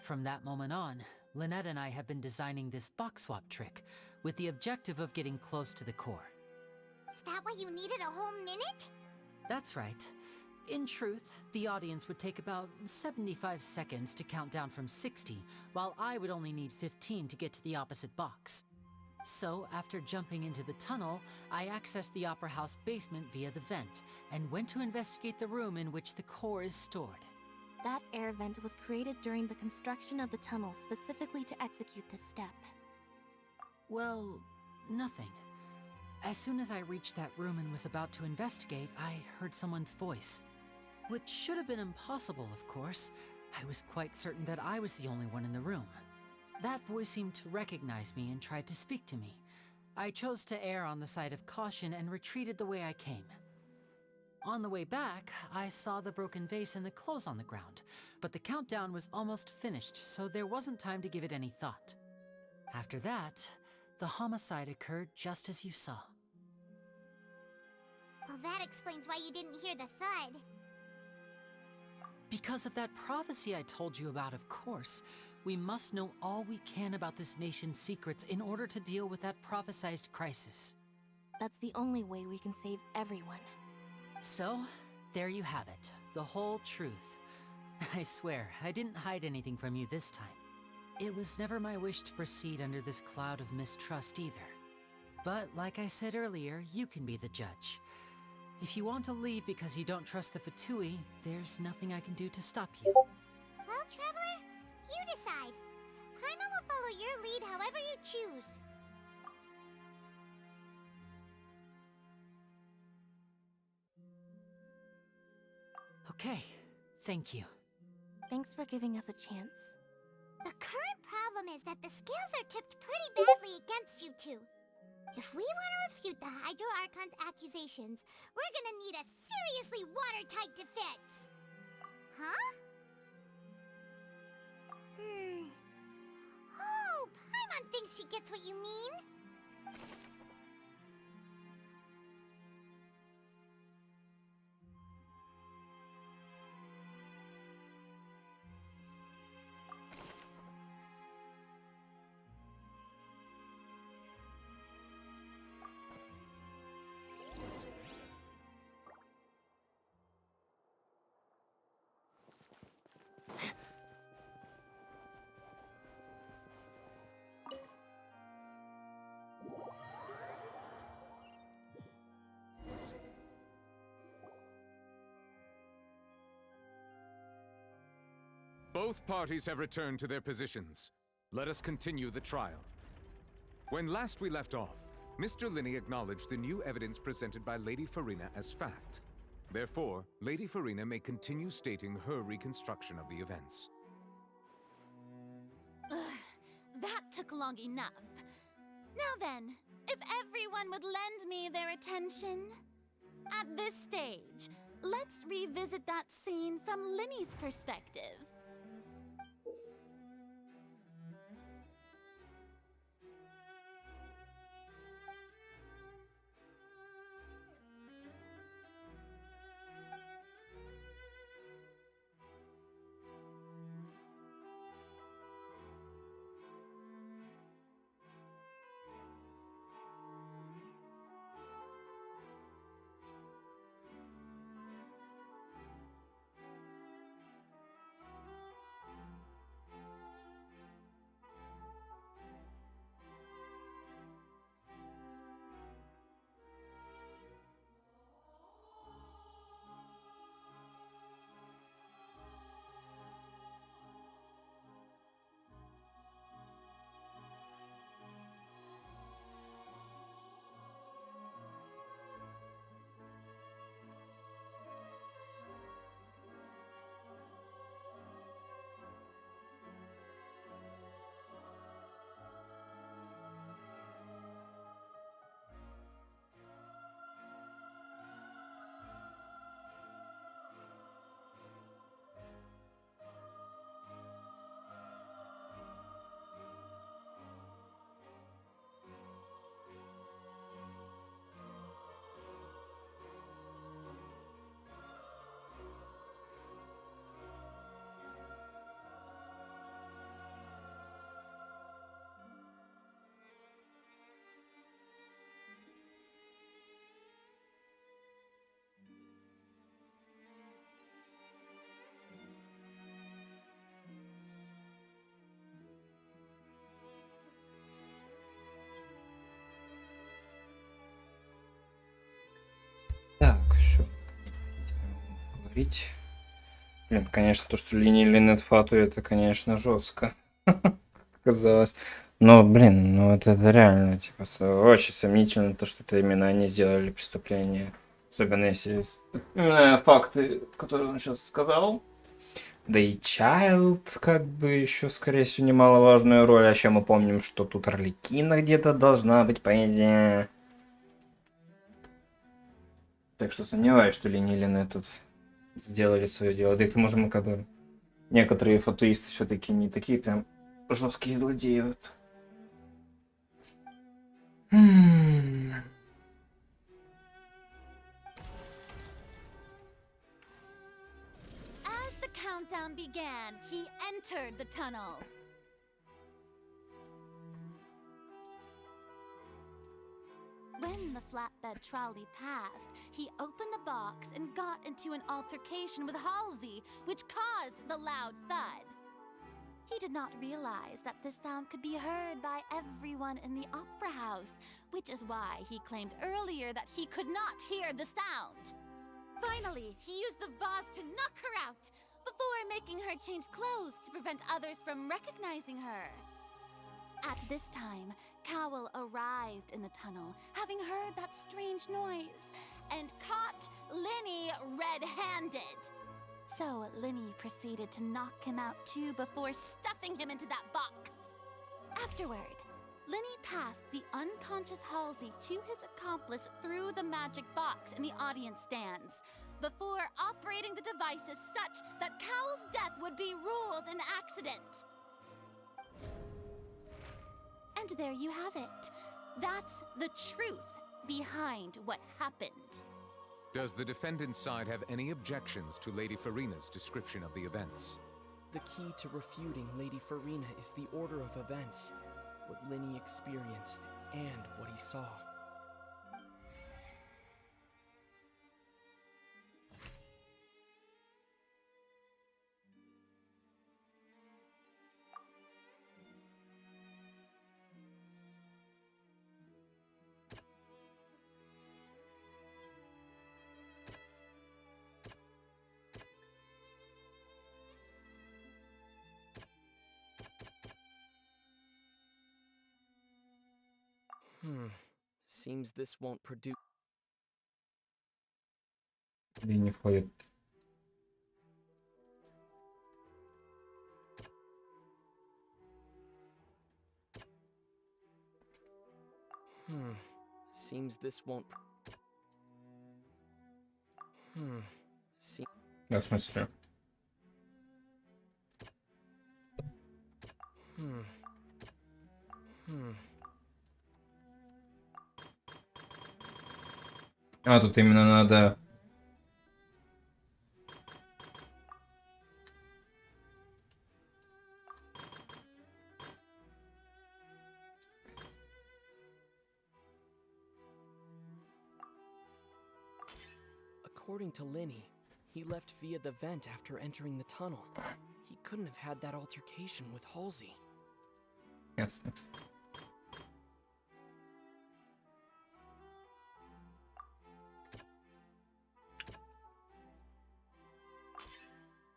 From that moment on, Lynette and I have been designing this box swap trick with the objective of getting close to the core. Is that why you needed a whole minute? That's right. In truth, the audience would take about 75 seconds to count down from 60, while I would only need 15 to get to the opposite box. So, after jumping into the tunnel, I accessed the Opera House basement via the vent, and went to investigate the room in which the core is stored. That air vent was created during the construction of the tunnel specifically to execute this step. Well, nothing. As soon as I reached that room and was about to investigate, I heard someone's voice. Which should have been impossible, of course. I was quite certain that I was the only one in the room. That voice seemed to recognize me and tried to speak to me. I chose to err on the side of caution and retreated the way I came. On the way back, I saw the broken vase and the clothes on the ground, but the countdown was almost finished, so there wasn't time to give it any thought. After that, the homicide occurred just as you saw. Well, that explains why you didn't hear the thud. Because of that prophecy I told you about, of course. We must know all we can about this nation's secrets in order to deal with that prophesized crisis. That's the only way we can save everyone. So, there you have it. The whole truth. I swear, I didn't hide anything from you this time. It was never my wish to proceed under this cloud of mistrust either. But like I said earlier, you can be the judge. If you want to leave because you don't trust the Fatui, there's nothing I can do to stop you. Well, Traveler, you decide. Paimon will follow your lead however you choose. Okay, thank you. Thanks for giving us a chance. The current problem is that the scales are tipped pretty badly against you two. If we want to refute the Hydro Archon's accusations, we're gonna need a seriously watertight defense. Huh? Oh, Paimon thinks she gets what you mean. Both parties have returned to their positions. Let us continue the trial. When last we left off, Mr. Linney acknowledged the new evidence presented by Lady Farina as fact. Therefore, Lady Farina may continue stating her reconstruction of the events. That took long enough. Now then, if everyone would lend me their attention. At this stage, let's revisit that scene from Linney's perspective. говорить. Блин, конечно, то, что линии нет фату, это, конечно, жестко. Казалось. Но, блин, ну это реально, типа, очень сомнительно то, что это именно они сделали преступление. Особенно если факты, которые он сейчас сказал. Да и Чайлд, как бы, еще, скорее всего, немаловажную роль. А еще мы помним, что тут Арлекина где-то должна быть, по идее. Так что сомневаюсь, что Лини и Линет тут сделали свое дело. Да и к тому же мы как бы... Некоторые фатуисты все-таки не такие прям жесткие злодеи. Вот. As the countdown began, he entered the tunnel. When the flatbed trolley passed, he opened the box and got into an altercation with Halsey, which caused the loud thud. He did not realize that this sound could be heard by everyone in the opera house, which is why he claimed earlier that he could not hear the sound. Finally, he used the vase to knock her out, before making her change clothes to prevent others from recognizing her. At this time, Cowell arrived in the tunnel, having heard that strange noise, and caught Linny red-handed. So Linny proceeded to knock him out too before stuffing him into that box. Afterward, Linny passed the unconscious Halsey to his accomplice through the magic box in the audience stands, before operating the devices such that Cowell's death would be ruled an accident. And there you have it. That's the truth behind what happened. Does the defendant's side have any objections to Lady Farina's description of the events? The key to refuting Lady Farina is the order of events, what Linny experienced, and what he saw. Seems this won't produce. Не входит. Seems this won't. Да, в смысле? А, тут именно надо... According to Linny, he left via the vent after entering the tunnel. He couldn't have had that altercation with Halsey. Ясно.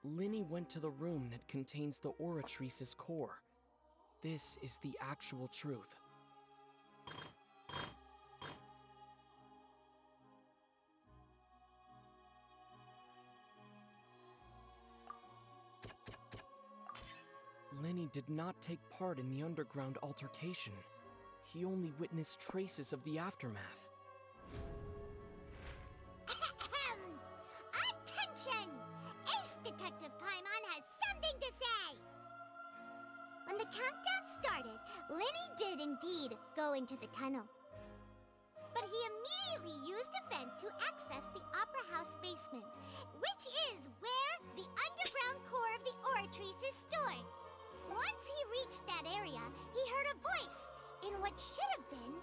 Linny went to the room that contains the Oratrice's core. This is the actual truth. Linny did not take part in the underground altercation. He only witnessed traces of the aftermath. Attention! Ace Detective Paimon has something to say! When the countdown started, Linny did indeed go into the tunnel. But he immediately used a vent to access the Opera House basement, which is where the underground core of the Oratrice is stored. Once he reached that area, he heard a voice in what should have been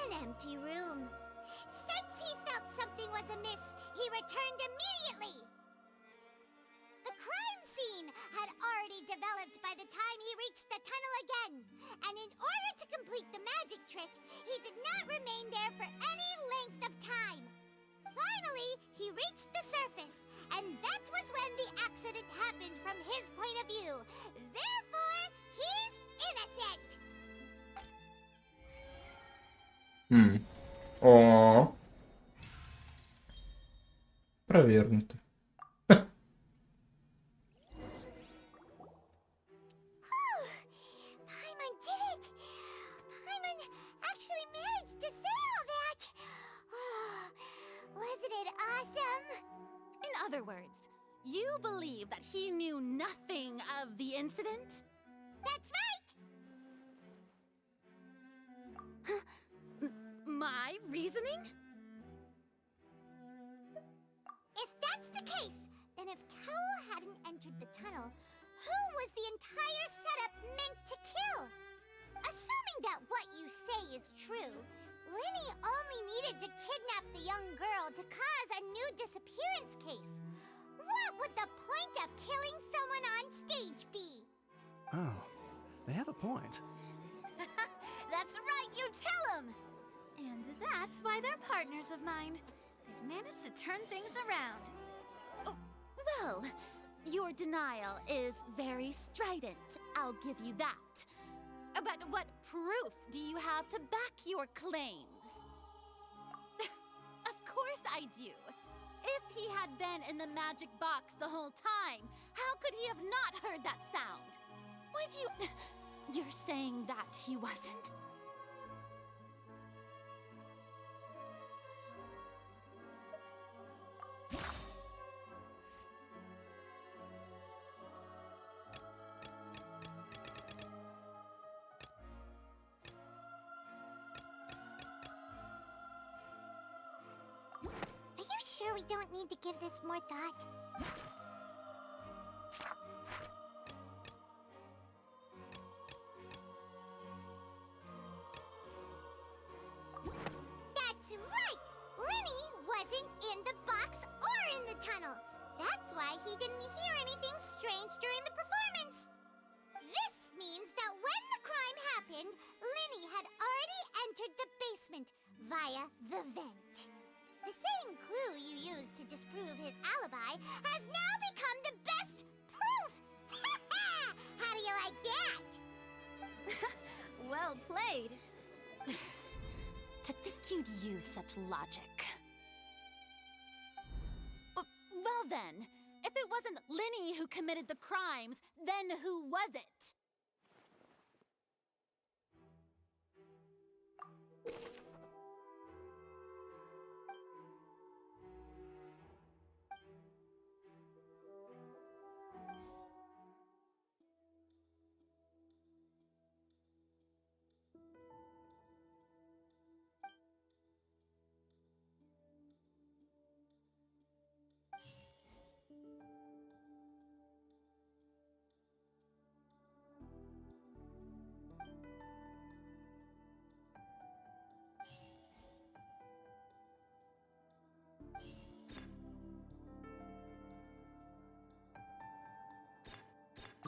an empty room. Since he felt something was amiss, he returned immediately. The crime scene had already developed by the time he reached the tunnel again, and in order to complete the magic trick, he did not remain there for any length of time. Finally, he reached the surface, and that was when the accident happened from his point of view. Therefore, he's innocent. О, провернуто. Paimon did it! Paimon actually managed to say all that! Wasn't it awesome? In other words, you believe that he knew nothing of the incident? That's right! My reasoning? If that's the case, then if Cowell hadn't entered the tunnel, who was the entire setup meant to kill? Assuming that what you say is true, Linny only needed to kidnap the young girl to cause a new disappearance case. What would the point of killing someone on stage be? Oh, they have a point. That's right, you tell him! And that's why they're partners of mine. They've managed to turn things around. Oh, well, your denial is very strident, I'll give you that. But what proof do you have to back your claims? Of course I do. If he had been in the magic box the whole time, how could he have not heard that sound? Why do you... You're saying that he wasn't? Are you sure we don't need to give this more thought? That's right! Linny wasn't in the box or in the tunnel. That's why he didn't hear anything strange during the performance. This means that when the crime happened, Linny had already entered the basement via the vent. The same clue you used to disprove his alibi has now become the best proof! How do you like that? Well played. To think you'd use such logic. Well then, if it wasn't Linny who committed the crimes, then who was it?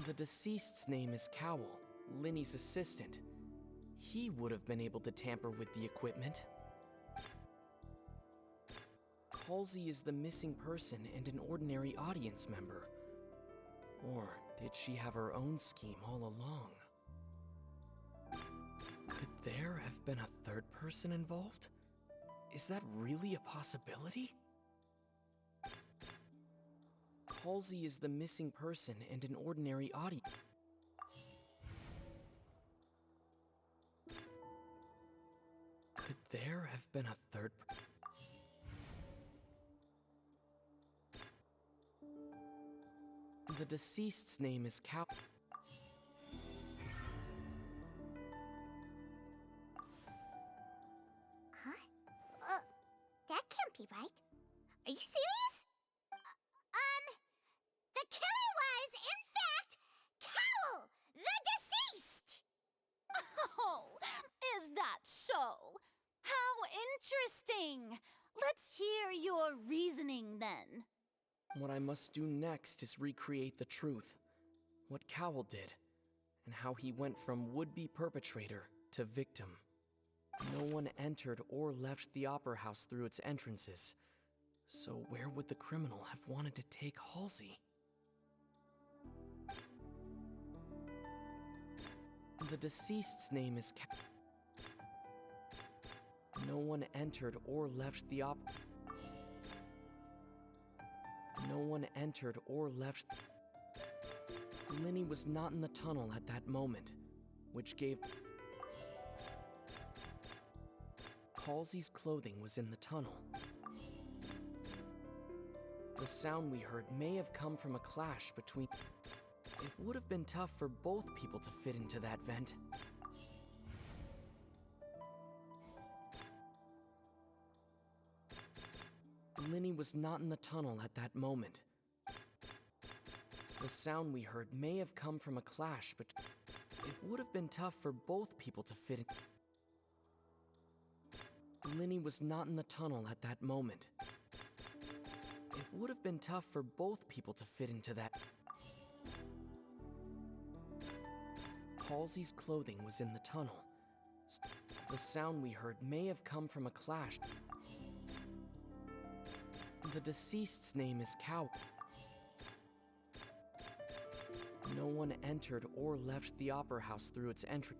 The deceased's name is Cowell, Linny's assistant. He would have been able to tamper with the equipment. Halsey is the missing person and an ordinary audience member. Or did she have her own scheme all along? Could there have been a third person involved? Is that really a possibility? Halsey is the missing person and an ordinary audience. Could there have been a third The deceased's name is Cow. Huh? That can't be right. Are you serious? The killer was, in fact, Cowell, the deceased! Oh, is that so? How interesting! Let's hear your reasoning then. What I must do next is recreate the truth. What Cowell did, and how he went from would-be perpetrator to victim. No one entered or left the opera house through its entrances, So where would the criminal have wanted to take Halsey? The deceased's name is No one entered or left the No one entered or left. Linny was not in the tunnel at that moment, which gave. Halsey's clothing was in the tunnel. The sound we heard may have come from a clash between. It would have been tough for both people to fit into that vent. Linny was not in the tunnel at that moment. The sound we heard may have come from a clash, but it would have been tough for both people to fit in. Linny was not in the tunnel at that moment. It would have been tough for both people to fit into that. Halsey's clothing was in the tunnel. The sound we heard may have come from a clash. The deceased's name is Cow. No one entered or left the opera house through its entry.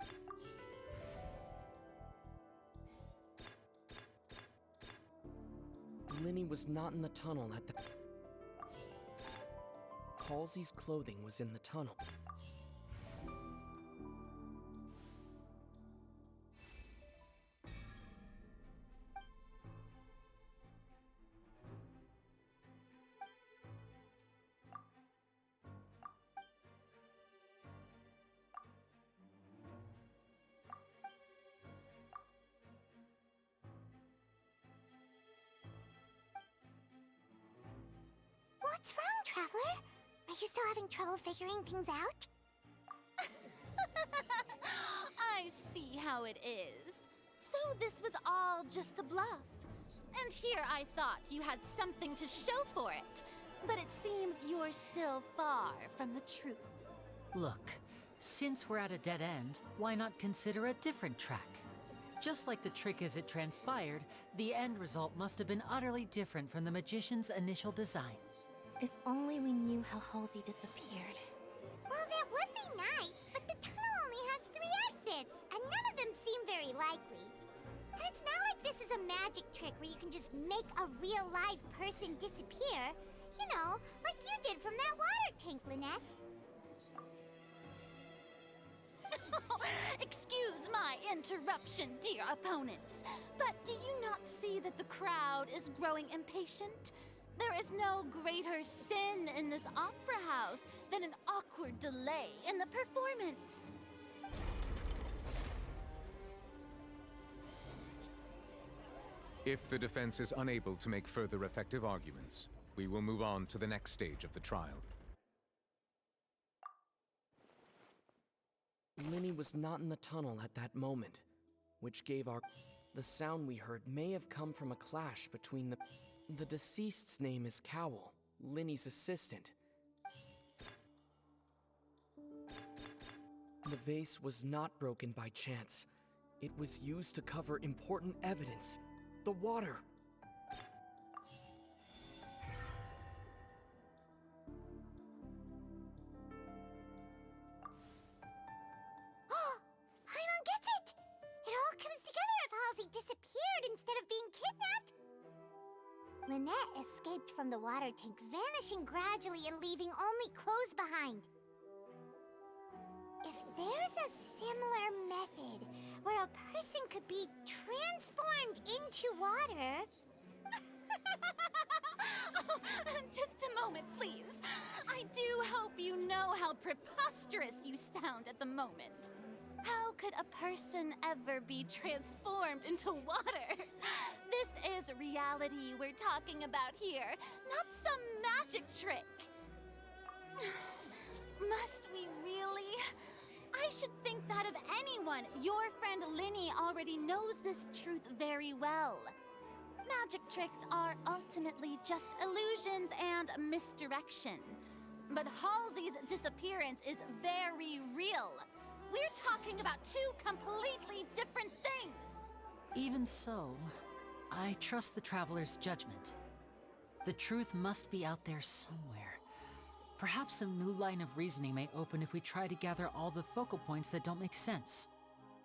Linny was not in the tunnel at the. Halsey's clothing was in the tunnel. What's wrong, Traveler? Are you still having trouble figuring things out? I see how it is. So this was all just a bluff. And here I thought you had something to show for it. But it seems you're still far from the truth. Look, since we're at a dead end, why not consider a different track? Just like the trick as it transpired, the end result must have been utterly different from the magician's initial design. If only we knew how Halsey disappeared. Well, that would be nice, but the tunnel only has 3 exits, and none of them seem very likely. And it's not like this is a magic trick where you can just make a real live person disappear. You know, like you did from that water tank, Lynette. Excuse my interruption, dear opponents, but do you not see that the crowd is growing impatient? There is no greater sin in this opera house than an awkward delay in the performance. If the defense is unable to make further effective arguments, we will move on to the next stage of the trial. Linny was not in the tunnel at that moment, which gave our. The sound we heard may have come from a clash between the. The deceased's name is Cowell, Linny's assistant. The vase was not broken by chance. It was used to cover important evidence. The water. Paimon gets it! It all comes together if Halsey disappeared instead of being kidnapped. Lynette escaped from the water tank, vanishing gradually and leaving only clothes behind. If there's a similar method where a person could be transformed into water... Just a moment, please. I do hope you know how preposterous you sound at the moment. How could a person ever be transformed into water? This is reality we're talking about here, not some magic trick. Must we really? I should think that of anyone. Your friend Linny already knows this truth very well. Magic tricks are ultimately just illusions and misdirection. But Halsey's disappearance is very real. We're talking about 2 completely different things. Even so, I trust the Traveler's judgment. The truth must be out there somewhere. Perhaps some new line of reasoning may open if we try to gather all the focal points that don't make sense.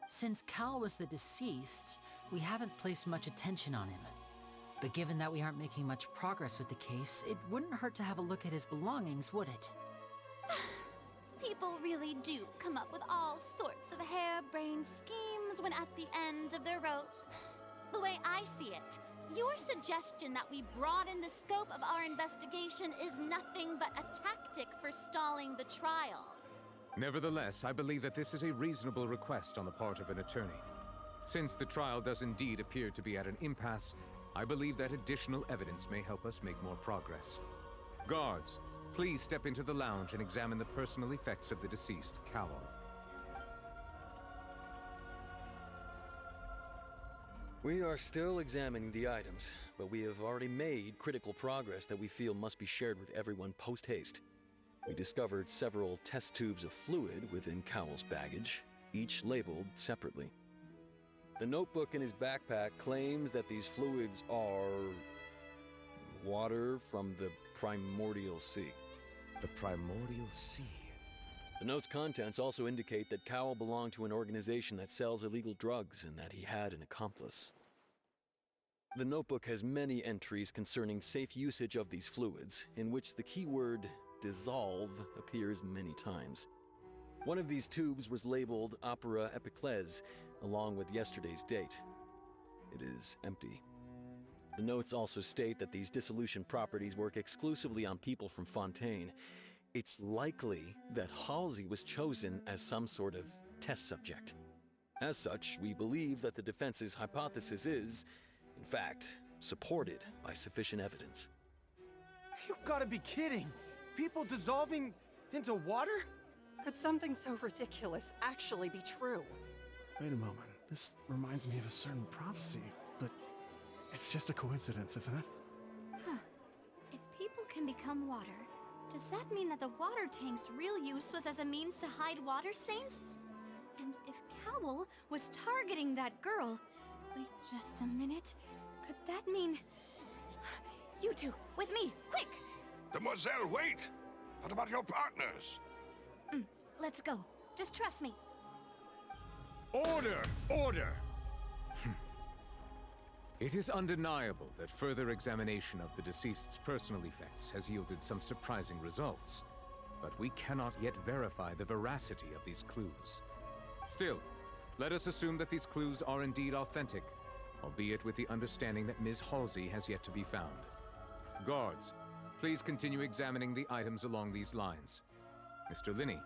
Since Cal was the deceased, we haven't placed much attention on him. But given that we aren't making much progress with the case, it wouldn't hurt to have a look at his belongings, would it? People really do come up with all sorts of harebrained schemes when at the end of their rope. The way I see it, your suggestion that we broaden the scope of our investigation is nothing but a tactic for stalling the trial. Nevertheless, I believe that this is a reasonable request on the part of an attorney. Since the trial does indeed appear to be at an impasse, I believe that additional evidence may help us make more progress. Guards, please step into the lounge and examine the personal effects of the deceased, Cowell. We are still examining the items, but we have already made critical progress that we feel must be shared with everyone post-haste. We discovered several test tubes of fluid within Cowell's baggage, each labeled separately. The notebook in his backpack claims that these fluids are water from the primordial sea. The primordial sea? The note's contents also indicate that Cowell belonged to an organization that sells illegal drugs and that he had an accomplice. The notebook has many entries concerning safe usage of these fluids, in which the keyword dissolve appears many times. One of these tubes was labeled Opera Epiclese, along with yesterday's date. It is empty. The notes also state that these dissolution properties work exclusively on people from Fontaine. It's likely that Halsey was chosen as some sort of test subject. As such, we believe that the defense's hypothesis is, in fact, supported by sufficient evidence. You've got to be kidding! People dissolving into water? Could something so ridiculous actually be true? Wait a moment. This reminds me of a certain prophecy, but it's just a coincidence, isn't it? Huh. If people can become water, does that mean that the water tank's real use was as a means to hide water stains? And if Cowell was targeting that girl... Wait just a minute. Could that mean... You two, with me, quick! Demoiselle, wait! What about your partners? Let's go. Just trust me. Order! Order! It is undeniable that further examination of the deceased's personal effects has yielded some surprising results, but we cannot yet verify the veracity of these clues. Still, let us assume that these clues are indeed authentic, albeit with the understanding that Ms. Halsey has yet to be found. Guards, please continue examining the items along these lines. Mr. Linney,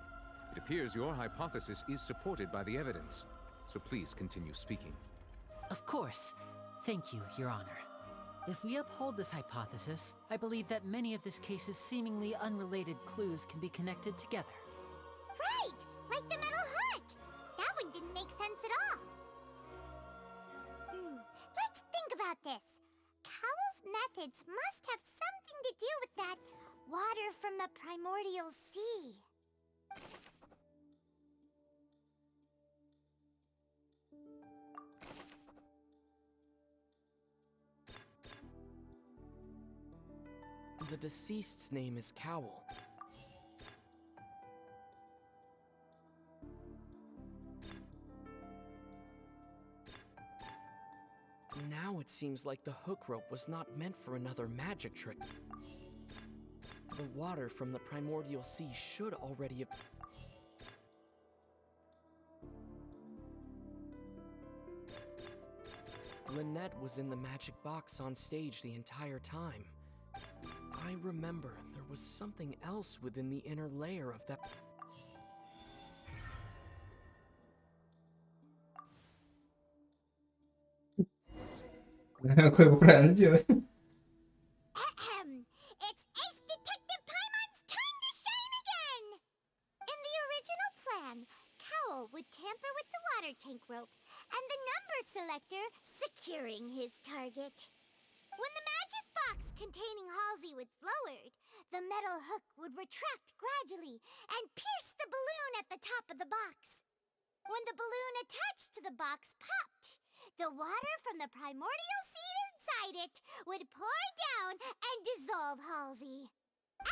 it appears your hypothesis is supported by the evidence, so please continue speaking. Of course. Thank you, Your Honor. If we uphold this hypothesis, I believe that many of this case's seemingly unrelated clues can be connected together. Right! Like the metal hook! That one didn't make sense at all. Let's think about this. Cowell's methods must have something to do with that water from the primordial sea. The deceased's name is Cowell. Now it seems like the hook rope was not meant for another magic trick. The water from the primordial sea should already have... Lynette was in the magic box on stage the entire time. I remember there was something else within the inner layer of that... Как бы правильно делать? It's Ace Detective Paimon's time to shine again! In the original plan, Cowell would tamper with the water tank rope and the number selector securing his target. When the magic box containing Halsey was lowered, the metal hook would retract gradually and pierce the balloon at the top of the box. When the balloon attached to the box popped, the water from the primordial sea inside it would pour down and dissolve Halsey.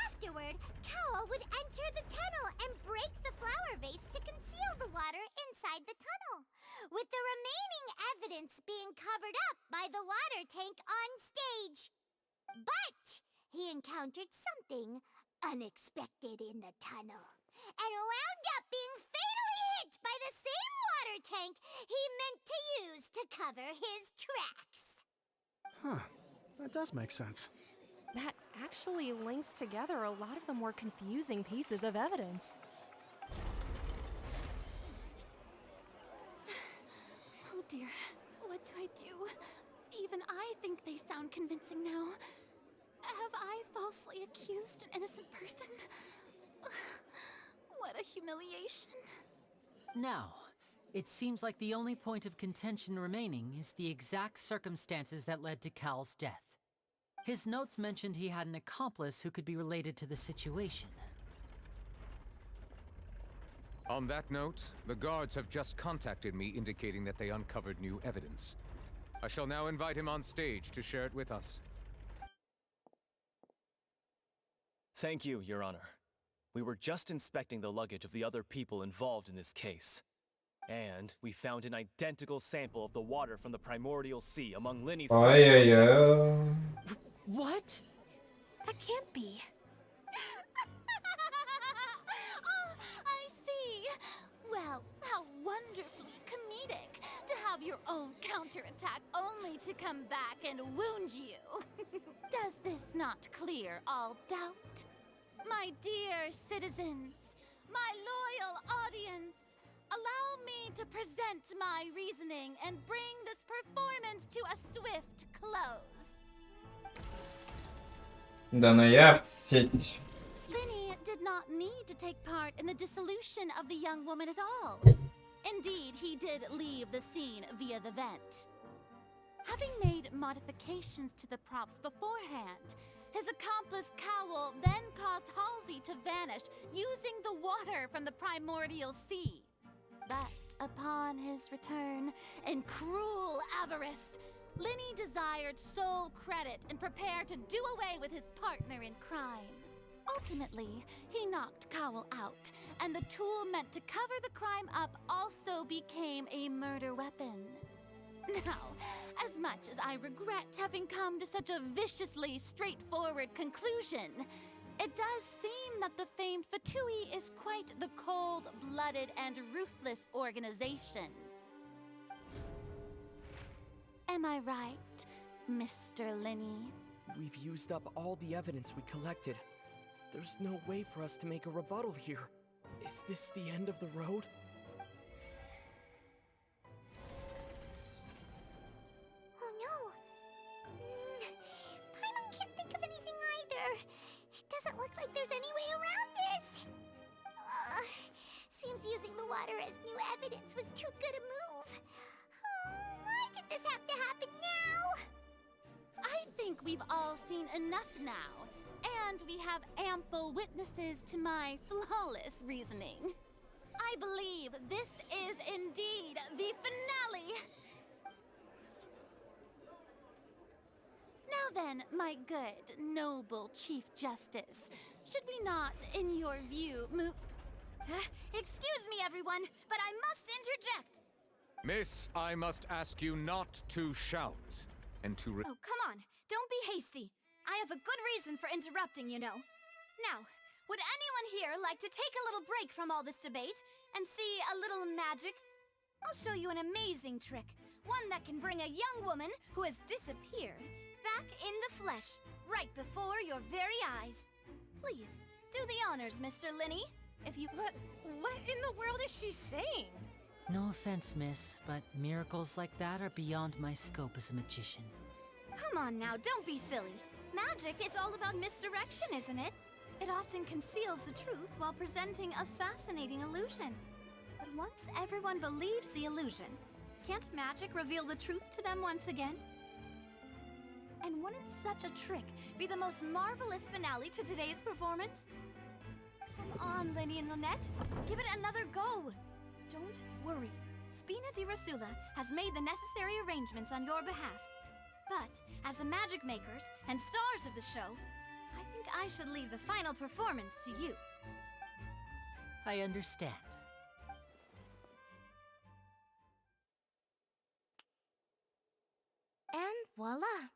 Afterward, Cowl would enter the tunnel and break the flower vase to conceal the water inside the tunnel, with the remaining evidence being covered up by the water tank on stage. But he encountered something unexpected in the tunnel and wound up being fatally hit by the same water tank he meant to use to cover his tracks. Huh. That does make sense. That actually links together a lot of the more confusing pieces of evidence. Oh dear, what do I do? Even I think they sound convincing now. Have I falsely accused an innocent person? What a humiliation. Now, it seems like the only point of contention remaining is the exact circumstances that led to Cal's death. His notes mentioned he had an accomplice who could be related to the situation. On that note, the guards have just contacted me indicating that they uncovered new evidence. I shall now invite him on stage to share it with us. Thank you, Your Honor. We were just inspecting the luggage of the other people involved in this case. And we found an identical sample of the water from the primordial sea among Linny's personal. What? That can't be. Oh, I see. Well, how wonderfully comedic to have your own counterattack only to come back and wound you. Does this not clear all doubt? My dear citizens, my loyal audience, allow me to present my reasoning and bring this performance to a swift close. Да наябтить. Linny did not need to take part in the dissolution of the young woman at all. Indeed, he did leave the scene via the vent. Having made modifications to the props beforehand, his accomplice Cowl then caused Halsey to vanish using the water from the primordial sea. But upon his return, in cruel avarice, Linny desired sole credit and prepared to do away with his partner in crime. Ultimately, he knocked Cowl out, and the tool meant to cover the crime up also became a murder weapon. Now, as much as I regret having come to such a viciously straightforward conclusion, it does seem that the famed Fatui is quite the cold-blooded and ruthless organization. Am I right, Mr. Linny? We've used up all the evidence we collected. There's no way for us to make a rebuttal here. Is this the end of the road? Oh no. Paimon can't think of anything either. It doesn't look like there's any way around this. Seems using the water as new evidence was too good a move. Why did this have to happen now? I think we've all seen enough now, and we have ample witnesses to my flawless reasoning. I believe this is indeed the finale. Now then, my good, noble Chief Justice, should we not, in your view, move... Excuse me, everyone, but I must interject. Miss, I must ask you not to shout and to Oh, come on. Don't be hasty. I have a good reason for interrupting, you know. Now, would anyone here like to take a little break from all this debate and see a little magic? I'll show you an amazing trick. One that can bring a young woman who has disappeared back in the flesh, right before your very eyes. Please, do the honors, Mr. Linny. If you... What in the world is she saying? No offense, miss, but miracles like that are beyond my scope as a magician. Come on now, don't be silly. Magic is all about misdirection, isn't it? It often conceals the truth while presenting a fascinating illusion. But once everyone believes the illusion, can't magic reveal the truth to them once again? And wouldn't such a trick be the most marvelous finale to today's performance? Come on, Linny and Lynette. Give it another go. Don't worry. Spina di Rasula has made the necessary arrangements on your behalf. But as the magic makers and stars of the show, I think I should leave the final performance to you. I understand. And voila.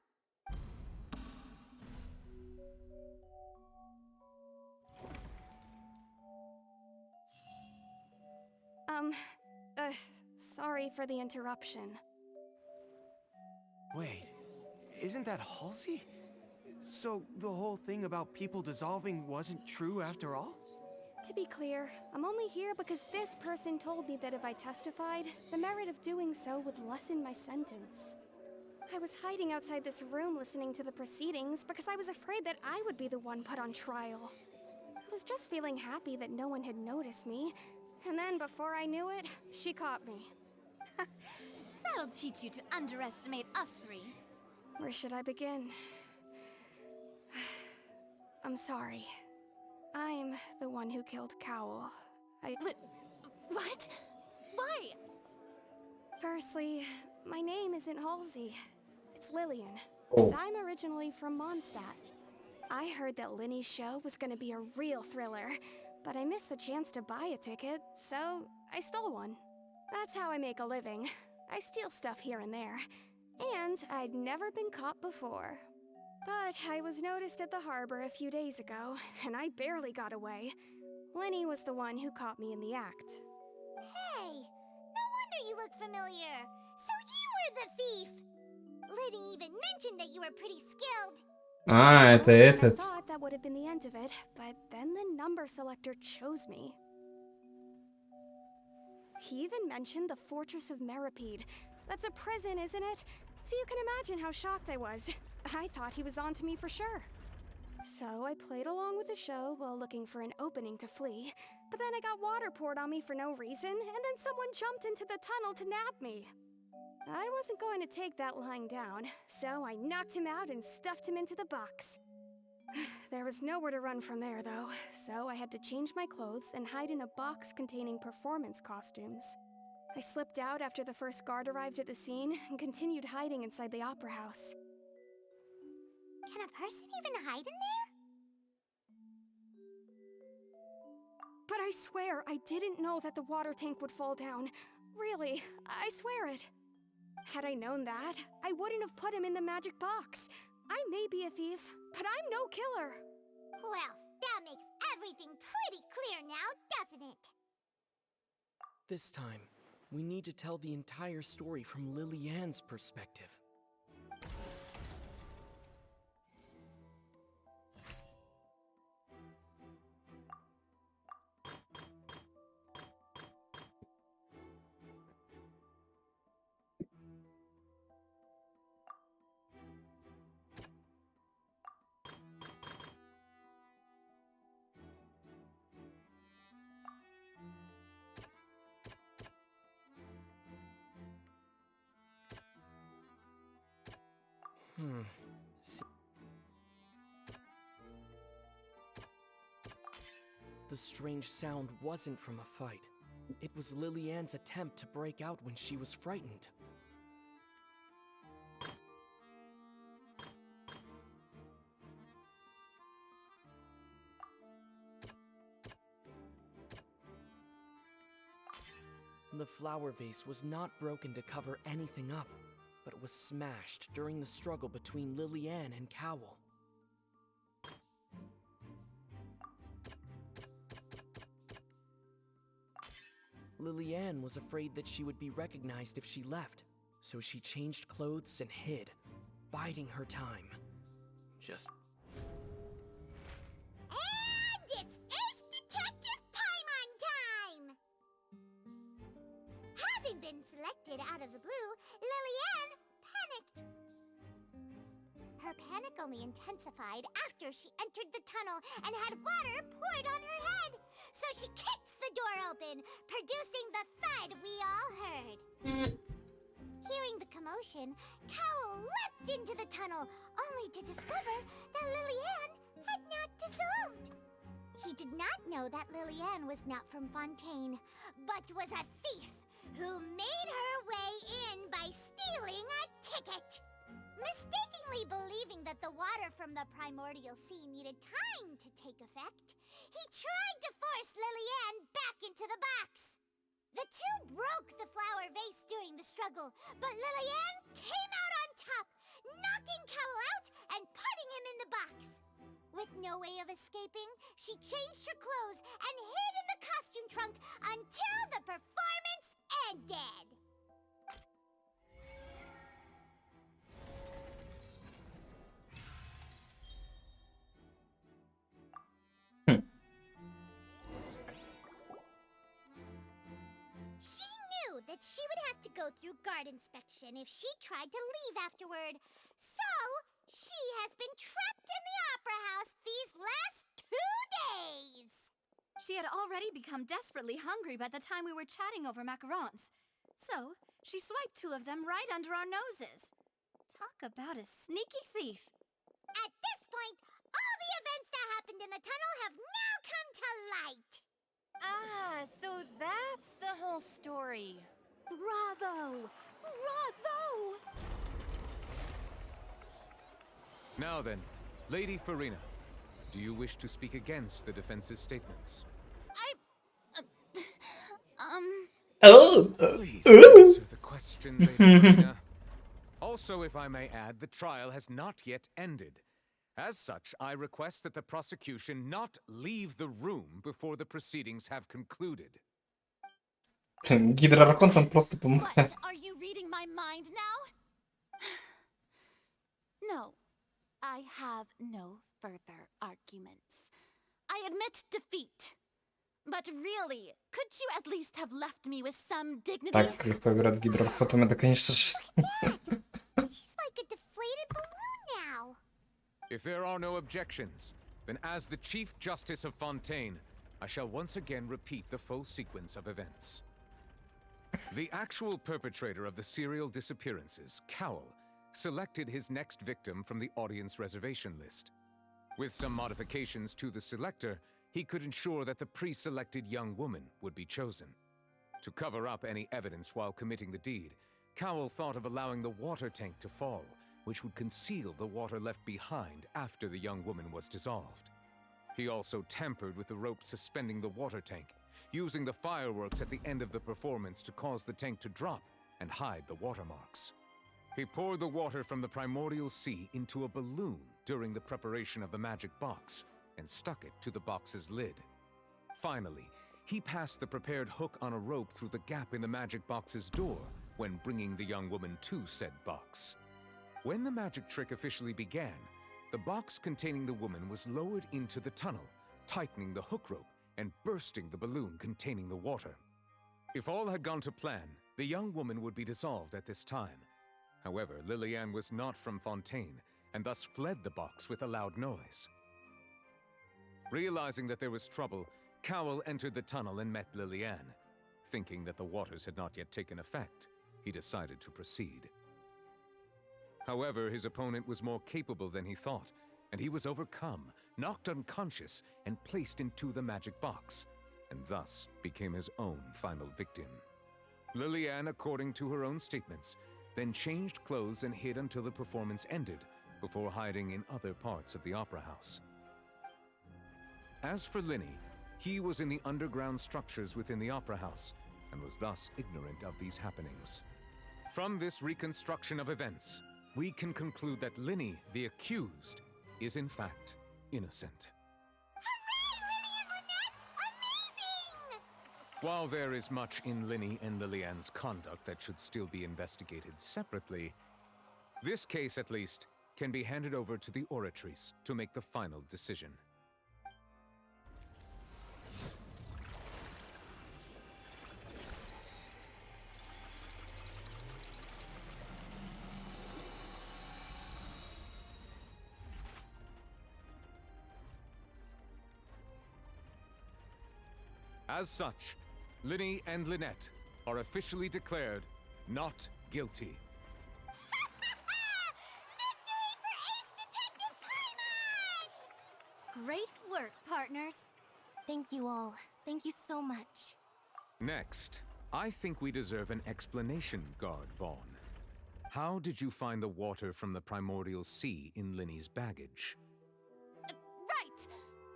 Sorry for the interruption. Wait, isn't that Halsey? So the whole thing about people dissolving wasn't true after all? To be clear, I'm only here because this person told me that if I testified, the merit of doing so would lessen my sentence. I was hiding outside this room listening to the proceedings because I was afraid that I would be the one put on trial. I was just feeling happy that no one had noticed me, and then before I knew it, she caught me. That'll teach you to underestimate us three. Where should I begin? I'm sorry. I'm the one who killed Cowl. What? Why? Firstly, my name isn't Halsey. It's Lillian. Oh. And I'm originally from Mondstadt. I heard that Linny's show was gonna be a real thriller, but I missed the chance to buy a ticket, so I stole one. That's how I make a living. I steal stuff here and there. And I'd never been caught before. But I was noticed at the harbor a few days ago, and I barely got away. Linny was the one who caught me in the act. Hey, no wonder you look familiar. So you were the thief. Liddy even mentioned that you were pretty skilled. А, это I этот. thought that would have been the end of it, but then the number selector chose me. He even mentioned the Fortress of Meripede. That's a prison, isn't it? So you can imagine how shocked I was. I thought he was onto me for sure. So I played along with the show while looking for an opening to flee. But then I got water poured on me for no reason, and then someone jumped into the tunnel to nab me. I wasn't going to take that lying down, so I knocked him out and stuffed him into the box. There was nowhere to run from there, though, so I had to change my clothes and hide in a box containing performance costumes. I slipped out after the first guard arrived at the scene and continued hiding inside the opera house. Can a person even hide in there? But I swear I didn't know that the water tank would fall down. Really, I swear it. Had I known that, I wouldn't have put him in the magic box. I may be a thief, but I'm no killer. Well, that makes everything pretty clear now, doesn't it? This time, we need to tell the entire story from Lily-Ann's perspective. The strange sound wasn't from a fight. It was Lily-Ann's attempt to break out when she was frightened. The flower vase was not broken to cover anything up, but was smashed during the struggle between Lily-Ann and Cowl. Lily-Ann was afraid that she would be recognized if she left, so she changed clothes and hid, biding her time. Just... And it's Ace Detective Paimon time! Having been selected out of the blue, Lily-Ann panicked. Her panic only intensified after she entered the tunnel and had water poured on her head. So she kicked the door open, producing the thud we all heard. Hearing the commotion, Cowl leapt into the tunnel, only to discover that Lily-Ann had not dissolved. He did not know that Lily-Ann was not from Fontaine, but was a thief who made her way in by stealing a ticket. Mistakenly believing that the water from the primordial sea needed time to take effect, he tried to force Lillian back into the box. The two broke the flower vase during the struggle, but Lillian came out on top, knocking Cowell out and putting him in the box. With no way of escaping, she changed her clothes and hid in the costume trunk until the performance ended. She knew that she would have to go through guard inspection if she tried to leave afterward. So, she has been trapped in the opera house these last 2 days. She had already become desperately hungry by the time we were chatting over macarons. So, she swiped 2 of them right under our noses. Talk about a sneaky thief. At this point, all the events that happened in the tunnel have now come to light. Ah, so that's the whole story. Bravo! Bravo! Now then, Lady Farina, do you wish to speak against the defense's statements? Please answer the question, Lady Farina. Also, if I may add, the trial has not yet ended. As such, I request that the prosecution not leave the room before the proceedings have concluded. Гидроракон там просто помогает. What? Are you reading my mind now? No, I have no further arguments. I admit defeat. But really, could you at least have left me with some dignity? Так легко играть гидроракотом, это, конечно же. She's like a deflated balloon now. If there are no objections, then as the Chief Justice of Fontaine, I shall once again repeat the full sequence of events. The actual perpetrator of the serial disappearances, Cowell, selected his next victim from the audience reservation list. With some modifications to the selector, he could ensure that the pre-selected young woman would be chosen. To cover up any evidence while committing the deed, Cowell thought of allowing the water tank to fall, which would conceal the water left behind after the young woman was dissolved. He also tampered with the rope suspending the water tank, using the fireworks at the end of the performance to cause the tank to drop and hide the watermarks. He poured the water from the primordial sea into a balloon during the preparation of the magic box and stuck it to the box's lid. Finally, he passed the prepared hook on a rope through the gap in the magic box's door when bringing the young woman to said box. When the magic trick officially began, the box containing the woman was lowered into the tunnel, tightening the hook rope and bursting the balloon containing the water. If all had gone to plan, the young woman would be dissolved at this time. However, Lillian was not from Fontaine, and thus fled the box with a loud noise. Realizing that there was trouble, Cowell entered the tunnel and met Lillian. Thinking that the waters had not yet taken effect, he decided to proceed. However, his opponent was more capable than he thought, and he was overcome, knocked unconscious, and placed into the magic box, and thus became his own final victim. Lillian, according to her own statements, then changed clothes and hid until the performance ended, before hiding in other parts of the opera house. As for Linny, he was in the underground structures within the opera house, and was thus ignorant of these happenings. From this reconstruction of events, we can conclude that Linny, the accused, is in fact innocent. While there is much in Linny and Lillian's conduct that should still be investigated separately, this case, at least, can be handed over to the Oratrice to make the final decision. As such, Linny and Lynette are officially declared not guilty. Great work, partners. Thank you all. Thank you so much. Next, I think we deserve an explanation, Guard Vaughn. How did you find the water from the primordial sea in Linny's baggage? Right!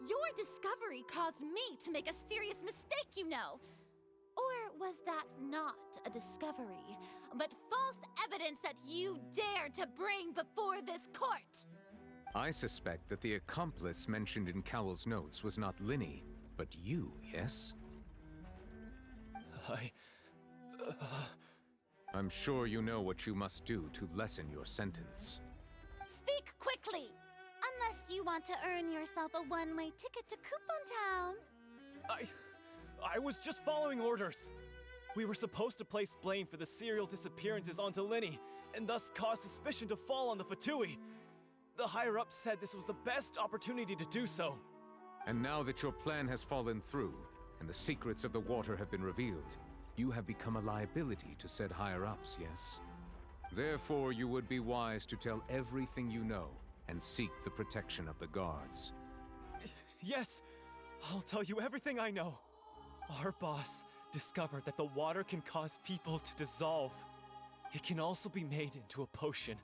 Your discovery caused me to make a serious mistake, you know. Or was that not a discovery, but false evidence that you dared to bring before this court? I suspect that the accomplice mentioned in Cowell's notes was not Linny, but you, yes? I'm sure you know what you must do to lessen your sentence. Speak quickly! Unless you want to earn yourself a one-way ticket to Coupon Town. I was just following orders. We were supposed to place blame for the serial disappearances onto Linny, and thus cause suspicion to fall on the Fatui. The higher-ups said this was the best opportunity to do so. And now that your plan has fallen through, and the secrets of the water have been revealed, you have become a liability to said higher-ups, yes? Therefore, you would be wise to tell everything you know, and seek the protection of the guards. Yes, I'll tell you everything I know. Our boss discovered that the water can cause people to dissolve. It can also be made into a potion,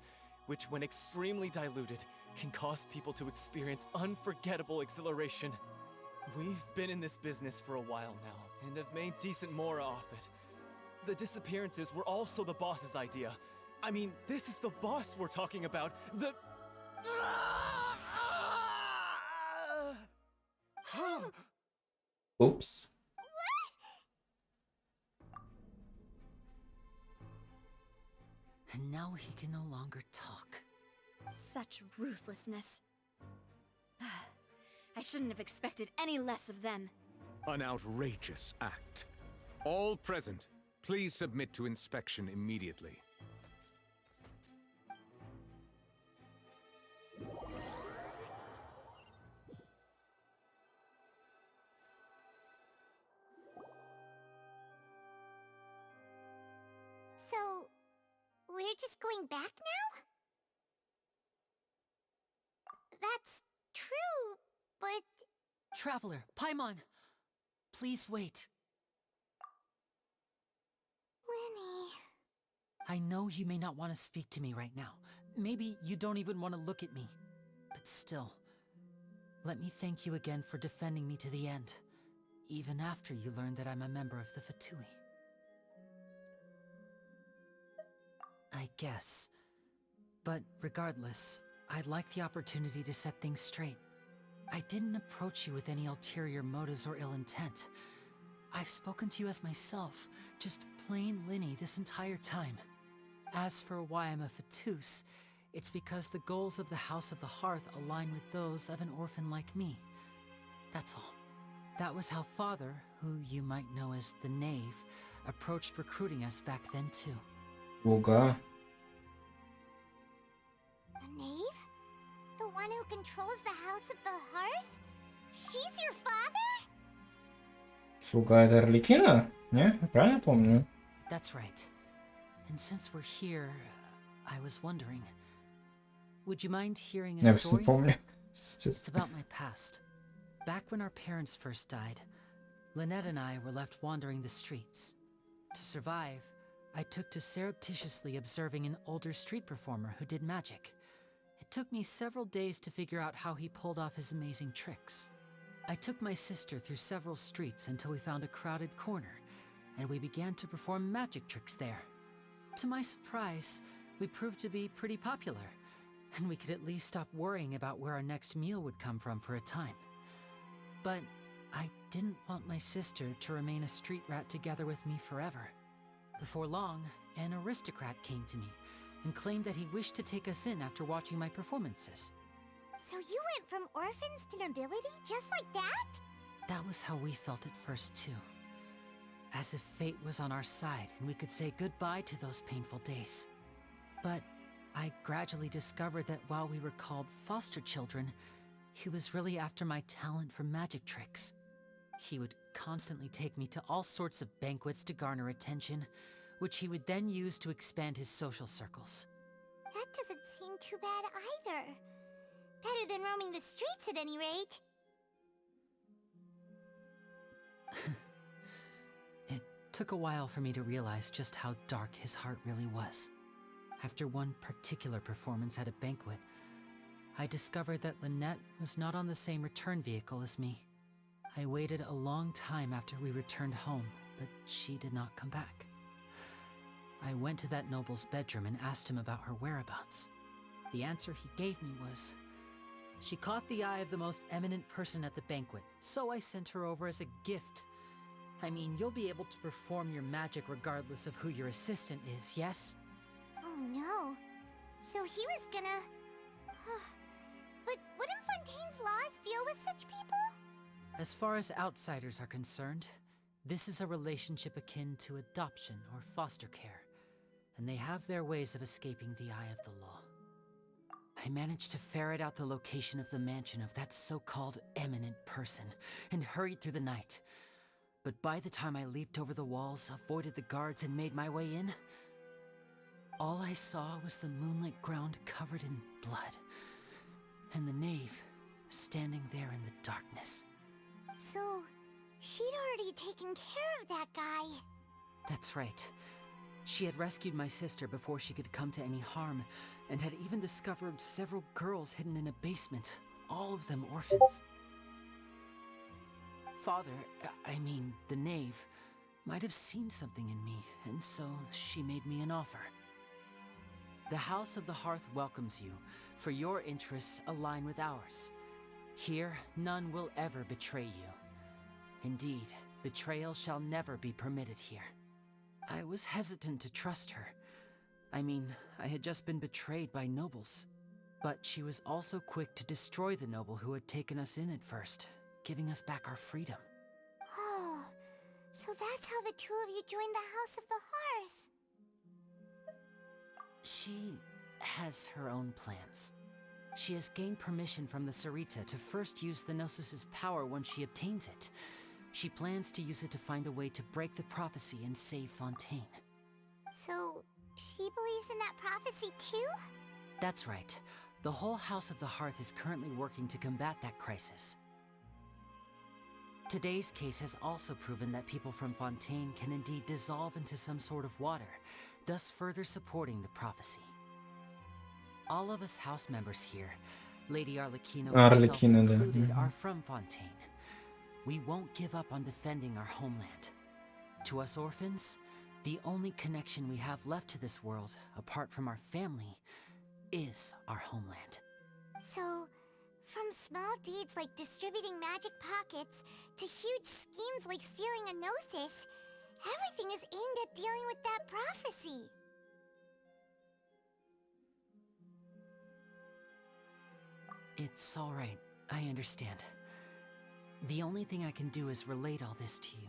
which when extremely diluted, can cause people to experience unforgettable exhilaration. We've been in this business for a while now, and have made decent more off it. The disappearances were also the boss's idea. I mean, this is the boss we're talking about. The... Oops. And now he can no longer talk. Such ruthlessness. I shouldn't have expected any less of them. An outrageous act. All present, please submit to inspection immediately. So, we're just going back now? That's true, but... Traveler, Paimon! Please wait. Linny... I know you may not want to speak to me right now. Maybe you don't even want to look at me. But still, let me thank you again for defending me to the end, even after you learned that I'm a member of the Fatui. I guess. But regardless, I'd like the opportunity to set things straight. I didn't approach you with any ulterior motives or ill intent. I've spoken to you as myself, just plain Linny this entire time. As for why I'm a Fatus, it's because the goals of the House of the Hearth align with those of an orphan like me. That's all. That was how Father, who you might know as the Knave, approached recruiting us back then too. Ого. The Knave? The one who controls the House of the Hearth? She's your father? Слуга это Арлекина? Не? Правильно помню? That's right. And since we're here, I was wondering, would you mind hearing a Я story? не помню. It's about my past. Back when our parents first died, Lynette and I were left wandering the streets. To survive, I took to surreptitiously observing an older street performer who did magic. It took me several days to figure out how he pulled off his amazing tricks. I took my sister through several streets until we found a crowded corner, and we began to perform magic tricks there. To my surprise, we proved to be pretty popular, and we could at least stop worrying about where our next meal would come from for a time. But I didn't want my sister to remain a street rat together with me forever. Before long, an aristocrat came to me and claimed that he wished to take us in after watching my performances. So you went from orphans to nobility just like that? That was how we felt at first too. As if fate was on our side and we could say goodbye to those painful days. But I gradually discovered that while we were called foster children, he was really after my talent for magic tricks. He would constantly take me to all sorts of banquets to garner attention, which he would then use to expand his social circles. That doesn't seem too bad either. Better than roaming the streets at any rate. It took a while for me to realize just how dark his heart really was. after one particular performance at a banquet, I discovered that Lynette was not on the same return vehicle as me. I waited a long time after we returned home, but she did not come back. I went to that noble's bedroom and asked him about her whereabouts. The answer he gave me was, she caught the eye of the most eminent person at the banquet, so I sent her over as a gift. I mean, you'll be able to perform your magic regardless of who your assistant is, yes? Oh no. So he was gonna... But wouldn't Fontaine's laws deal with such people? As far as outsiders are concerned, this is a relationship akin to adoption or foster care, and they have their ways of escaping the eye of the law. I managed to ferret out the location of the mansion of that so-called eminent person and hurried through the night. But by the time I leaped over the walls, avoided the guards, and made my way in, all I saw was the moonlit ground covered in blood, and the knave standing there in the darkness. So, she'd already taken care of that guy. That's right. She had rescued my sister before she could come to any harm, and had even discovered several girls hidden in a basement, all of them orphans. Father, I mean, the knave, might have seen something in me, and so she made me an offer. The House of the Hearth welcomes you, for your interests align with ours. Here, none will ever betray you. Indeed, betrayal shall never be permitted here. I was hesitant to trust her. I mean, I had just been betrayed by nobles. But she was also quick to destroy the noble who had taken us in at first, giving us back our freedom. Oh, so that's how the two of you joined the House of the Hearth. She has her own plans. She has gained permission from the Tsaritsa to first use the Gnosis' power once she obtains it. She plans to use it to find a way to break the prophecy and save Fontaine. So, she believes in that prophecy too? That's right. The whole House of the Hearth is currently working to combat that crisis. Today's case has also proven that people from Fontaine can indeed dissolve into some sort of water, thus further supporting the prophecy. All of us house members here, Lady Arlecchino herself included, are from Fontaine. We won't give up on defending our homeland. To us orphans, the only connection we have left to this world, apart from our family, is our homeland. So, from small deeds like distributing magic pockets to huge schemes like stealing a Gnosis, everything is aimed at dealing with that prophecy. It's all right. I understand. The only thing I can do is relate all this to you.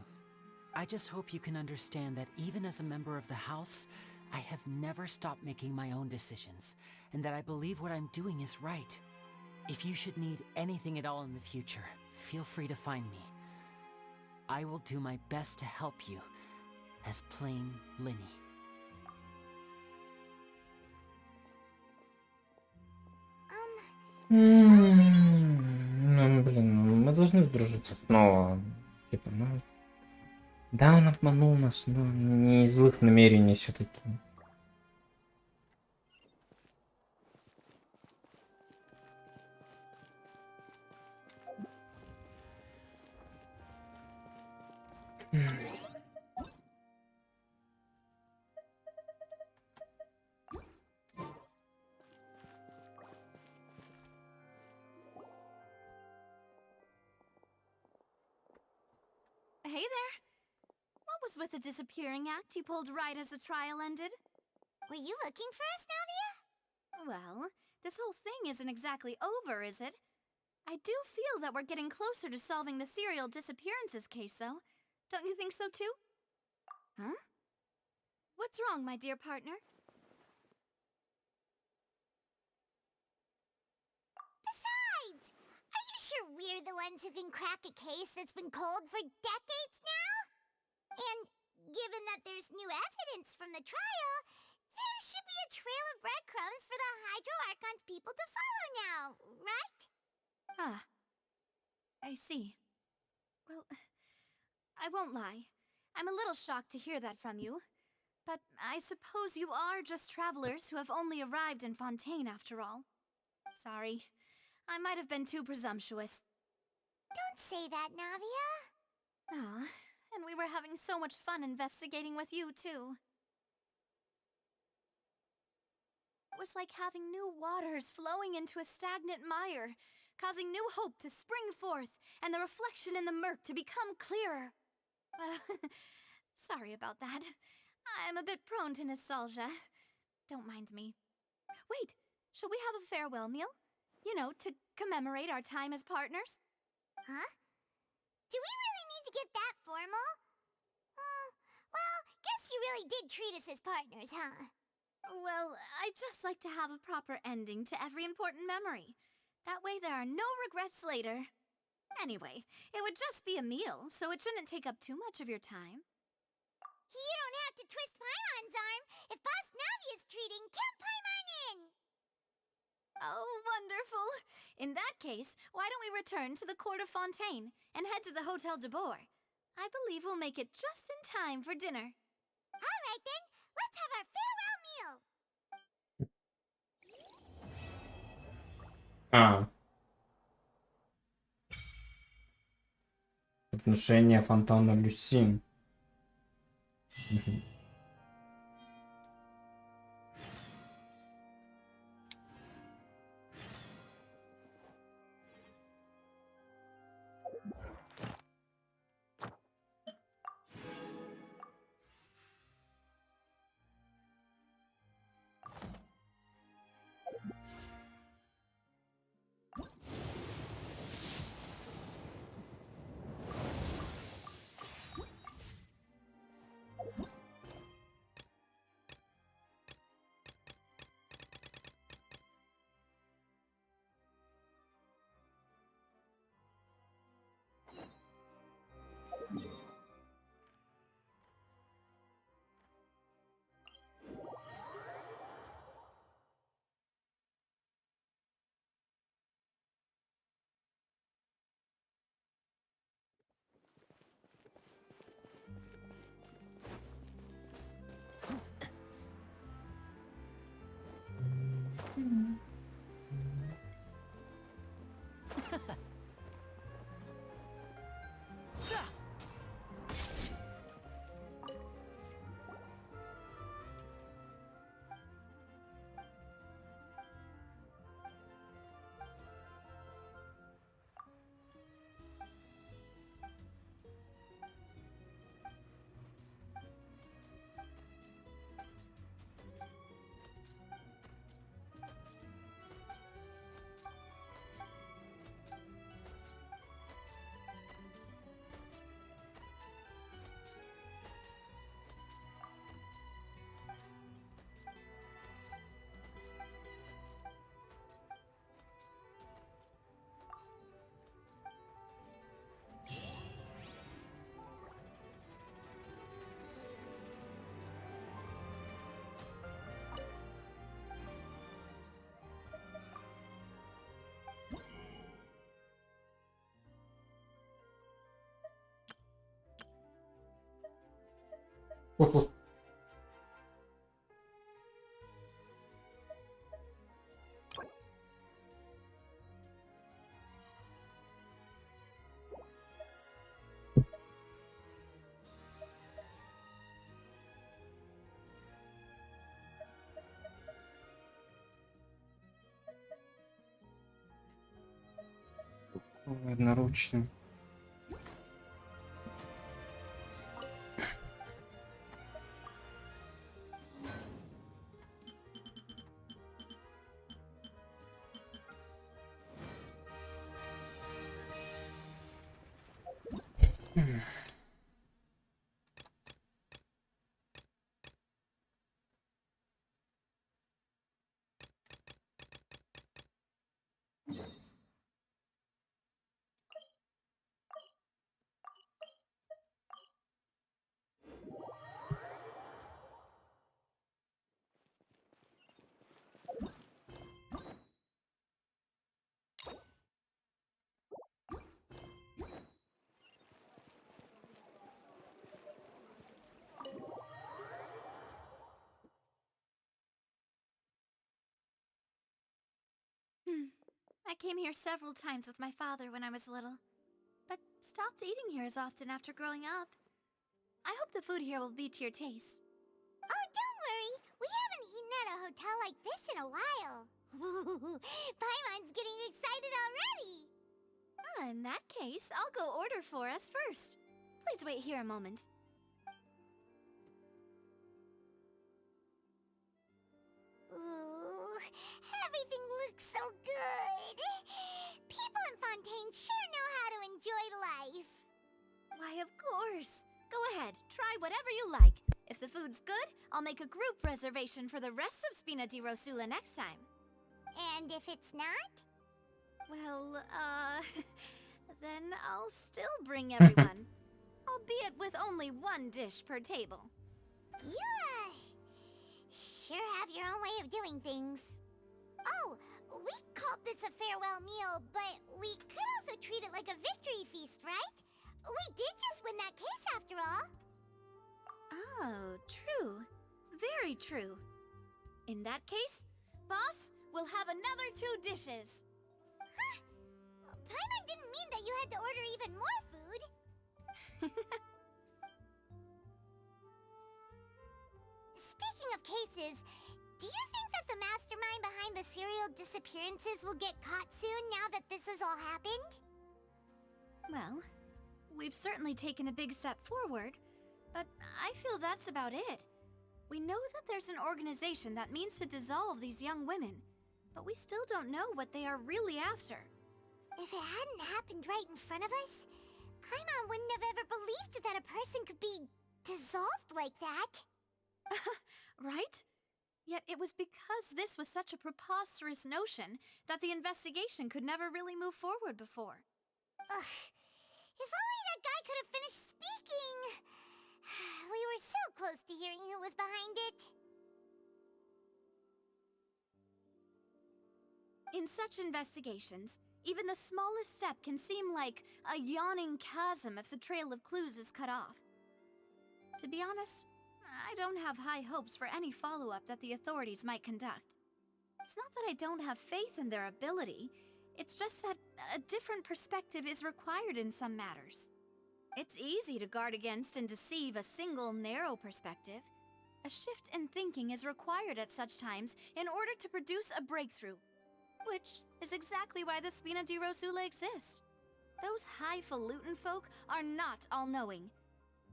I just hope you can understand that even as a member of the House, I have never stopped making my own decisions, and that I believe what I'm doing is right. If you should need anything at all in the future, feel free to find me. I will do my best to help you, as plain Linny. Ну, блин, мы должны сдружиться снова. Типа, ну... Да, он обманул нас, но не из злых намерений все-таки. Hey there. What was with the disappearing act you pulled right as the trial ended? Were you looking for us, Navia? Well, this whole thing isn't exactly over, is it? I do feel that we're getting closer to solving the serial disappearances case, though. Don't you think so, too? Huh? What's wrong, my dear partner? Besides, are you sure we're the ones who can crack a case that's been cold for decades now? And given that there's new evidence from the trial, there should be a trail of breadcrumbs for the Hydro Archon's people to follow now, right? Ah, I see. Well, I won't lie. I'm a little shocked to hear that from you. But I suppose you are just travelers who have only arrived in Fontaine after all. Sorry, I might have been too presumptuous. Don't say that, Navia. Ah, and we were having so much fun investigating with you, too. It was like having new waters flowing into a stagnant mire, causing new hope to spring forth, and the reflection in the murk to become clearer. Sorry about that. I'm a bit prone to nostalgia. Don't mind me. Wait, shall we have a farewell meal? You know, to commemorate our time as partners? Huh? Do we really need to get that formal? Well, guess you really did treat us as partners, huh? Well, I'd just like to have a proper ending to every important memory. That way there are no regrets later. Anyway, it would just be a meal, so it shouldn't take up too much of your time. You don't have to twist Paimon's arm. If Boss Navia's treating, count Paimon in! Oh, wonderful! In that case, why don't we return to the court of Fontaine and head to the Hotel de Boer? I believe we'll make it just in time for dinner. All right then, let's have our farewell meal! Отношения Фонтана Люси. Одноручным. I came here several times with my father when I was little, but stopped eating here as often after growing up. I hope the food here will be to your taste. Oh, don't worry. We haven't eaten at a hotel like this in a while. Paimon's getting excited already. In that case, I'll go order for us first. Please wait here a moment. Ooh, everything looks so good. People in Fontaine sure know how to enjoy life. Why, of course. Go ahead, try whatever you like. If the food's good, I'll make a group reservation for the rest of Spina di Rosula next time. And if it's not? Well, then I'll still bring everyone. Albeit with only one dish per table. You, sure have your own way of doing things. Oh, we called this a farewell meal, but we could also treat it like a victory feast, right? We did just win that case after all. Oh, true. Very true. In that case, boss, we'll have another 2 dishes. Huh? Paimon didn't mean that you had to order even more food. Speaking of cases, do you think that the mastermind behind the serial disappearances will get caught soon now that this has all happened? Well, we've certainly taken a big step forward, but I feel that's about it. We know that there's an organization that means to dissolve these young women, but we still don't know what they are really after. If it hadn't happened right in front of us, Paimon wouldn't have ever believed that a person could be dissolved like that. Right? Yet it was because this was such a preposterous notion that the investigation could never really move forward before. Ugh. If only that guy could have finished speaking! We were so close to hearing who was behind it. In such investigations, even the smallest step can seem like a yawning chasm if the trail of clues is cut off. To be honest, I don't have high hopes for any follow-up that the authorities might conduct. It's not that I don't have faith in their ability, it's just that a different perspective is required in some matters. It's easy to guard against and deceive a single narrow perspective. A shift in thinking is required at such times in order to produce a breakthrough. Which is exactly why the Spina di Rosula exist. Those highfalutin folk are not all-knowing.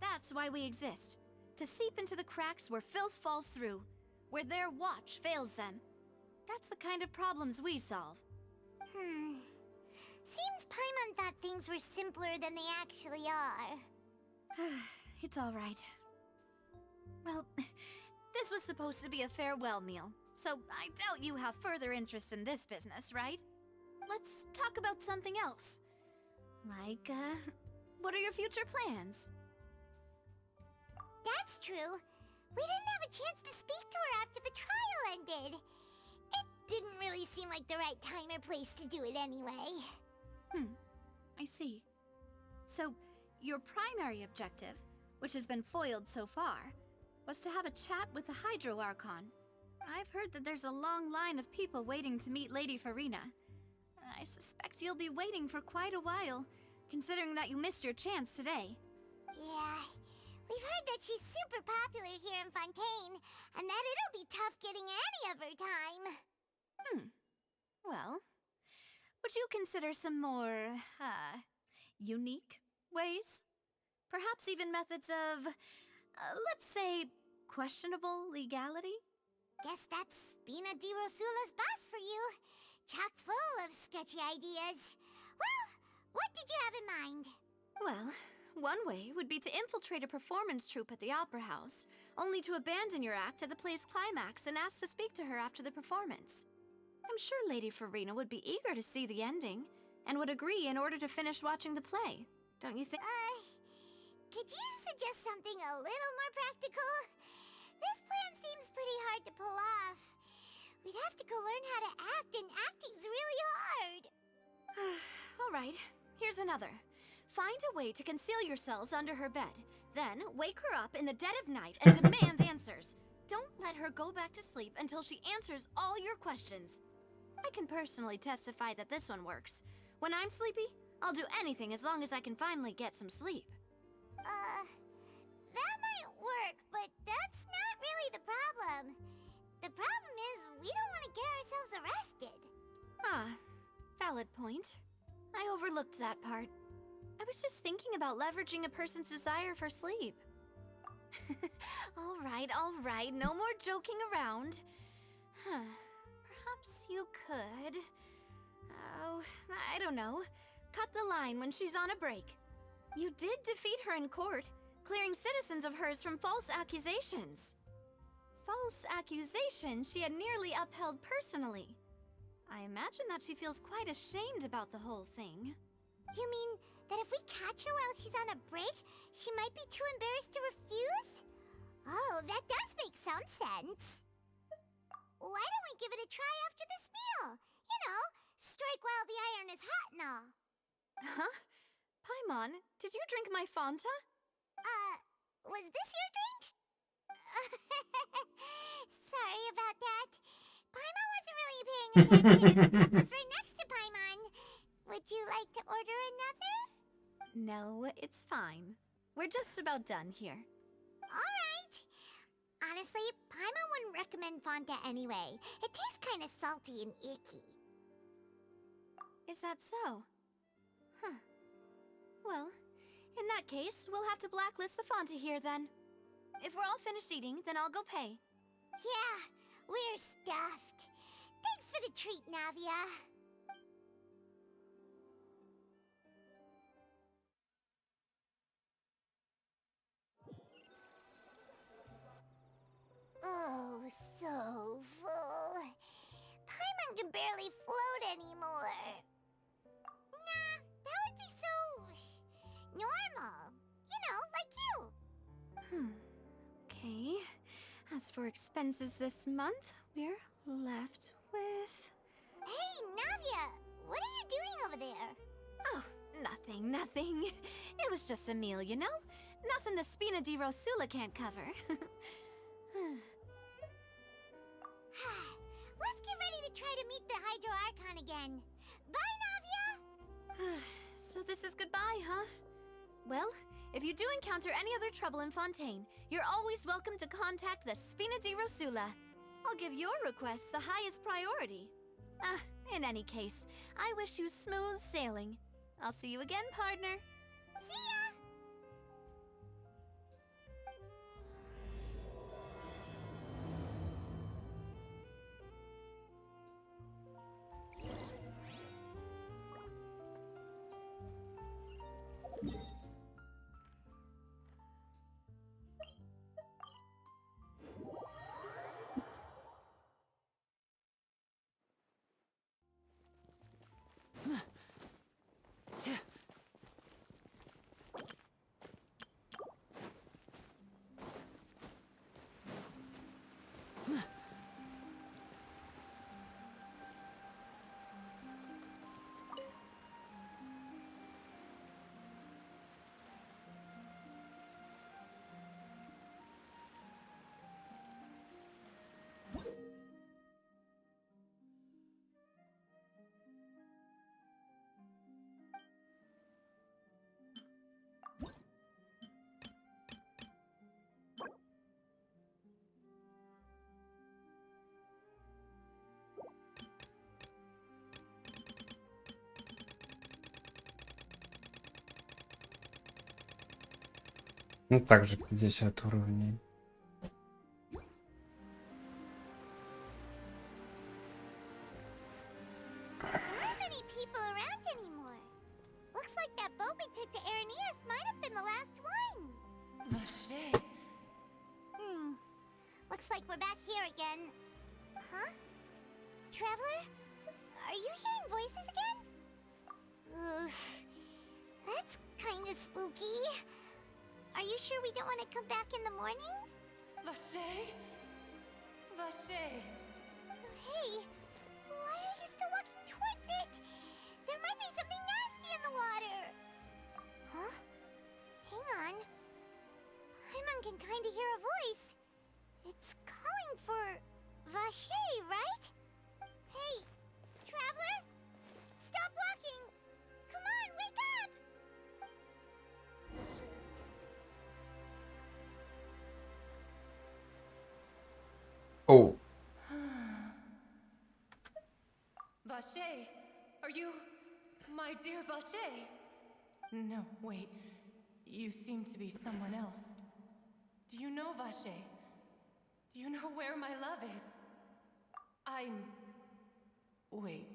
That's why we exist. To seep into the cracks where filth falls through, where their watch fails them. That's the kind of problems we solve. Seems Paimon thought things were simpler than they actually are. It's all right. Well, this was supposed to be a farewell meal, so I doubt you have further interest in this business, right? Let's talk about something else. Like, what are your future plans? That's true. We didn't have a chance to speak to her after the trial ended. It didn't really seem like the right time or place to do it anyway. I see. So, your primary objective, which has been foiled so far, was to have a chat with the Hydro Archon. I've heard that there's a long line of people waiting to meet Lady Farina. I suspect you'll be waiting for quite a while, considering that you missed your chance today. Yeah, we've heard that she's super popular here in Fontaine, and that it'll be tough getting any of her time. Well, would you consider some more, unique ways? Perhaps even methods of, let's say, questionable legality? Guess that's Spina di Rosula's boss for you. Chock full of sketchy ideas. Well, what did you have in mind? Well, one way would be to infiltrate a performance troupe at the Opera House, only to abandon your act at the play's climax and ask to speak to her after the performance. I'm sure Lady Farina would be eager to see the ending, and would agree in order to finish watching the play. Don't you think? Could you suggest something a little more practical? This plan seems pretty hard to pull off. We'd have to go learn how to act, and acting's really hard. All right, here's another. Find a way to conceal yourselves under her bed. Then, wake her up in the dead of night and demand answers. Don't let her go back to sleep until she answers all your questions. I can personally testify that this one works. When I'm sleepy, I'll do anything as long as I can finally get some sleep. That might work, but that's not really the problem. The problem is we don't want to get ourselves arrested. Ah, valid point. I overlooked that part. I was just thinking about leveraging a person's desire for sleep. All right, no more joking around. Perhaps you could... Oh, I don't know. Cut the line when she's on a break. You did defeat her in court, clearing citizens of hers from false accusations. False accusations she had nearly upheld personally. I imagine that she feels quite ashamed about the whole thing. You mean that if we catch her while she's on a break, she might be too embarrassed to refuse? Oh, that does make some sense. Why don't we give it a try after this meal? You know, strike while the iron is hot and all. Huh? Paimon, did you drink my Fanta? Was this your drink? Sorry about that. Paimon wasn't really paying attention and the cup was right next to Paimon. Would you like to order another? No, it's fine. We're just about done here. Alright. Honestly, Paimon wouldn't recommend Fanta anyway. It tastes kind of salty and icky. Is that so? Huh. Well, in that case, we'll have to blacklist the Fanta here then. If we're all finished eating, then I'll go pay. Yeah, we're stuffed. Thanks for the treat, Navia. Oh, so full. Paimon can barely float anymore. Nah, that would be so... normal. You know, like you. Okay. As for expenses this month, we're left with... Hey, Navia! What are you doing over there? Oh, nothing. It was just a meal, you know? Nothing the Spina di Rosula can't cover. Let's get ready to try to meet the Hydro Archon again. Bye, Navia! So this is goodbye, huh? Well, if you do encounter any other trouble in Fontaine, you're always welcome to contact the Spina di Rosula. I'll give your request the highest priority. In any case, I wish you smooth sailing. I'll see you again, partner. See ya! Ну, также 50 уровней. There aren't many people around anymore. Looks like that boat we took to Araneas might have been the last one. Looks like we're back here again. Huh? Traveler? Are you hearing voices again? Ugh. That's kinda spooky. Are you sure we don't want to come back in the morning? Vache? Hey, why are you still walking towards it? There might be something nasty in the water. Huh? Hang on. Paimon can kinda hear a voice. It's calling for Vache, right? Hey, Are you my dear Vache? No, wait. You seem to be someone else. Do you know Vache? Do you know where my love is? Wait.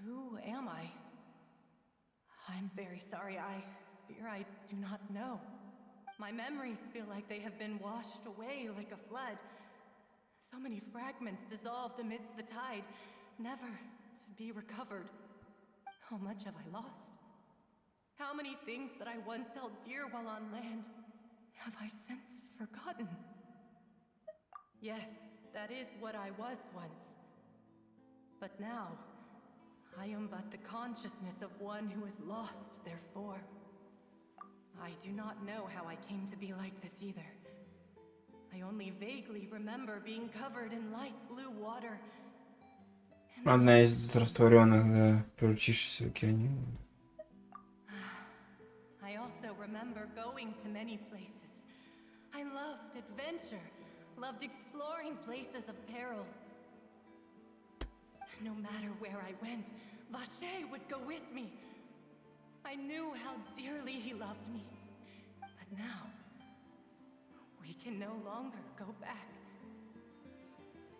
Who am I? I'm very sorry. I fear I do not know. My memories feel like they have been washed away like a flood. So many fragments dissolved amidst the tide, never to be recovered. How much have I lost? How many things that I once held dear while on land have I since forgotten? Yes, that is what I was once. But now, I am but the consciousness of one who is lost, therefore. I do not know how I came to be like this either. I only vaguely remember being covered in light blue water. Одна из растворенных, да, превратившихся в океане. I also remember going to many places. I loved adventure, loved exploring places of peril. No matter where I went, Vache would go with me. I knew how dearly he loved me. But now, we can no longer go back.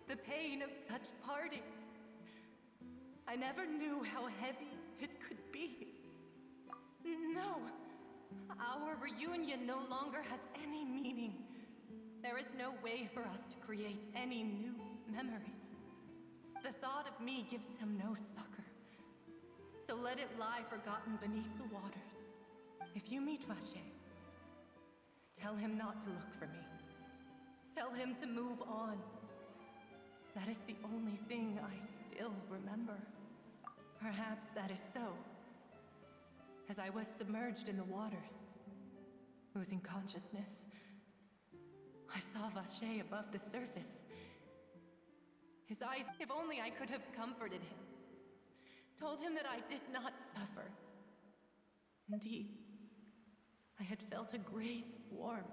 The pain of such parting. I never knew how heavy it could be. No, our reunion no longer has any meaning. There is no way for us to create any new memories. The thought of me gives him no succor. So let it lie forgotten beneath the waters. If you meet Vache, tell him not to look for me. Tell him to move on. That is the only thing I still remember. Perhaps that is so. As I was submerged in the waters, losing consciousness, I saw Vache above the surface. His eyes, if only I could have comforted him. Told him that I did not suffer. Indeed, I had felt a great warmth.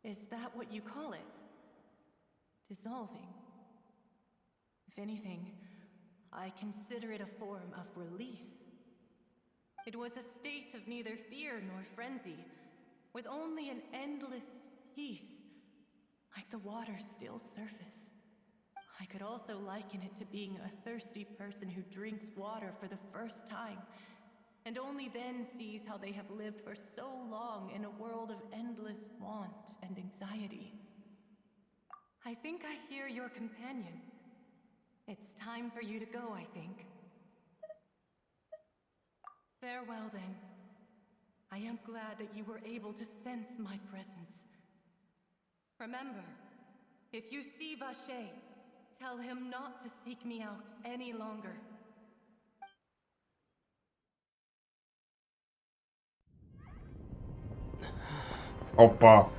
Is that what you call it? Dissolving? If anything, I consider it a form of release. It was a state of neither fear nor frenzy, with only an endless peace, like the water's still surface. I could also liken it to being a thirsty person who drinks water for the first time, and only then sees how they have lived for so long in a world of endless want and anxiety. I think I hear your companion. It's time for you to go, I think. Farewell, then. I am glad that you were able to sense my presence. Remember, if you see Vache, tell him not to seek me out any longer. Опа.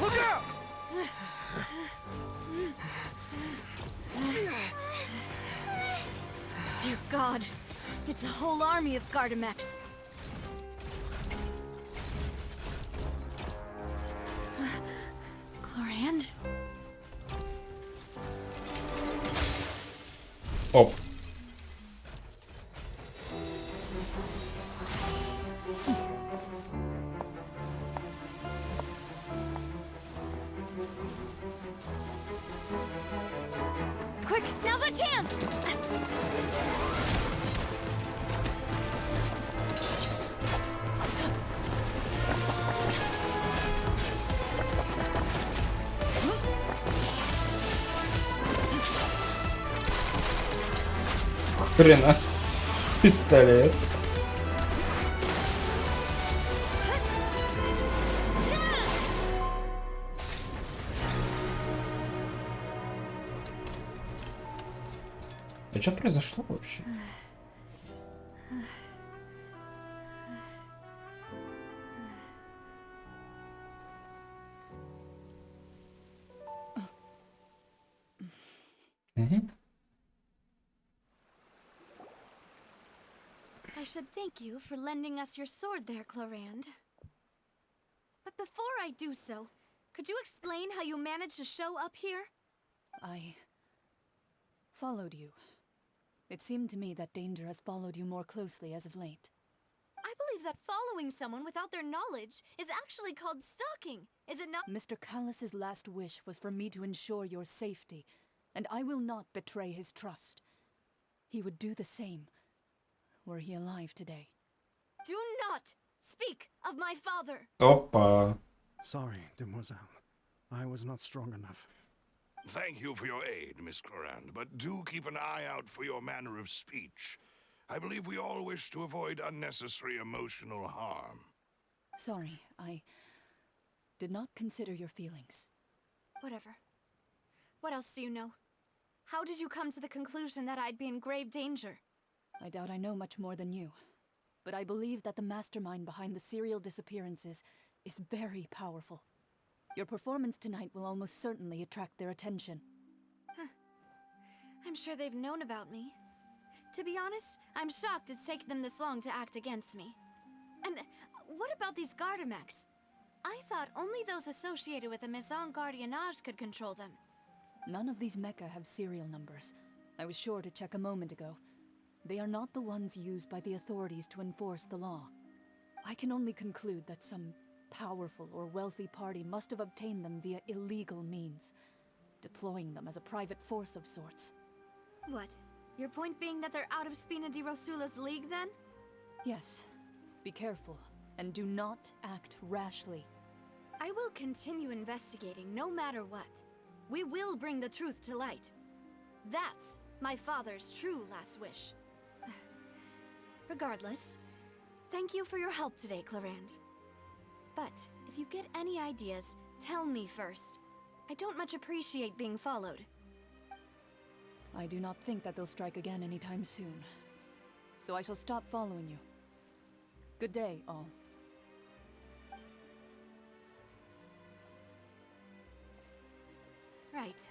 Look out! Dear God, it's a whole army of Gardamex. Chlorand? Оп. Quick, now's our chance! Хрена. Пистолет. А что произошло вообще? I should thank you for lending us your sword there, Clorand. But before I do so, could you explain how you managed to show up here? I followed you. It seemed to me that danger has followed you more closely as of late. I believe that following someone without their knowledge is actually called stalking, is it not? Mr. Callus's last wish was for me to ensure your safety, and I will not betray his trust. He would do the same, were he alive today. Do not speak of my father! Опа. Sorry, demoiselle. I was not strong enough. Thank you for your aid, Miss Clorand, but do keep an eye out for your manner of speech. I believe we all wish to avoid unnecessary emotional harm. Sorry, I did not consider your feelings. Whatever. What else do you know? How did you come to the conclusion that I'd be in grave danger? I doubt I know much more than you, but I believe that the mastermind behind the serial disappearances is very powerful. Your performance tonight will almost certainly attract their attention. I'm sure they've known about me. To be honest, I'm shocked it's taken them this long to act against me. And what about these Gardamex? I thought only those associated with the Maison Gardiennage could control them. None of these mecha have serial numbers. I was sure to check a moment ago. They are not the ones used by the authorities to enforce the law. I can only conclude that some powerful or wealthy party must have obtained them via illegal means, deploying them as a private force of sorts. What? Your point being that they're out of Spina di Rosula's league, then? Yes. Be careful, and do not act rashly. I will continue investigating no matter what. We will bring the truth to light. That's my father's true last wish. Regardless, thank you for your help today, Clorand. But if you get any ideas, tell me first. I don't much appreciate being followed. I do not think that they'll strike again anytime soon. So I shall stop following you. Good day, all. Right.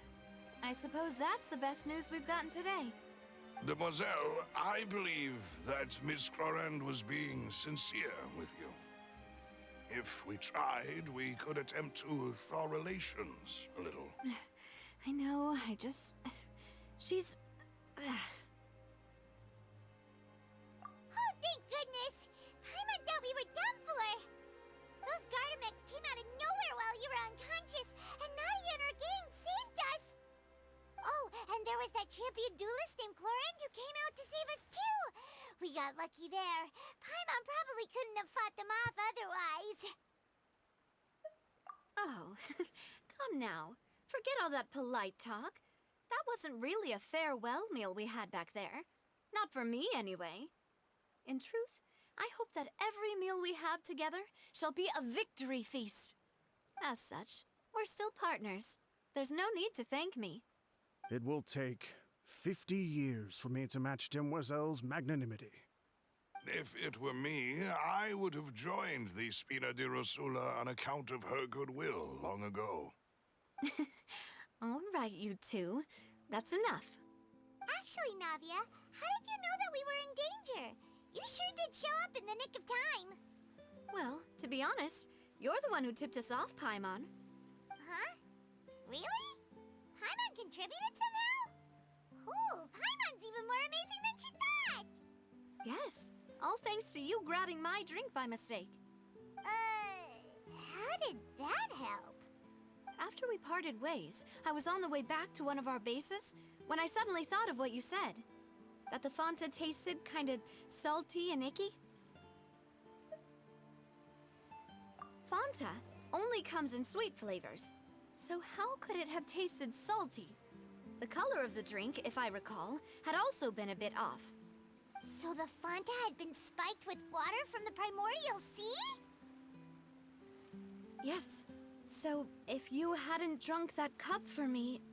I suppose that's the best news we've gotten today. Demoiselle, I believe that Miss Clorand was being sincere with you. If we tried, we could attempt to thaw relations a little. I know, she's... Oh, thank goodness! Paimon thought we were done for! Those Gardamex came out of nowhere while you were unconscious, and Nadia and her gang saved us! Oh, and there was that champion duelist named Clorand who came out to save us too! We got lucky there. Paimon probably couldn't have fought them off otherwise. Oh, come now. Forget all that polite talk. That wasn't really a farewell meal we had back there. Not for me, anyway. In truth, I hope that every meal we have together shall be a victory feast. As such, we're still partners. There's no need to thank me. It will take 50 years for me to match Demoiselle's magnanimity. If it were me, I would have joined the Spina di Rosula on account of her goodwill long ago. All right, you two. That's enough. Actually, Navia, how did you know that we were in danger? You sure did show up in the nick of time. Well, to be honest, you're the one who tipped us off, Paimon. Huh? Really? Paimon contributed somehow? Ooh, Paimon's even more amazing than she thought! Yes, all thanks to you grabbing my drink by mistake. How did that help? After we parted ways, I was on the way back to one of our bases when I suddenly thought of what you said. That the Fanta tasted kind of salty and icky. Fanta only comes in sweet flavors, so how could it have tasted salty? The color of the drink, if I recall, had also been a bit off. So the Fanta had been spiked with water from the primordial sea? Yes. So, if you hadn't drunk that cup for me...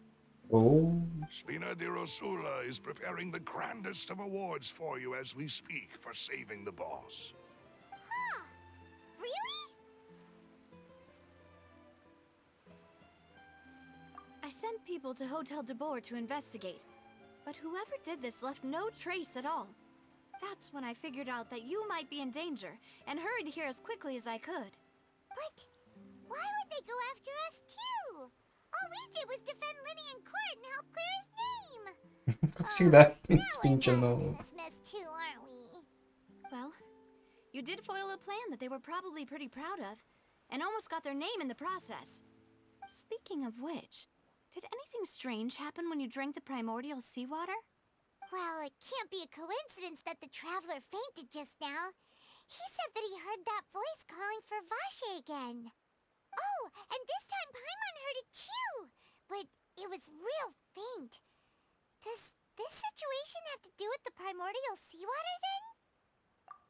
Oh. Spina di Rosula is preparing the grandest of awards for you as we speak for saving the boss. Huh? Really? I sent people to Hotel de Boer to investigate, but whoever did this left no trace at all. That's when I figured out that you might be in danger and hurried here as quickly as I could. But why would they go after us too? All we did was defend Linny in court and help clear his name. Как всегда, в Now принципе, we're ничего involved in нового. this mess too, aren't we? Well, you did foil a plan that they were probably pretty proud of, and almost got their name in the process. Speaking of which, did anything strange happen when you drank the primordial seawater? Well, it can't be a coincidence that the traveler fainted just now. He said that he heard that voice calling for Vache again. Oh, and this time Paimon heard it too, but it was real faint. Does this situation have to do with the primordial seawater then?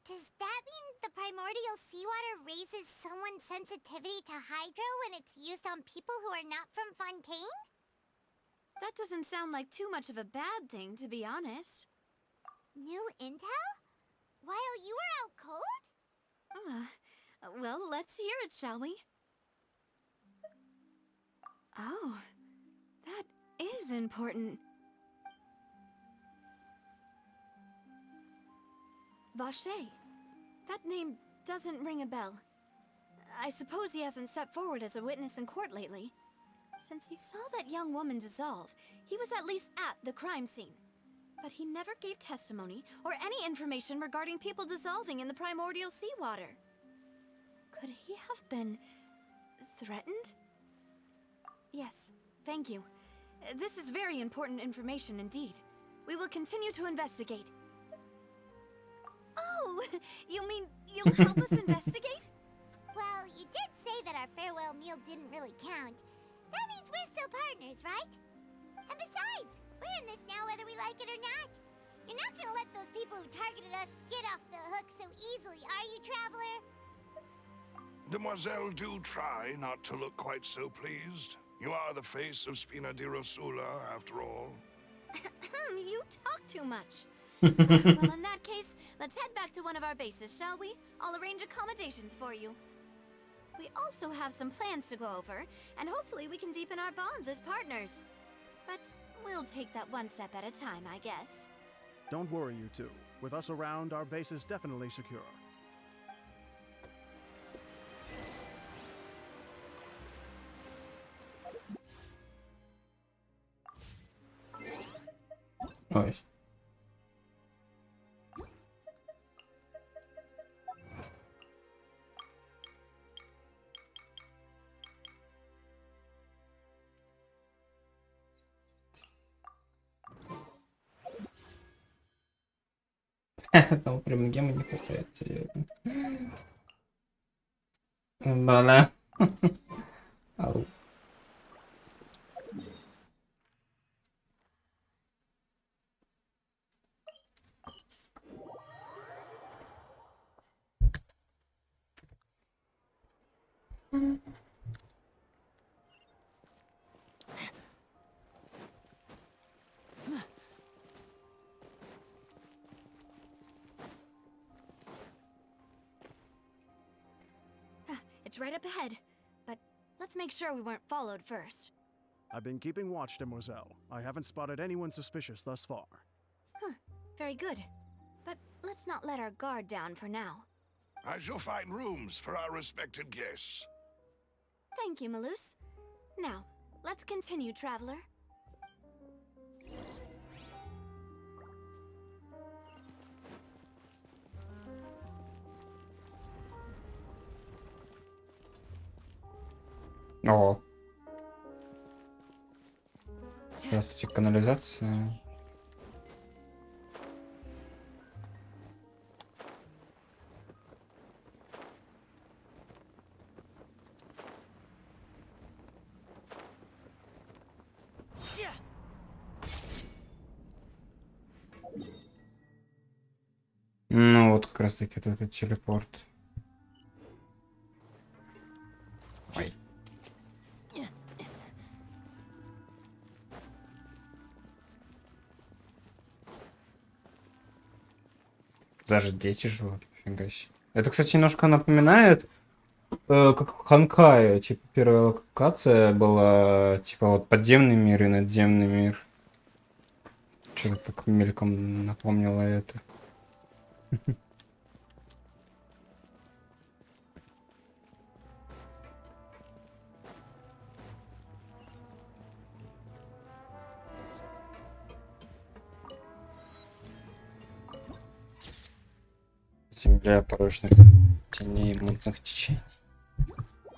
Does that mean the primordial seawater raises someone's sensitivity to hydro when it's used on people who are not from Fontaine? That doesn't sound like too much of a bad thing, to be honest. New intel? While you were out cold? Well, let's hear it, shall we? Oh, that is important. Vache. That name doesn't ring a bell. I suppose he hasn't stepped forward as a witness in court lately. Since he saw that young woman dissolve, he was at least at the crime scene. But he never gave testimony or any information regarding people dissolving in the primordial seawater. Could he have been threatened? Yes, thank you. This is very important information indeed. We will continue to investigate. Oh, you mean you'll help us investigate? Well, you did say that our farewell meal didn't really count. That means we're still partners, right? And besides, we're in this now whether we like it or not. You're not gonna let those people who targeted us get off the hook so easily, are you, Traveler? Demoiselle, do try not to look quite so pleased. You are the face of Spina di Rosula, after all. You talk too much. Well, in that case, let's head back to one of our bases, shall we? I'll arrange accommodations for you. We also have some plans to go over, and hopefully we can deepen our bonds as partners. But we'll take that one step at a time, I guess. Don't worry, you two. With us around, our base is definitely secure. Ой. Там прям гема не хватает, серьезно. Бала. Ау. It's right up ahead, but let's make sure we weren't followed first. I've been keeping watch, Demoiselle. I haven't spotted anyone suspicious thus far. Very good. But let's not let our guard down for now. I shall find rooms for our respected guests. Thank you, Malus. Now, let's continue, Traveler. О. Здравствуйте, канализация. Ну вот как раз таки вот этот телепорт. Ой. Даже дети живут, фига себе. Это, кстати, немножко напоминает, как в Ханкае, типа, первая локация была, типа, вот подземный мир и надземный мир. Что-то так мельком напомнило это. Земля порочных теней и мутных течений.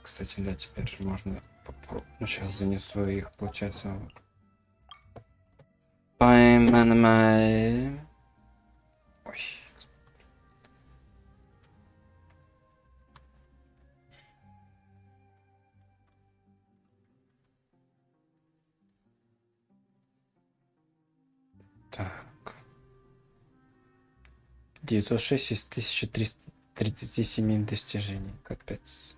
Кстати, да, теперь же можно попробовать. Ну, сейчас занесу их, получается. Поймаем. Ой. Так. 906 из 1337 достижений. Капец.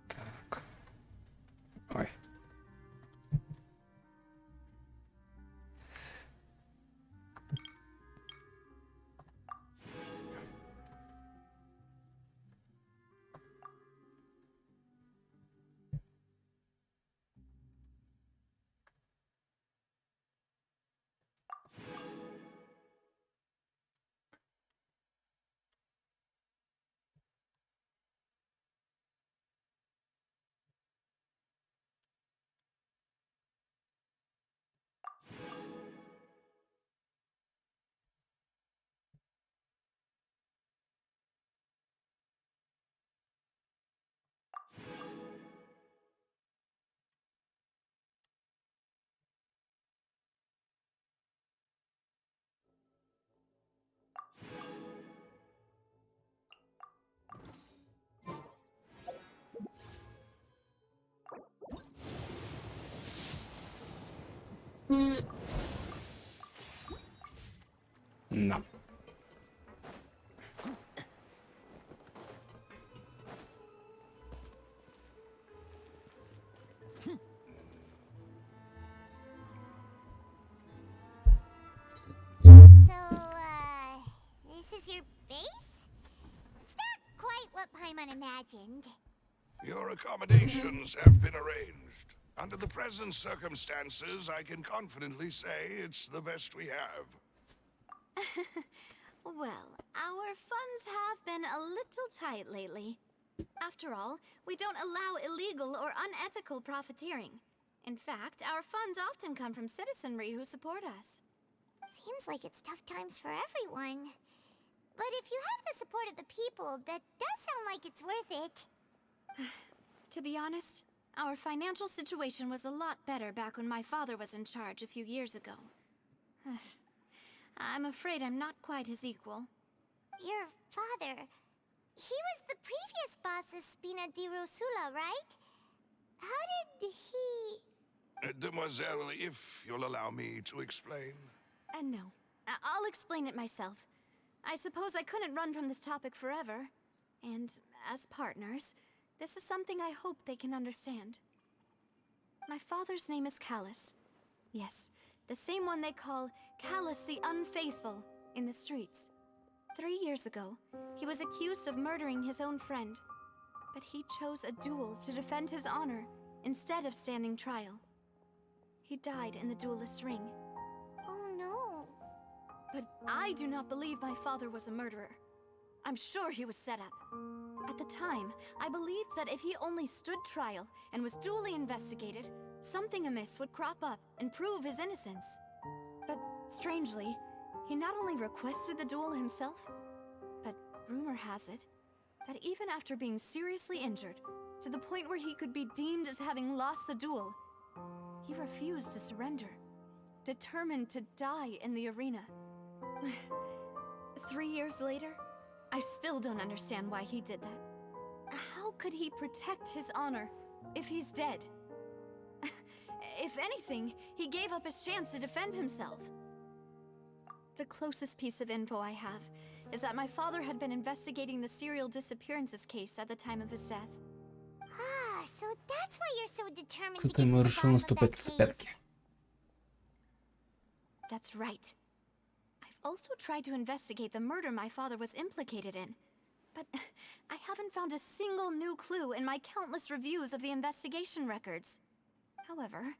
Так. Ой. Да. This is your base? It's not quite what Paimon imagined. Your accommodations have been arranged. Under the present circumstances, I can confidently say it's the best we have. Well, our funds have been a little tight lately. After all, we don't allow illegal or unethical profiteering. In fact, our funds often come from citizenry who support us. Seems like it's tough times for everyone. But if you have the support of the people, that does sound like it's worth it. To be honest, our financial situation was a lot better back when my father was in charge a few years ago. I'm afraid I'm not quite his equal. Your father... He was the previous boss of Spina di Rosula, right? How did he... Demoiselle, if you'll allow me to explain. No. I'll explain it myself. I suppose I couldn't run from this topic forever. And as partners, this is something I hope they can understand. My father's name is Callus. Yes, the same one they call Callus the Unfaithful in the streets. 3 years ago, he was accused of murdering his own friend. But he chose a duel to defend his honor instead of standing trial. He died in the duelist's ring. Oh no. But I do not believe my father was a murderer. I'm sure he was set up. At the time, I believed that if he only stood trial and was duly investigated, something amiss would crop up and prove his innocence. But strangely, he not only requested the duel himself, but rumor has it that even after being seriously injured, to the point where he could be deemed as having lost the duel, he refused to surrender, determined to die in the arena. 3 years later, I still don't understand why he did that. How could he protect his honor if he's dead? If anything, he gave up his chance to defend himself. The closest piece of info I have is that my father had been investigating the serial disappearances case at the time of his death. Ah, so that's why you're so determined to Кто-то get ему to the решил bottom of наступать that в case. пятки. That's right. I've also tried to investigate the murder my father was implicated in, but I haven't found a single new clue in my countless reviews of the investigation records. However,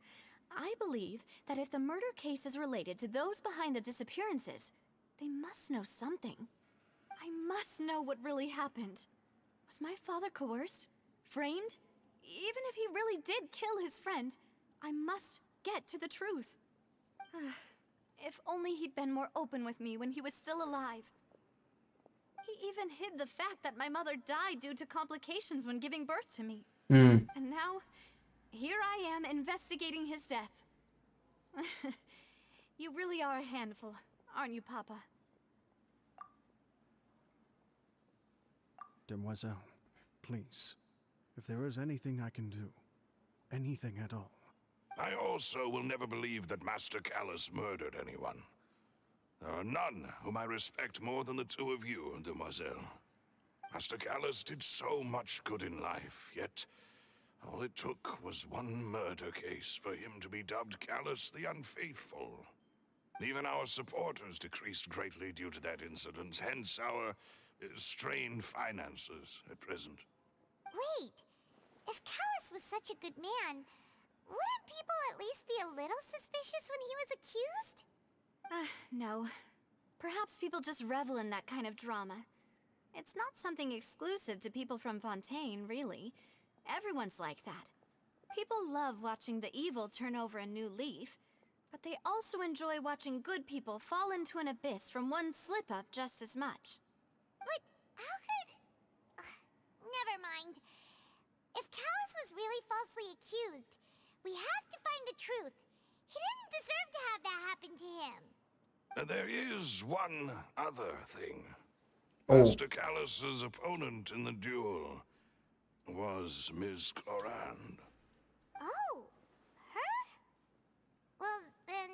I believe that if the murder case is related to those behind the disappearances, they must know something. I must know what really happened. Was my father coerced? Framed? Even if he really did kill his friend, I must get to the truth. If only he'd been more open with me when he was still alive. He even hid the fact that my mother died due to complications when giving birth to me. Hmm. And now, here I am investigating his death. You really are a handful, aren't you, Papa? Demoiselle, please, if there is anything I can do, anything at all. I also will never believe that Master Callus murdered anyone. There are none whom I respect more than the two of you, Demoiselle. Master Callus did so much good in life, yet all it took was one murder case for him to be dubbed Callus the Unfaithful. Even our supporters decreased greatly due to that incident, hence our strained finances at present. Wait, if Callus was such a good man, wouldn't people at least be a little suspicious when he was accused? No. Perhaps people just revel in that kind of drama. It's not something exclusive to people from Fontaine, really. Everyone's like that. People love watching the evil turn over a new leaf, but they also enjoy watching good people fall into an abyss from one slip-up just as much. But how could... Never mind. If Callus was really falsely accused, we have to find the truth. He didn't deserve to have that happen to him. There is one other thing. Oh. Master Callus's opponent in the duel was Ms. Clorand. Oh, her? Well, then,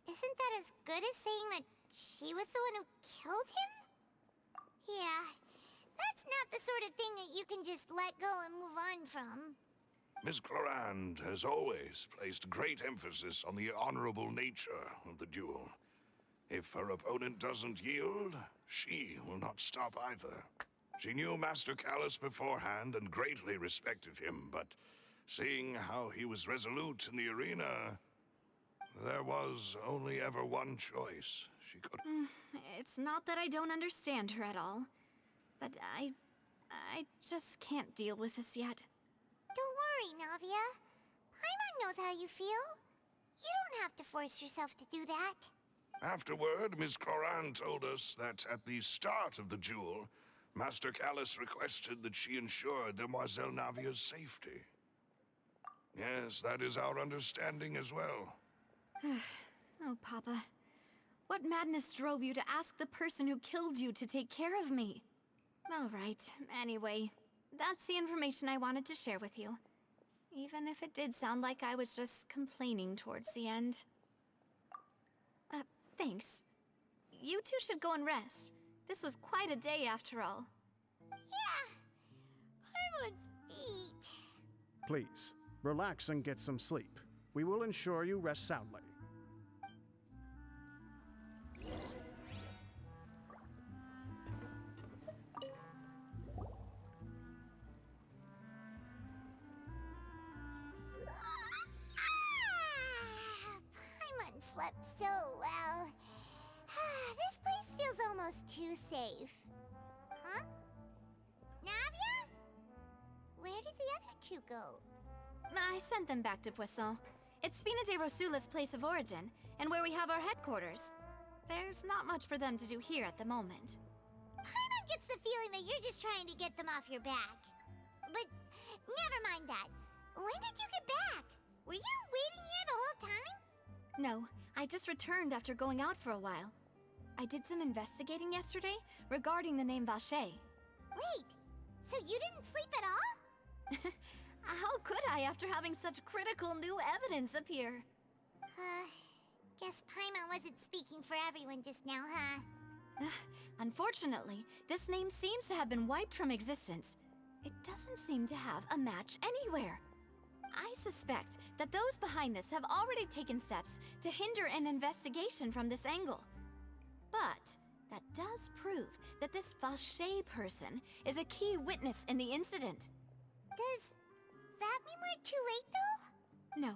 isn't that as good as saying that she was the one who killed him? Yeah, that's not the sort of thing that you can just let go and move on from. Ms. Clorand has always placed great emphasis on the honorable nature of the duel. If her opponent doesn't yield, she will not stop either. She knew Master Callus beforehand and greatly respected him, but seeing how he was resolute in the arena, there was only ever one choice she could... It's not that I don't understand her at all, but I just can't deal with this yet. Don't worry, Navia. Paimon knows how you feel. You don't have to force yourself to do that. Afterward, Ms. Clorand told us that at the start of the duel, Master Callus requested that she ensure Demoiselle Navia's safety. Yes, that is our understanding as well. Oh, Papa. What madness drove you to ask the person who killed you to take care of me? All right, anyway, that's the information I wanted to share with you. Even if it did sound like I was just complaining towards the end. Thanks. You two should go and rest. This was quite a day after all. Yeah, Paimon's beat. Please, relax and get some sleep. We will ensure you rest soundly. Paimon slept so well. This place feels almost too safe. Huh? Navia? Where did the other two go? I sent them back to Poisson. It's Spina de Rosula's place of origin, and where we have our headquarters. There's not much for them to do here at the moment. Paimon gets the feeling that you're just trying to get them off your back. But never mind that. When did you get back? Were you waiting here the whole time? No, I just returned after going out for a while. I did some investigating yesterday regarding the name Vache. Wait, so you didn't sleep at all? How could I after having such critical new evidence appear? Guess Paimon wasn't speaking for everyone just now, huh? Unfortunately, this name seems to have been wiped from existence. It doesn't seem to have a match anywhere. I suspect that those behind this have already taken steps to hinder an investigation from this angle. But that does prove that this Vache person is a key witness in the incident. Does that mean we're too late, though? No.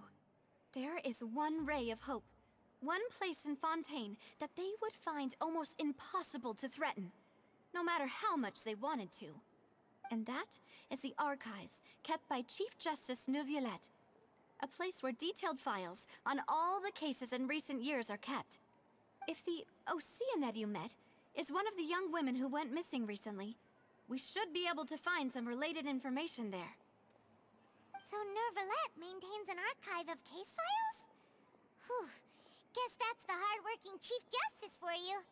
There is one ray of hope. One place in Fontaine that they would find almost impossible to threaten. no matter how much they wanted to. And that is the archives kept by Chief Justice Neuvillette, a place where detailed files on all the cases in recent years are kept. If the Oceanette you met is one of the young women who went missing recently, we should be able to find some related information there. So Neuvillette maintains an archive of case files? Whew. Guess that's the hard-working Chief Justice for you.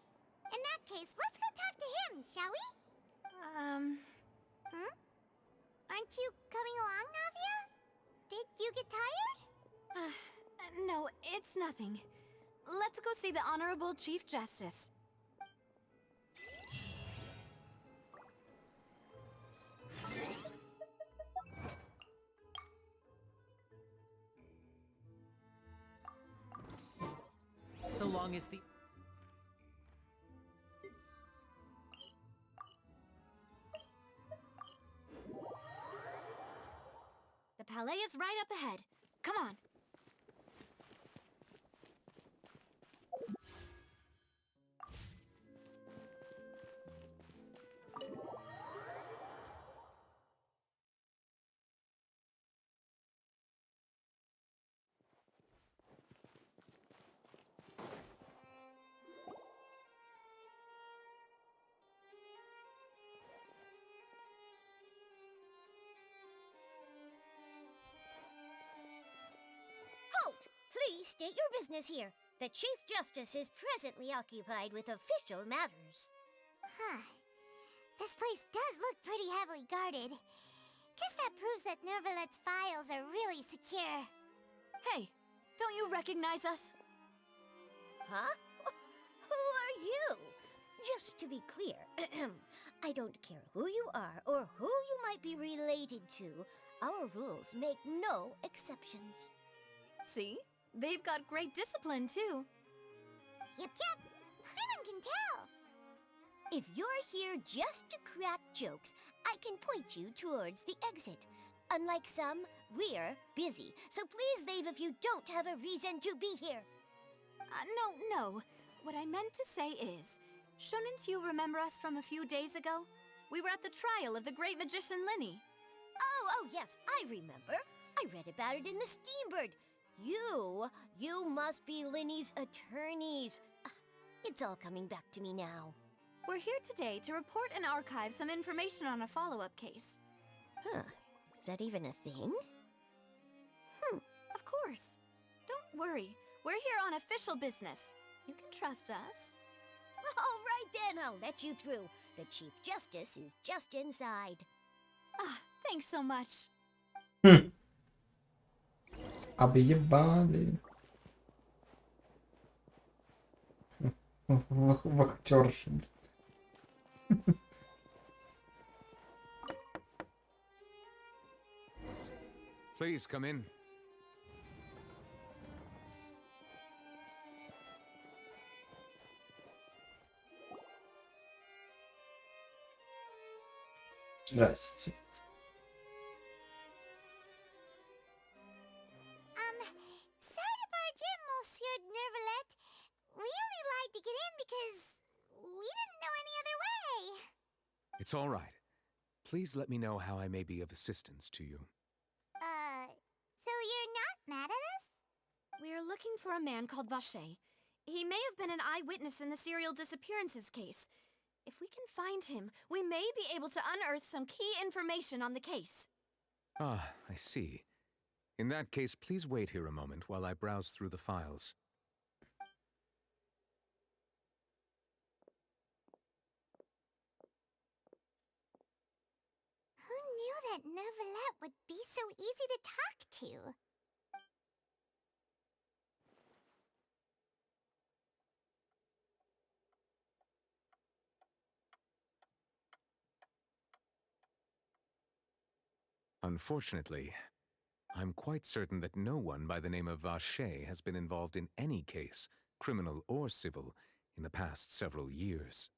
In that case, let's go talk to him, shall we? Aren't you coming along, Navia? Did you get tired? No, it's nothing. Let's go see the Honorable Chief Justice. So long as the... The Palais is right up ahead. Come on. Halt! Please state your business here. The Chief Justice is presently occupied with official matters. Huh. This place does look pretty heavily guarded. Guess that proves that Neuvillette's files are really secure. Hey, don't you recognize us? Huh? Who are you? Just to be clear, I don't care who you are or who you might be related to. Our rules make no exceptions. See? They've got great discipline, too. Yep. Paimon can tell. If you're here just to crack jokes, I can point you towards the exit. Unlike some, we're busy, so please leave if you don't have a reason to be here. No. What I meant to say is, shouldn't you remember us from a few days ago? We were at the trial of the great magician Linny. Oh, yes, I remember. I read about it in the Steambird. You must be Linny's attorneys. It's all coming back to me now. We're here today to report and archive some information on a follow-up case. Huh. Is that even a thing? Of course. Don't worry. We're here on official business. You can trust us. All right then, I'll let you through. The Chief Justice is just inside. Thanks so much. Объебали. Вахтерши. Please come in. Здрасте. Sorry to barge in, Monsieur Neuvillette. We only lied to get in because we didn't know any other way. It's all right. Please let me know how I may be of assistance to you. So you're not mad at us? We're looking for a man called Vacher. He may have been an eyewitness in the serial disappearances case. If we can find him, we may be able to unearth some key information on the case. Ah, I see. In that case, please wait here a moment while I browse through the files. Who knew that Neuvillette would be so easy to talk to? Unfortunately, I'm quite certain that no one by the name of Vacher has been involved in any case, criminal or civil, in the past several years.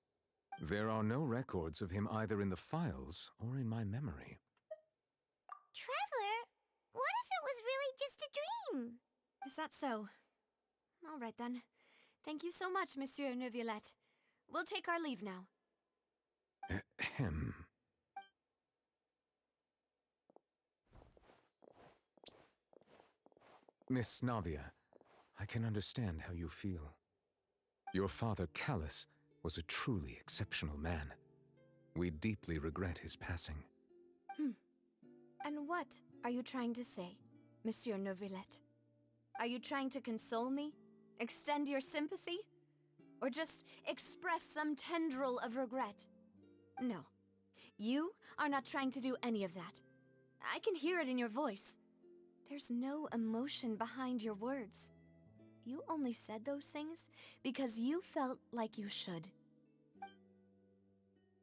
There are no records of him either in the files or in my memory. Traveler, what if it was really just a dream? Is that so? All right then. Thank you so much, Monsieur Neuvillette. We'll take our leave now. Ahem. Miss Navia, I can understand how you feel. Your father, Callus, was a truly exceptional man. We deeply regret his passing. And what are you trying to say, Monsieur Neuvillette? Are you trying to console me? Extend your sympathy? Or just express some tendril of regret? No. You are not trying to do any of that. I can hear it in your voice. There's no emotion behind your words. You only said those things because you felt like you should.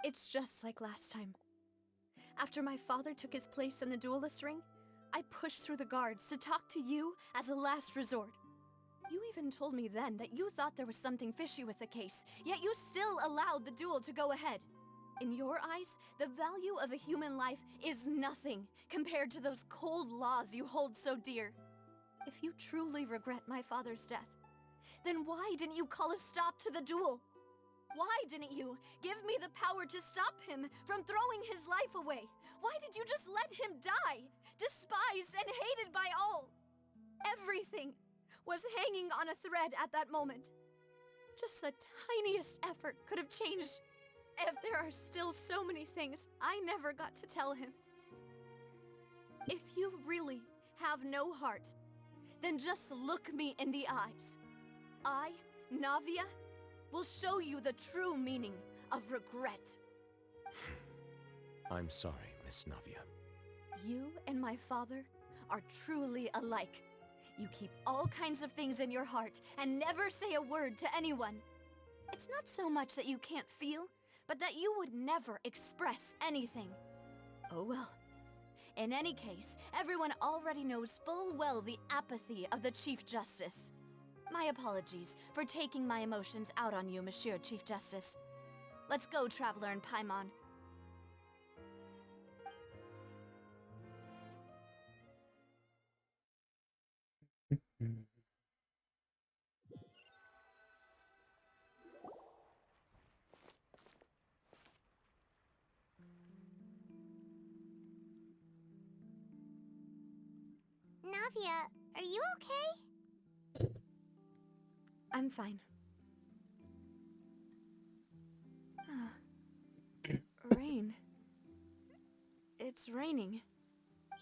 It's just like last time. After my father took his place in the duelist ring, I pushed through the guards to talk to you as a last resort. You even told me then that you thought there was something fishy with the case, yet you still allowed the duel to go ahead. In your eyes, the value of a human life is nothing compared to those cold laws you hold so dear. If you truly regret my father's death, then why didn't you call a stop to the duel? Why didn't you give me the power to stop him from throwing his life away? Why did you just let him die, despised and hated by all? Everything was hanging on a thread at that moment. Just the tiniest effort could have changed. If there are still so many things I never got to tell him. If you really have no heart, then just look me in the eyes. I, Navia, will show you the true meaning of regret. I'm sorry, Miss Navia. You and my father are truly alike. You keep all kinds of things in your heart and never say a word to anyone. It's not so much that you can't feel, but that you would never express anything. Oh well. In any case, everyone already knows full well the apathy of the Chief Justice. My apologies for taking my emotions out on you, Monsieur Chief Justice. Let's go, Traveler and Paimon. Navia, are you okay? I'm fine. Rain. It's raining.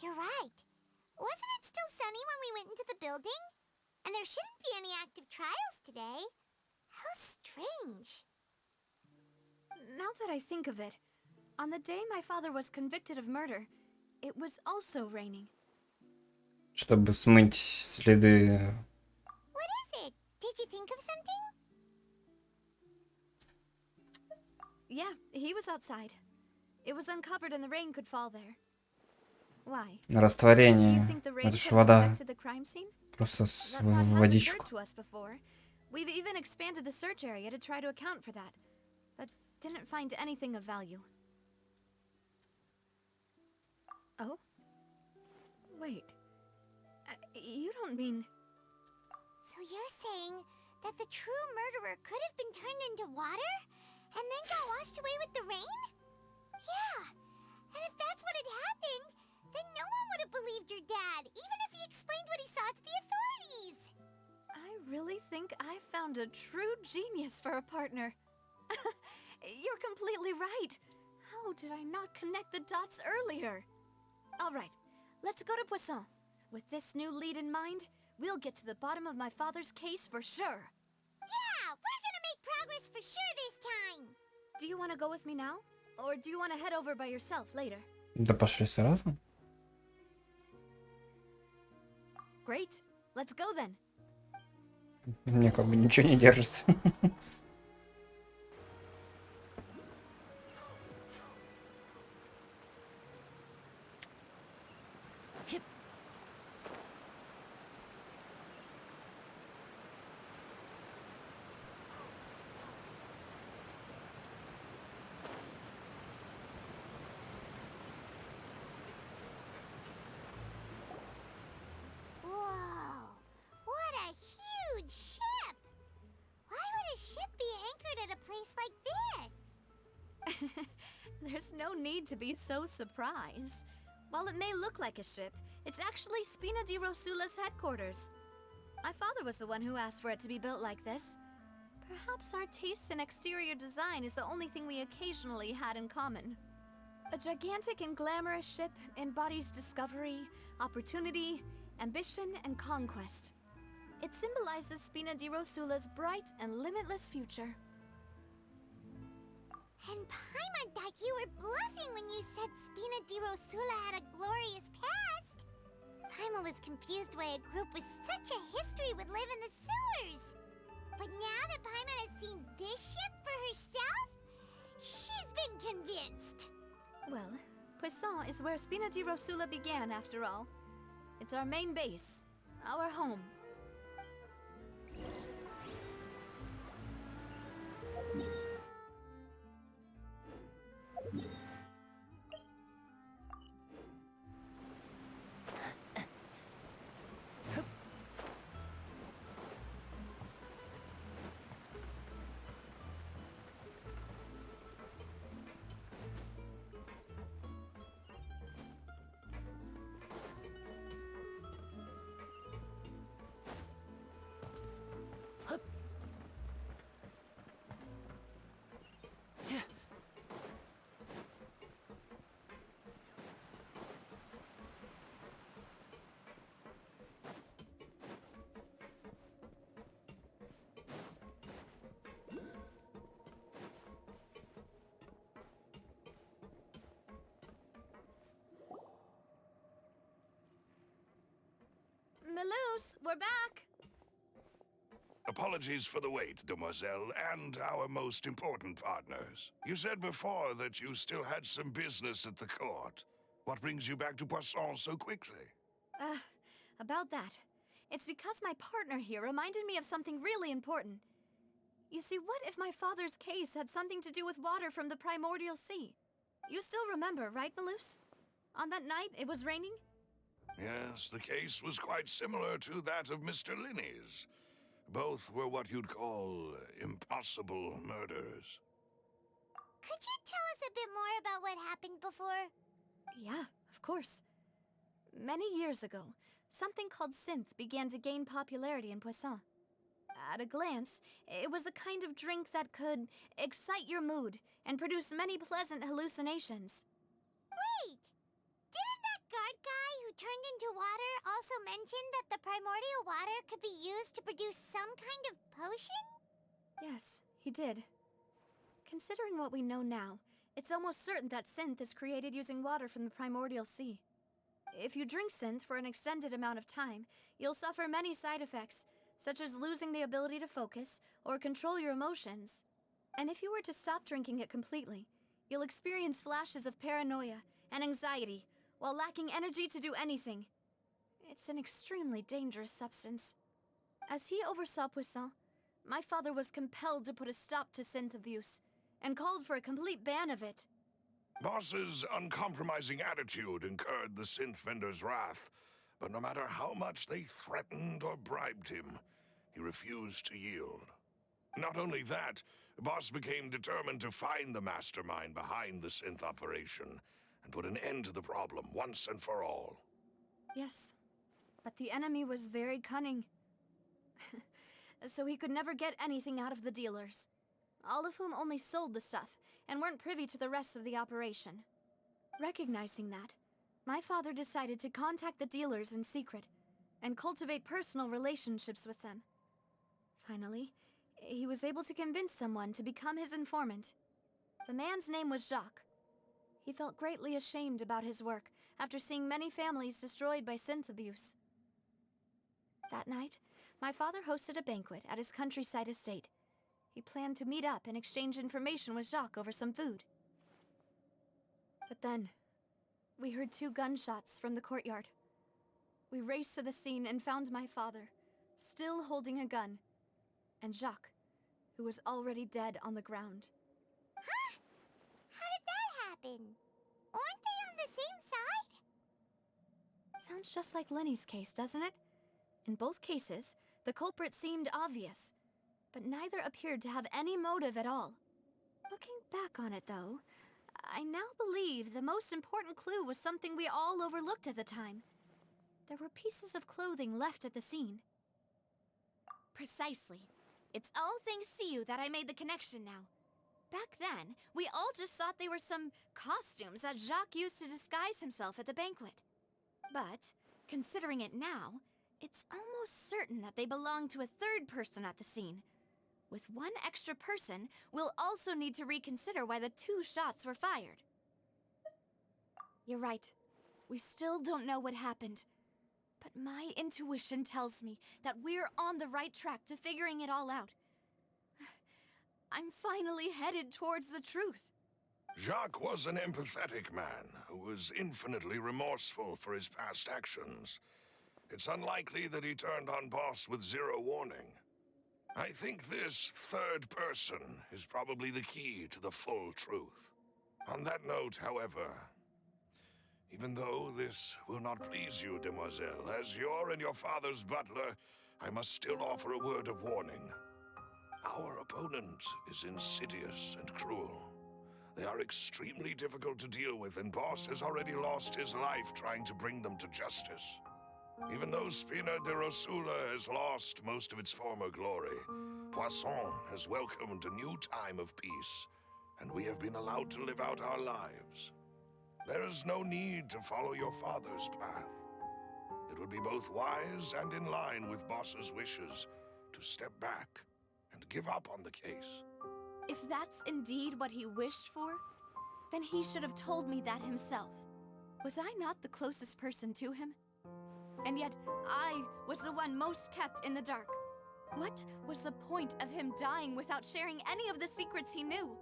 You're right. Wasn't it still sunny when we went into the building? And there shouldn't be any active trials today. How strange. Now that I think of it, on the day my father was convicted of murder, it was also raining. Чтобы смыть следы. What is it? Did you think of something? Yeah, he was outside. It was uncovered and the rain could fall there. Why? Do you Растворение. think the rain Это ж could have вода. affected the crime scene? Просто That thought hasn't водичку. occurred to us before. We've even expanded the search area to try to account for that, but didn't find anything of value. Oh? Wait. You don't mean... So you're saying that the true murderer could have been turned into water? And then got washed away with the rain? Yeah. And if that's what had happened, then no one would have believed your dad, even if he explained what he saw to the authorities. I really think I found a true genius for a partner. You're completely right. How did I not connect the dots earlier? All right, let's go to Poisson. With this new lead in mind, we'll get to the bottom of my father's case for sure. Yeah, we're gonna make progress for sure this time. Do you want to go with me now? Or do you want to head over by yourself later? Да пошли сразу. Great. Let's go then. Мне как бы ничего не держит. Whoa, what a huge ship! Why would a ship be anchored at a place like this? There's no need to be so surprised. While it may look like a ship, it's actually Spina di Rosula's headquarters. My father was the one who asked for it to be built like this. Perhaps our taste in exterior design is the only thing we occasionally had in common. A gigantic and glamorous ship embodies discovery, opportunity, ambition, and conquest. It symbolizes Spina di Rosula's bright and limitless future. And Paimon thought you were bluffing when you said Spina di Rosula had a glorious past. Paimon was confused why a group with such a history would live in the sewers. But now that Paimon has seen this ship for herself, she's been convinced. Well, Poisson is where Spina di Rosula began, after all. It's our main base, our home. Melus, we're back! Apologies for the wait, demoiselle, and our most important partners. You said before that you still had some business at the court. What brings you back to Poisson so quickly? About that. It's because my partner here reminded me of something really important. You see, what if my father's case had something to do with water from the primordial sea? You still remember, right, Melus? On that night, it was raining? Yes, the case was quite similar to that of Mr. Linney's. Both were what you'd call impossible murders. Could you tell us a bit more about what happened before? Yeah, of course. Many years ago, something called synth began to gain popularity in Poisson. At a glance, it was a kind of drink that could excite your mood and produce many pleasant hallucinations. Wait! Didn't that guard guy who turned into water also mention that the primordial water could be used to produce some kind of potion? Yes, he did. Considering what we know now, it's almost certain that synth is created using water from the primordial sea. If you drink synth for an extended amount of time, you'll suffer many side effects, such as losing the ability to focus or control your emotions. And if you were to stop drinking it completely, you'll experience flashes of paranoia and anxiety while lacking energy to do anything. It's an extremely dangerous substance. As he oversaw Poisson, my father was compelled to put a stop to synth abuse and called for a complete ban of it. Boss's uncompromising attitude incurred the synth vendor's wrath, but no matter how much they threatened or bribed him, he refused to yield. Not only that, Boss became determined to find the mastermind behind the synth operation and put an end to the problem once and for all. Yes, but the enemy was very cunning. So he could never get anything out of the dealers, all of whom only sold the stuff and weren't privy to the rest of the operation. Recognizing that, my father decided to contact the dealers in secret and cultivate personal relationships with them. Finally, he was able to convince someone to become his informant. The man's name was Jacques. He felt greatly ashamed about his work after seeing many families destroyed by synth abuse. That night, my father hosted a banquet at his countryside estate. He planned to meet up and exchange information with Jacques over some food. But then, we heard 2 gunshots from the courtyard. We raced to the scene and found my father, still holding a gun, and Jacques, who was already dead on the ground. Huh? How did that happen? Aren't they on the same side? Sounds just like Lenny's case, doesn't it? In both cases, the culprit seemed obvious, but neither appeared to have any motive at all. Looking back on it, though, I now believe the most important clue was something we all overlooked at the time. There were pieces of clothing left at the scene. Precisely. It's all thanks to you that I made the connection now. Back then, we all just thought they were some costumes that Jacques used to disguise himself at the banquet. But, considering it now, it's almost certain that they belong to a third person at the scene. With one extra person, we'll also need to reconsider why the 2 shots were fired. You're right. We still don't know what happened. But my intuition tells me that we're on the right track to figuring it all out. I'm finally headed towards the truth. Jacques was an empathetic man who was infinitely remorseful for his past actions. It's unlikely that he turned on Boss with zero warning. I think this third person is probably the key to the full truth. On that note, however, even though this will not please you, demoiselle, as your and your father's butler, I must still offer a word of warning. Our opponent is insidious and cruel. They are extremely difficult to deal with, and Boss has already lost his life trying to bring them to justice. Even though Spina de Rosula has lost most of its former glory, Poisson has welcomed a new time of peace, and we have been allowed to live out our lives. There is no need to follow your father's path. It would be both wise and in line with Boss's wishes to step back and give up on the case. If that's indeed what he wished for, then he should have told me that himself. Was I not the closest person to him? And yet, I was the one most kept in the dark. What was the point of him dying without sharing any of the secrets he knew?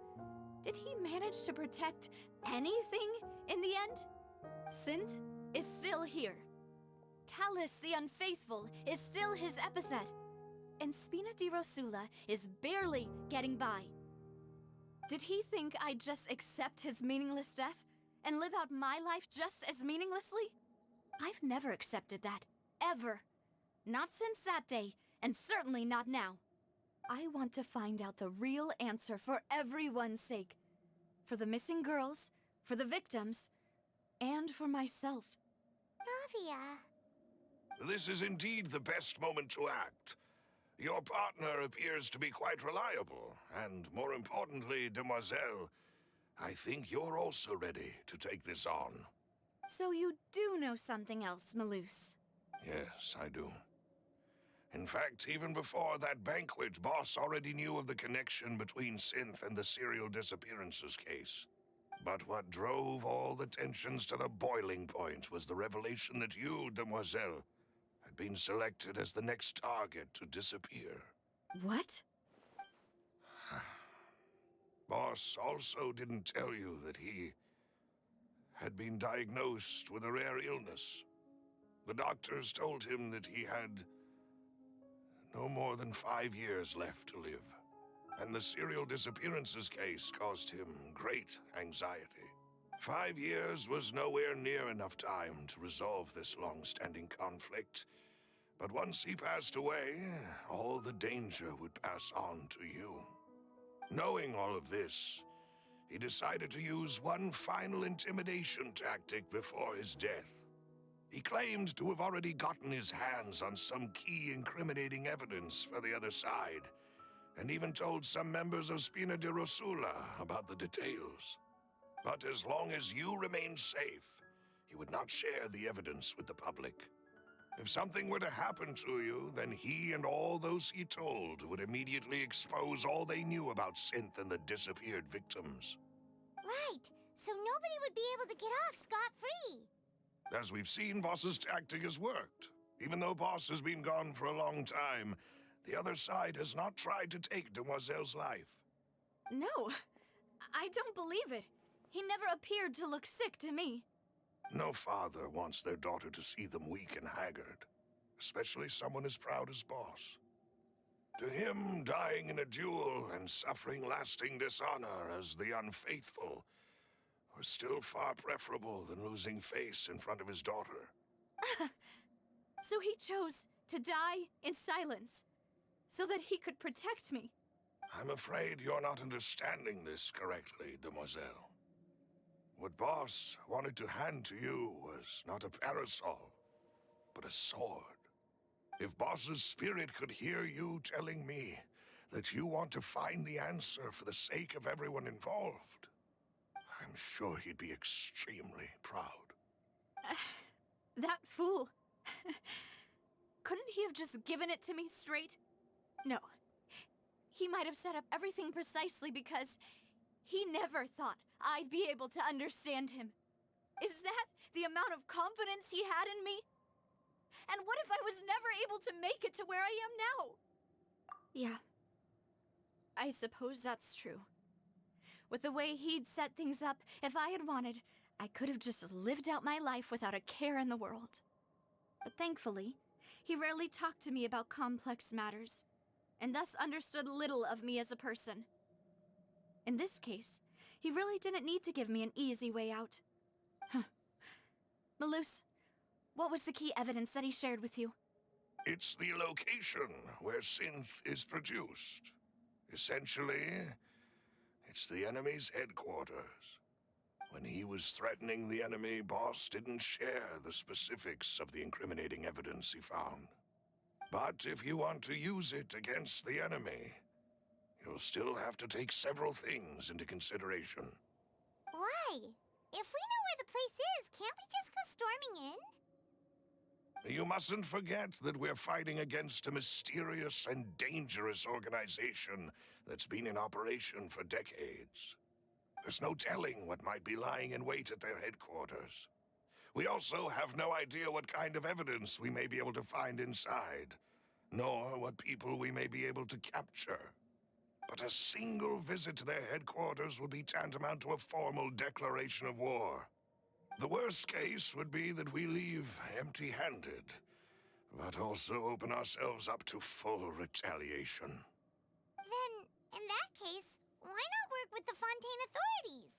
Did he manage to protect anything in the end? Synth is still here. Callus the Unfaithful is still his epithet. And Spina di Rosula is barely getting by. Did he think I'd just accept his meaningless death and live out my life just as meaninglessly? I've never accepted that. Ever. Not since that day, and certainly not now. I want to find out the real answer for everyone's sake. For the missing girls, for the victims, and for myself. Navia. This is indeed the best moment to act. Your partner appears to be quite reliable, and more importantly, demoiselle, I think you're also ready to take this on. So you do know something else, Malus? Yes, I do. In fact, even before that banquet, Boss already knew of the connection between Synth and the serial disappearances case. But what drove all the tensions to the boiling point was the revelation that you, demoiselle, had been selected as the next target to disappear. What? Boss also didn't tell you that he had been diagnosed with a rare illness. The doctors told him that he had no more than 5 years left to live, and the serial disappearances case caused him great anxiety. 5 years was nowhere near enough time to resolve this long-standing conflict, but once he passed away, all the danger would pass on to you. Knowing all of this, he decided to use one final intimidation tactic before his death. He claimed to have already gotten his hands on some key incriminating evidence for the other side, and even told some members of Spina di Rosula about the details. But as long as you remained safe, he would not share the evidence with the public. If something were to happen to you, then he and all those he told would immediately expose all they knew about Synth and the disappeared victims. Right, so nobody would be able to get off scot-free. As we've seen, Boss's tactic has worked. Even though Boss has been gone for a long time, the other side has not tried to take Demoiselle's life. No, I don't believe it. He never appeared to look sick to me. No father wants their daughter to see them weak and haggard, especially someone as proud as Boss. To him, dying in a duel and suffering lasting dishonor as the unfaithful was still far preferable than losing face in front of his daughter. So he chose to die in silence, so that he could protect me. I'm afraid you're not understanding this correctly, demoiselle. What Boss wanted to hand to you was not a parasol, but a sword. If Boss's spirit could hear you telling me that you want to find the answer for the sake of everyone involved, I'm sure he'd be extremely proud. That fool. Couldn't he have just given it to me straight? No. He might have set up everything precisely because he never thought I'd be able to understand him. Is that the amount of confidence he had in me? And what if I was never able to make it to where I am now? Yeah. I suppose that's true. With the way he'd set things up, if I had wanted, I could have just lived out my life without a care in the world. But thankfully, he rarely talked to me about complex matters, and thus understood little of me as a person. In this case, he really didn't need to give me an easy way out. Malus, what was the key evidence that he shared with you? It's the location where synth is produced. Essentially, it's the enemy's headquarters. When he was threatening the enemy, Boss didn't share the specifics of the incriminating evidence he found. But if you want to use it against the enemy, you'll still have to take several things into consideration. Why? If we know where the place is, can't we just go storming in? You mustn't forget that we're fighting against a mysterious and dangerous organization that's been in operation for decades. There's no telling what might be lying in wait at their headquarters. We also have no idea what kind of evidence we may be able to find inside, nor what people we may be able to capture. But a single visit to their headquarters would be tantamount to a formal declaration of war. The worst case would be that we leave empty-handed, but also open ourselves up to full retaliation. Then, in that case, why not work with the Fontaine authorities?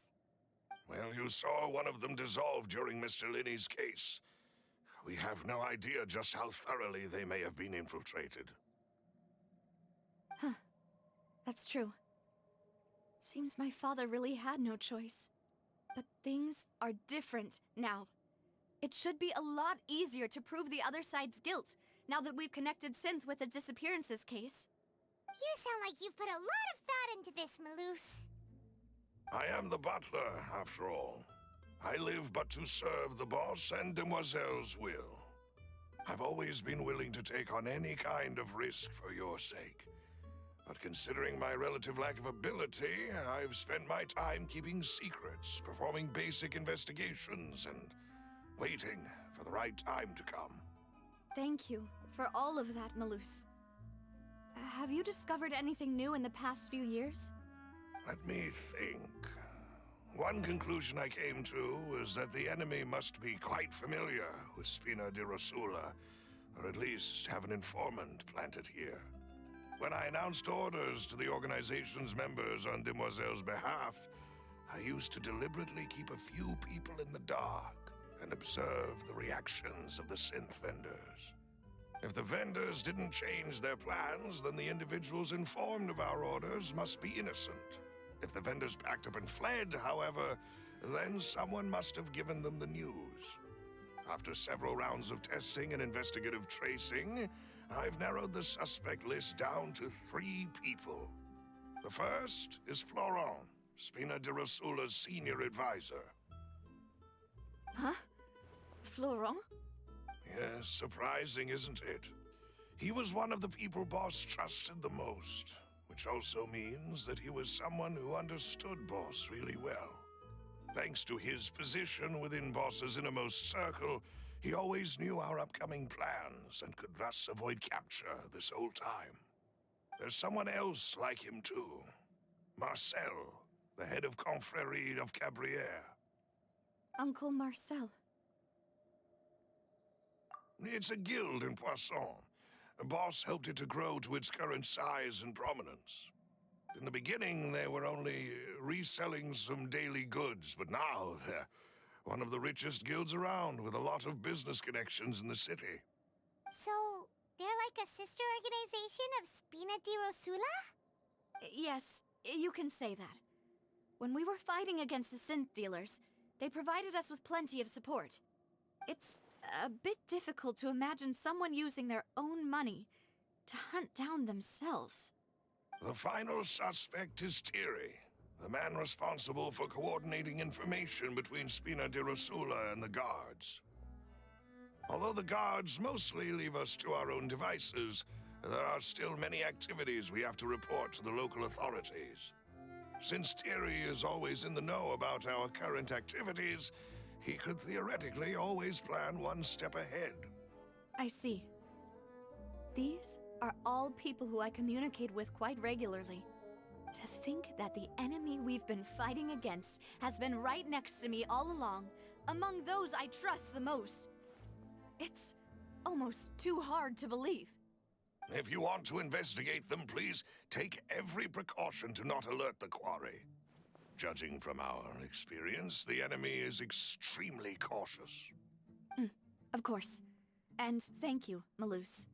Well, you saw one of them dissolve during Mr. Linney's case. We have no idea just how thoroughly they may have been infiltrated. Huh. That's true. Seems my father really had no choice. But things are different now. It should be a lot easier to prove the other side's guilt, now that we've connected Synth with the disappearances case. You sound like you've put a lot of thought into this, Malus. I am the butler, after all. I live but to serve the boss and Demoiselle's will. I've always been willing to take on any kind of risk for your sake. But considering my relative lack of ability, I've spent my time keeping secrets, performing basic investigations, and waiting for the right time to come. Thank you for all of that, Malus. Have you discovered anything new in the past few years? Let me think. One conclusion I came to was that the enemy must be quite familiar with Spina di Rosula, or at least have an informant planted here. When I announced orders to the organization's members on Demoiselle's behalf, I used to deliberately keep a few people in the dark and observe the reactions of the synth vendors. If the vendors didn't change their plans, then the individuals informed of our orders must be innocent. If the vendors packed up and fled, however, then someone must have given them the news. After several rounds of testing and investigative tracing, I've narrowed the suspect list down to 3 people. The first is Florent, Spina di Rosula's senior advisor. Huh? Florent? Yes, surprising, isn't it? He was one of the people Boss trusted the most, which also means that he was someone who understood Boss really well. Thanks to his position within Boss's innermost circle, he always knew our upcoming plans and could thus avoid capture this whole time. There's someone else like him too. Marcel, the head of Confrérie of Cabrières. Uncle Marcel. It's a guild in Poisson. Boss helped it to grow to its current size and prominence. In the beginning, they were only reselling some daily goods, but now they're one of the richest guilds around, with a lot of business connections in the city. So, they're like a sister organization of Spina di Rosula? Yes, you can say that. When we were fighting against the synth dealers, They provided us with plenty of support. It's a bit difficult to imagine someone using their own money to hunt down themselves. The final suspect is Thierry, the man responsible for coordinating information between Spina di Rosula and the guards. Although the guards mostly leave us to our own devices, there are still many activities we have to report to the local authorities. Since Thierry is always in the know about our current activities, he could theoretically always plan one step ahead. I see. These are all people who I communicate with quite regularly. To think that the enemy we've been fighting against has been right next to me all along, among those I trust the most. It's almost too hard to believe. If you want to investigate them, please take every precaution to not alert the quarry. Judging from our experience, the enemy is extremely cautious. Of course. And thank you, Malus.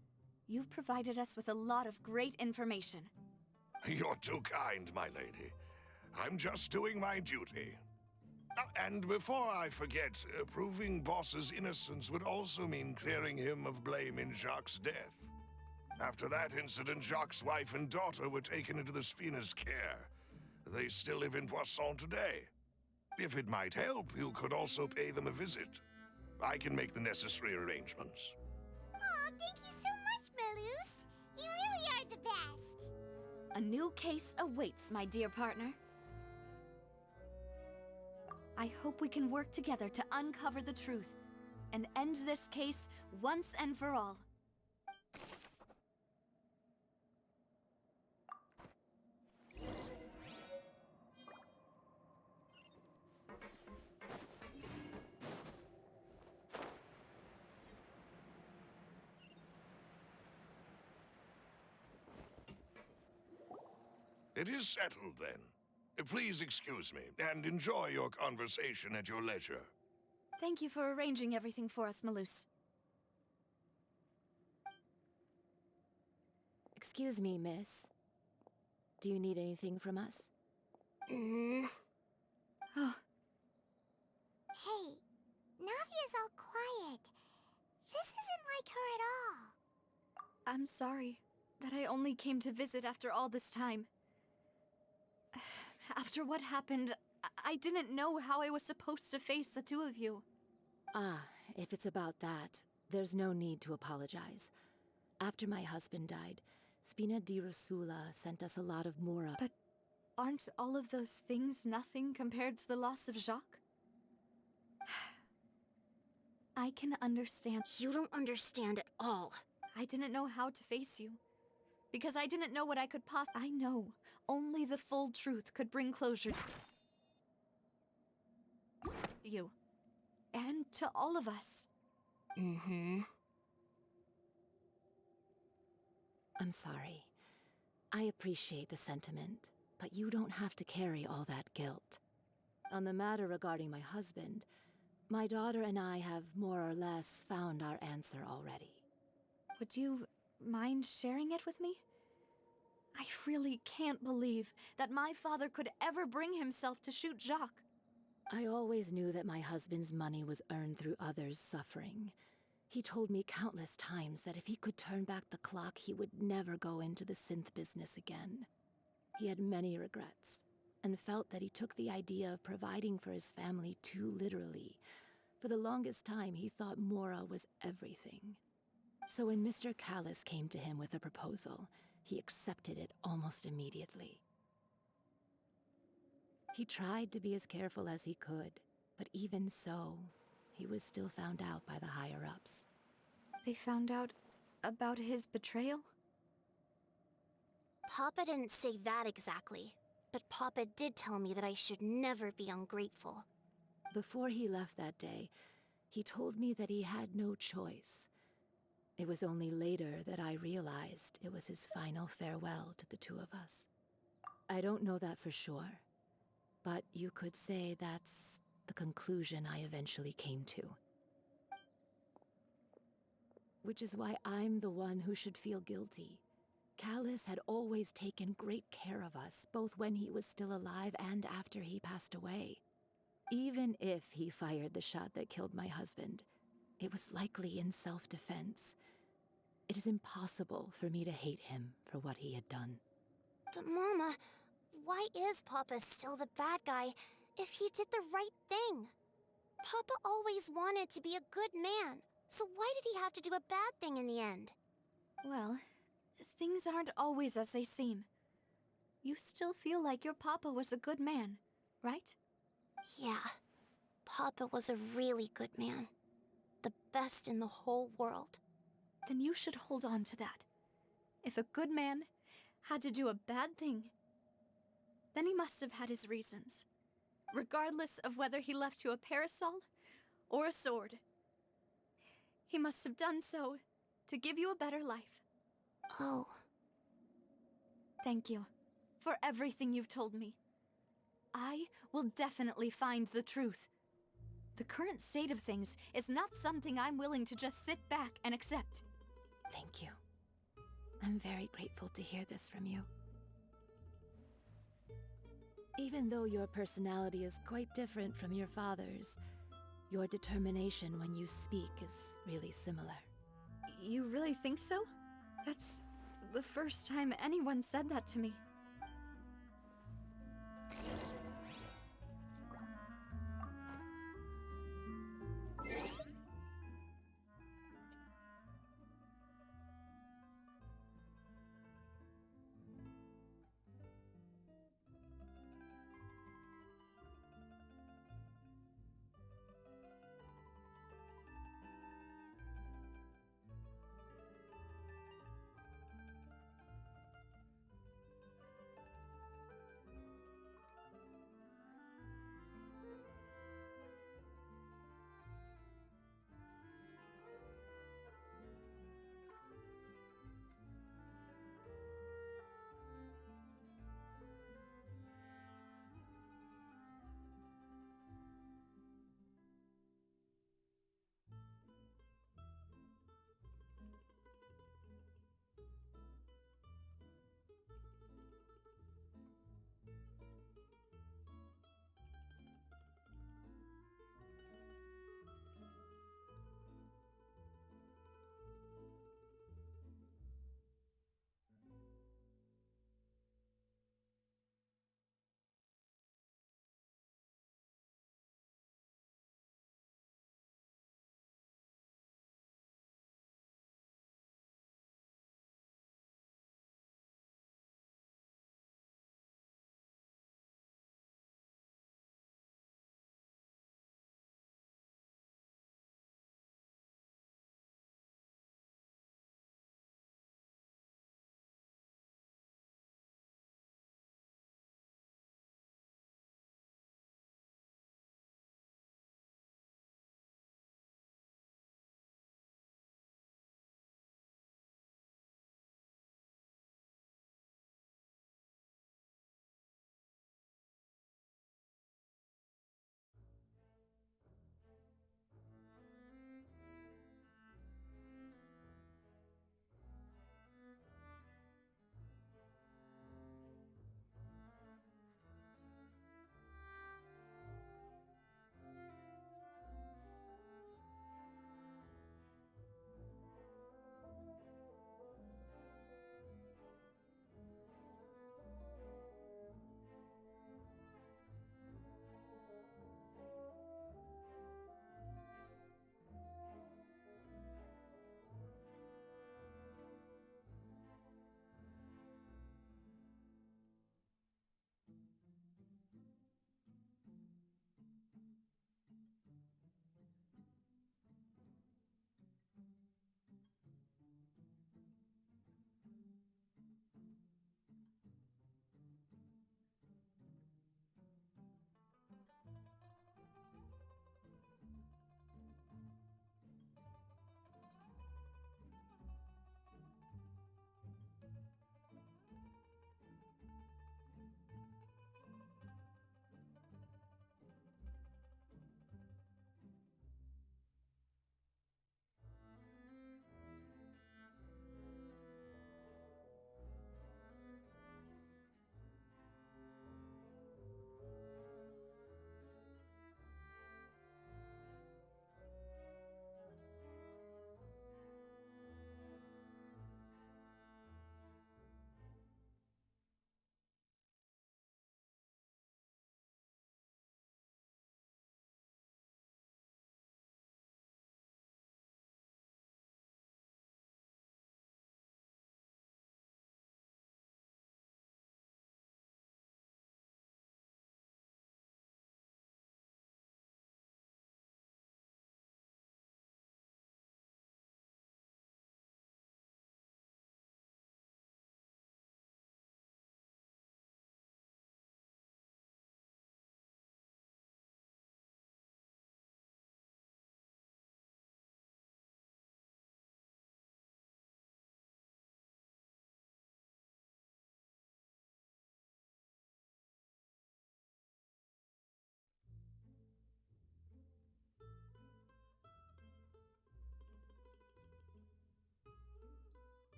You've provided us with a lot of great information. You're too kind, my lady. I'm just doing my duty. And before I forget, proving Boss's innocence would also mean clearing him of blame in Jacques' death. After that incident, Jacques' wife and daughter were taken into the Spina's care. They still live in Poisson today. If it might help, you could also pay them a visit. I can make the necessary arrangements. Oh, thank you so much, Malus. You really are the best. A new case awaits, my dear partner. I hope we can work together to uncover the truth and end this case once and for all. It is settled, then. Please excuse me, and enjoy your conversation at your leisure. Thank you for arranging everything for us, Malus. Excuse me, miss. Do you need anything from us? Oh, Hey, Navia's all quiet. This isn't like her at all. I'm sorry that I only came to visit after all this time. After what happened, I didn't know how I was supposed to face the two of you. Ah, if it's about that, there's no need to apologize. After my husband died, Spina di Rosula sent us a lot of mora. But aren't all of those things nothing compared to the loss of Jacques? I can understand. You don't understand at all. I didn't know how to face you. Because I didn't know what I could I know only the full truth could bring closure to you. And to all of us. I'm sorry. I appreciate the sentiment, but you don't have to carry all that guilt. On the matter regarding my husband, my daughter and I have more or less found our answer already. Would you mind sharing it with me? I really can't believe that my father could ever bring himself to shoot Jacques. I always knew that my husband's money was earned through others' suffering. He told me countless times that if he could turn back the clock, he would never go into the synth business again. He had many regrets, and felt that he took the idea of providing for his family too literally. For the longest time, he thought Mora was everything. So when Mr. Callis came to him with a proposal, he accepted it almost immediately. He tried to be as careful as he could, but even so, he was still found out by the higher-ups. They found out about his betrayal? Papa didn't say that exactly, but Papa did tell me that I should never be ungrateful. Before he left that day, he told me that he had no choice. It was only later that I realized it was his final farewell to the two of us. I don't know that for sure, but you could say that's the conclusion I eventually came to. Which is why I'm the one who should feel guilty. Callis had always taken great care of us, both when he was still alive and after he passed away. Even Even if he fired the shot that killed my husband, it was likely in self-defense. It is impossible for me to hate him for what he had done. But Mama, why is Papa still the bad guy if he did the right thing? Papa always wanted to be a good man, so why did he have to do a bad thing in the end? Well, things aren't always as they seem. You still feel like your papa was a good man, right? Yeah, Papa was a really good man. The best in the whole world. Then you should hold on to that. If a good man had to do a bad thing, then he must have had his reasons. Regardless of whether he left you a parasol or a sword. He must have done so to give you a better life. Oh. Thank you for everything you've told me. I will definitely find the truth. The current state of things is not something I'm willing to just sit back and accept. Thank you. I'm very grateful to hear this from you. Even though your personality is quite different from your father's, your determination when you speak is really similar. You really think so? That's the first time anyone said that to me.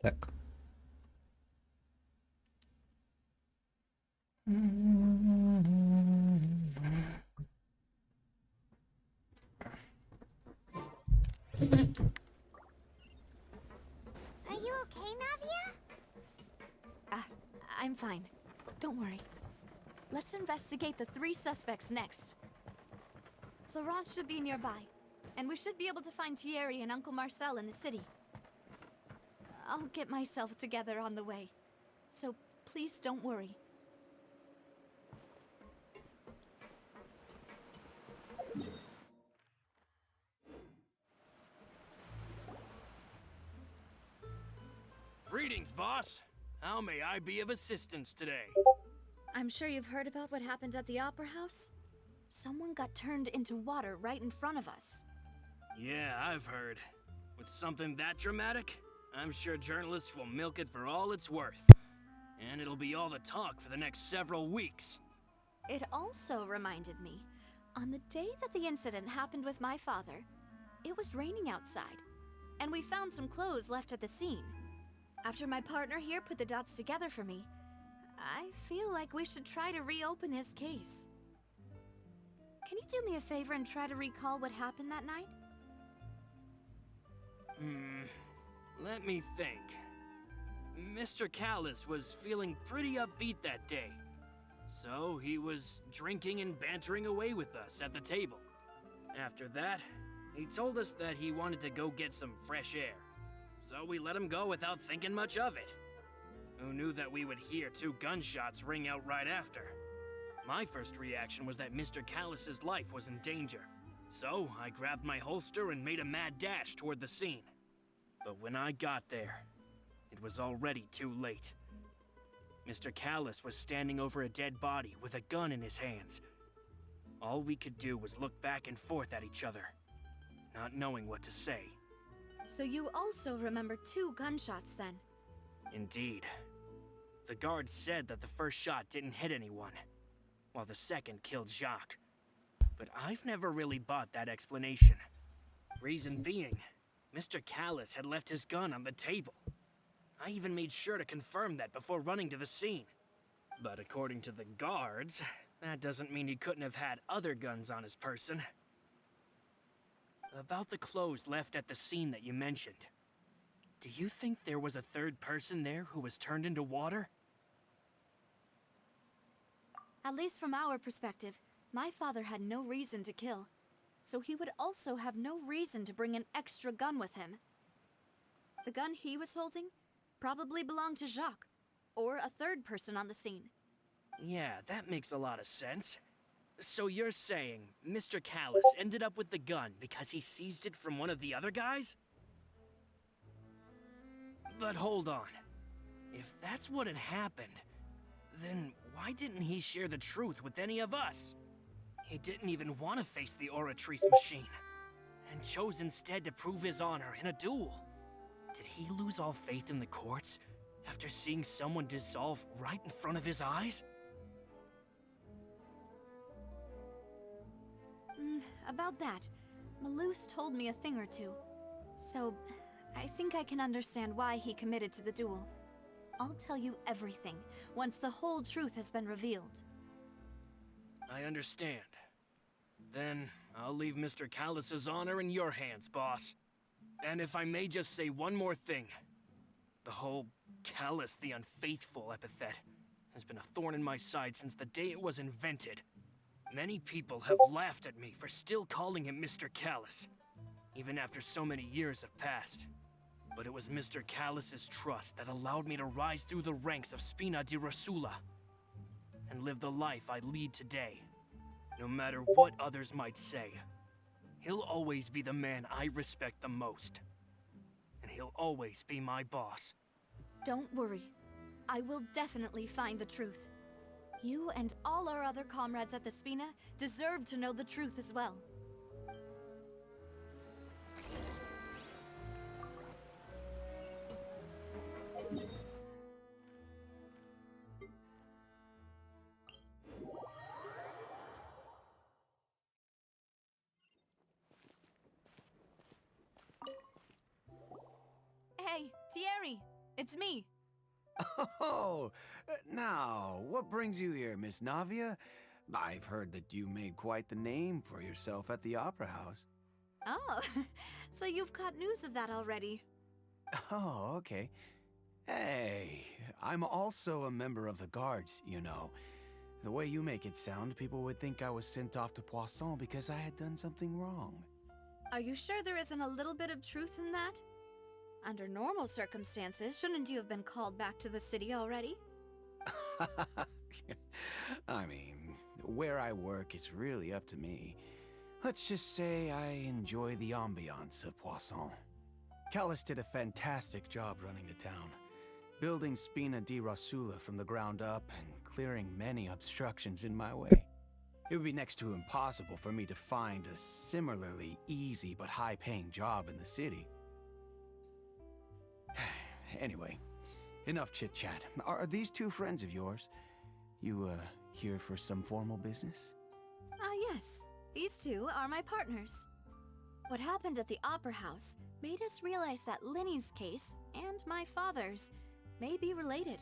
Так. Are you okay, Navia? I'm fine. Don't worry. Let's investigate the 3 suspects next. Florence should be nearby, and we should be able to find Thierry and Uncle Marcel in the city. I'll get myself together on the way, so please don't worry. Greetings, boss. How may I be of assistance today? I'm sure you've heard about what happened at the Opera House? Someone got turned into water right in front of us. Yeah, I've heard. With something that dramatic, I'm sure journalists will milk it for all it's worth. And it'll be all the talk for the next several weeks. It also reminded me, on the day that the incident happened with my father, it was raining outside, and we found some clothes left at the scene. After my partner here put the dots together for me, I feel like we should try to reopen his case. Can you do me a favor and try to recall what happened that night? Let me think. Mr. Callis was feeling pretty upbeat that day. So he was drinking and bantering away with us at the table. After that, he told us that he wanted to go get some fresh air. So we let him go without thinking much of it. Who knew that we would hear 2 gunshots ring out right after? My first reaction was that Mr. Callis's life was in danger. So I grabbed my holster and made a mad dash toward the scene. But when I got there, it was already too late. Mr. Callis was standing over a dead body with a gun in his hands. All we could do was look back and forth at each other, not knowing what to say. So you also remember 2 gunshots then? Indeed. The guard said that the first shot didn't hit anyone, while the second killed Jacques. But I've never really bought that explanation. Reason being, Mr. Callis had left his gun on the table. I even made sure to confirm that before running to the scene. But according to the guards, that doesn't mean he couldn't have had other guns on his person. About the clothes left at the scene that you mentioned, do you think there was a 3rd person there who was turned into water? At least from our perspective, my father had no reason to kill, so he would also have no reason to bring an extra gun with him. The gun he was holding probably belonged to Jacques, or a 3rd person on the scene. Yeah, that makes a lot of sense. So you're saying Mr. Callis ended up with the gun because he seized it from one of the other guys? But hold on. If that's what had happened, then why didn't he share the truth with any of us? He didn't even want to face the Oratrice machine, and chose instead to prove his honor in a duel. Did he lose all faith in the courts after seeing someone dissolve right in front of his eyes? About that, Malus told me a thing or 2. So, I think I can understand why he committed to the duel. I'll tell you everything once the whole truth has been revealed. I understand. Then, I'll leave Mr. Callis's honor in your hands, boss. And if I may just say one more thing. The whole Callis the Unfaithful epithet has been a thorn in my side since the day it was invented. Many people have laughed at me for still calling him Mr. Callis, even after so many years have passed. But it was Mr. Callis's trust that allowed me to rise through the ranks of Spina di Rosula and live the life I lead today. No matter what others might say, he'll always be the man I respect the most. And he'll always be my boss. Don't worry. I will definitely find the truth. You and all our other comrades at the Spina deserve to know the truth as well. Hey, Thierry! it's me. Oh, now, what brings you here, Miss Navia? I've heard that you made quite the name for yourself at the Opera House. Oh, so you've caught news of that already. Oh, okay. Hey, I'm also a member of the guards, you know. The way you make it sound, people would think I was sent off to Poisson because I had done something wrong. Are you sure there isn't a little bit of truth in that? Under normal circumstances, shouldn't you have been called back to the city already? I mean, where I work is really up to me. Let's just say I enjoy the ambiance of Poisson. Callus did a fantastic job running the town, building Spina di Rosula from the ground up and clearing many obstructions in my way. It would be next to impossible for me to find a similarly easy but high-paying job in the city. Anyway, enough chit-chat. Are these two friends of yours? You, here for some formal business? Yes. These two are my partners. What happened at the Opera House made us realize that Linny's case and my father's may be related.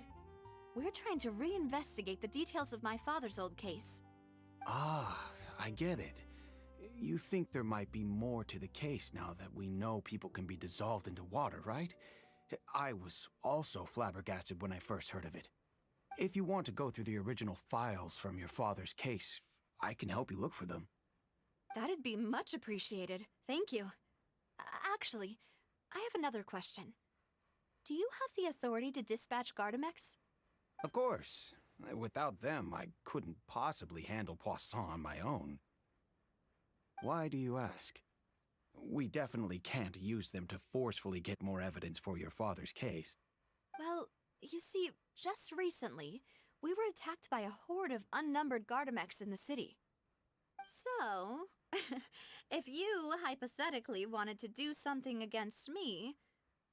We're trying to reinvestigate the details of my father's old case. Ah, I get it. You think there might be more to the case now that we know people can be dissolved into water, right? I was also flabbergasted when I first heard of it. If you want to go through the original files from your father's case, I can help you look for them. That'd be much appreciated. Thank you. Actually, I have another question. Do you have the authority to dispatch Gardamex? Of course. Without them, I couldn't possibly handle Poisson on my own. Why do you ask? We definitely can't use them to forcefully get more evidence for your father's case. Well, you see, just recently, we were attacked by a horde of unnumbered Gardamex in the city. So, if you hypothetically wanted to do something against me,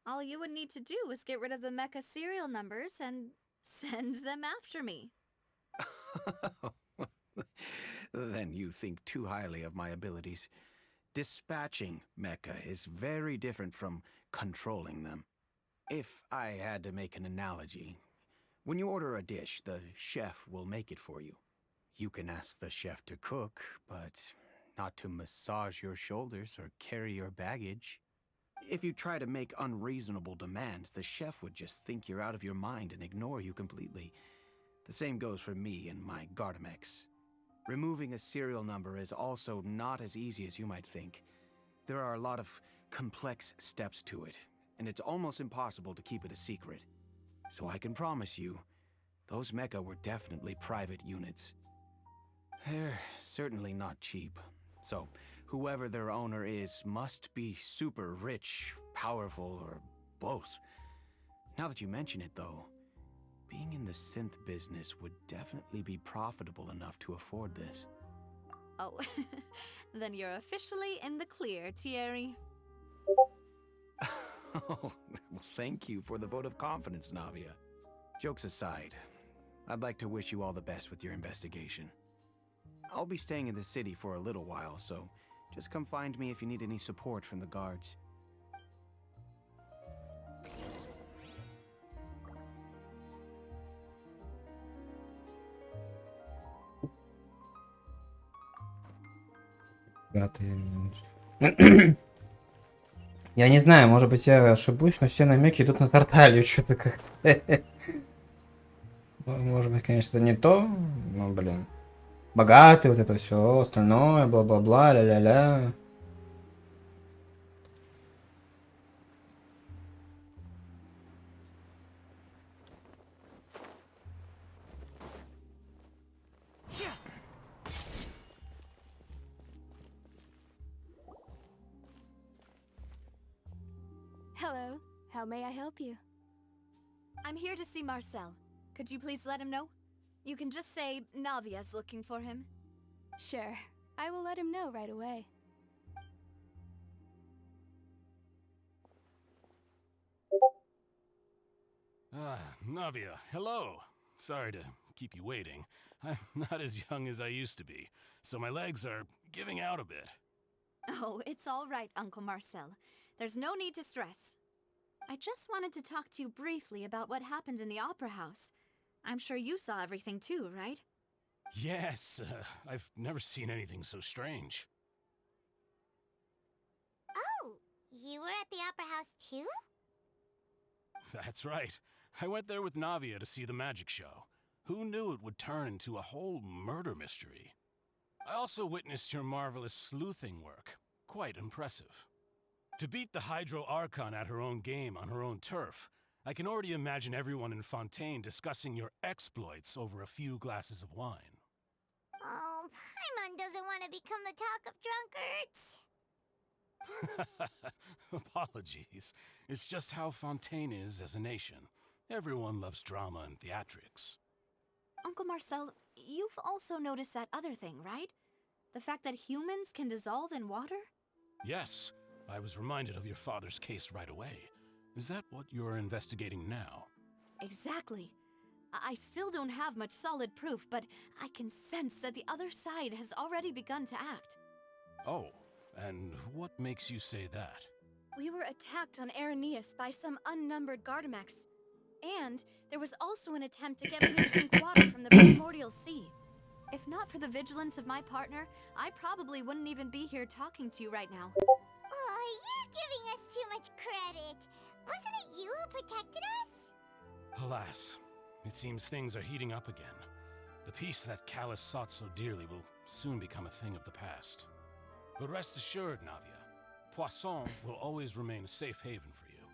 all you would need to do is get rid of the mecha serial numbers and send them after me. Then you think too highly of my abilities. Dispatching mecha is very different from controlling them. If I had to make an analogy, when you order a dish, the chef will make it for you. You can ask the chef to cook, but not to massage your shoulders or carry your baggage. If you try to make unreasonable demands, the chef would just think you're out of your mind and ignore you completely. The same goes for me and my Gardamex. Removing a serial number is also not as easy as you might think. There are a lot of complex steps to it, and it's almost impossible to keep it a secret. So I can promise you, those mecha were definitely private units. They're certainly not cheap. So, whoever their owner is must be super rich, powerful, or both. Now that you mention it, though, being in the synth business would definitely be profitable enough to afford this. Oh, then you're officially in the clear, Thierry. Oh, well, thank you for the vote of confidence, Navia. Jokes aside, I'd like to wish you all the best with your investigation. I'll be staying in the city for a little while, so just come find me if you need any support from the guards. Я не знаю, может быть я ошибусь, но все намеки идут на Тарталью что-то как-то. Может быть, конечно, не то, но, блин. Богатый, вот это все, остальное, бла-бла-бла, ля-ля-ля. Hello. How may I help you? I'm here to see Marcel. Could you please let him know? You can just say Navia's looking for him. Sure. I will let him know right away. Navia, hello. Sorry to keep you waiting. I'm not as young as I used to be, so my legs are giving out a bit. Oh, it's all right, Uncle Marcel. There's no need to stress. I just wanted to talk to you briefly about what happened in the Opera House. I'm sure you saw everything too, right? Yes, I've never seen anything so strange. Oh, you were at the Opera House too? That's right. I went there with Navia to see the magic show. Who knew it would turn into a whole murder mystery? I also witnessed your marvelous sleuthing work. Quite impressive. To beat the Hydro Archon at her own game on her own turf, I can already imagine everyone in Fontaine discussing your exploits over a few glasses of wine. Oh, Paimon doesn't want to become the talk of drunkards. Apologies. It's just how Fontaine is as a nation. Everyone loves drama and theatrics. Uncle Marcel, you've also noticed that other thing, right? The fact that humans can dissolve in water? Yes, I was reminded of your father's case right away. Is that what you're investigating now? Exactly. I still don't have much solid proof, but I can sense that the other side has already begun to act. Oh, and what makes you say that? We were attacked on Araneus by some unnumbered Gardamex. And there was also an attempt to get me to drink water from the primordial sea. If not for the vigilance of my partner, I probably wouldn't even be here talking to you right now. Oh, you're giving us too much credit. Wasn't it you who protected us? Alas, it seems things are heating up again. The peace that Callus sought so dearly will soon become a thing of the past. But rest assured, Navia, Poisson will always remain a safe haven for you.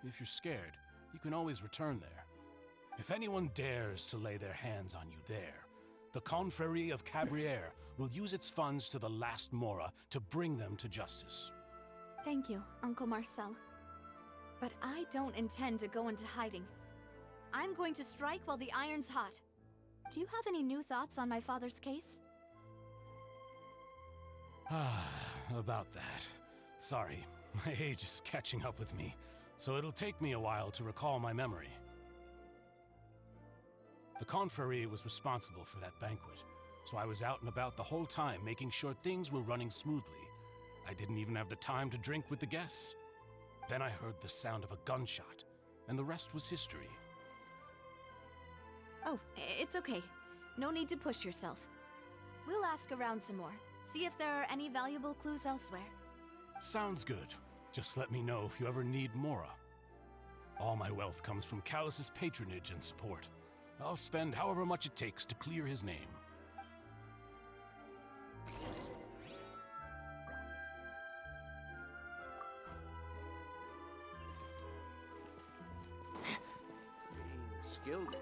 If you're scared, you can always return there. If anyone dares to lay their hands on you there, the Confrérie of Cabrières will use its funds to the last Mora to bring them to justice. Thank you, Uncle Marcel. But I don't intend to go into hiding. I'm going to strike while the iron's hot. Do you have any new thoughts on my father's case? About that. Sorry, my age is catching up with me, so it'll take me a while to recall my memory. The Confrérie was responsible for that banquet, so I was out and about the whole time making sure things were running smoothly. I didn't even have the time to drink with the guests. Then I heard the sound of a gunshot, and the rest was history. Oh, it's okay. No need to push yourself. We'll ask around some more, see if there are any valuable clues elsewhere. Sounds good. Just let me know if you ever need Mora. All my wealth comes from Callus's patronage and support. I'll spend however much it takes to clear his name. Being skilled at something.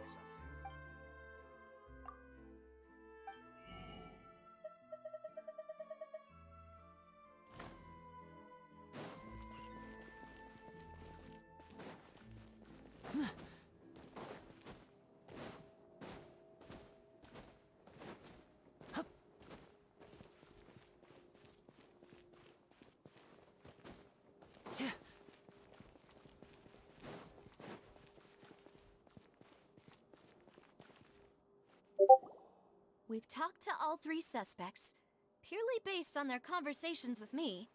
We've talked to all three suspects, purely based on their conversations with me.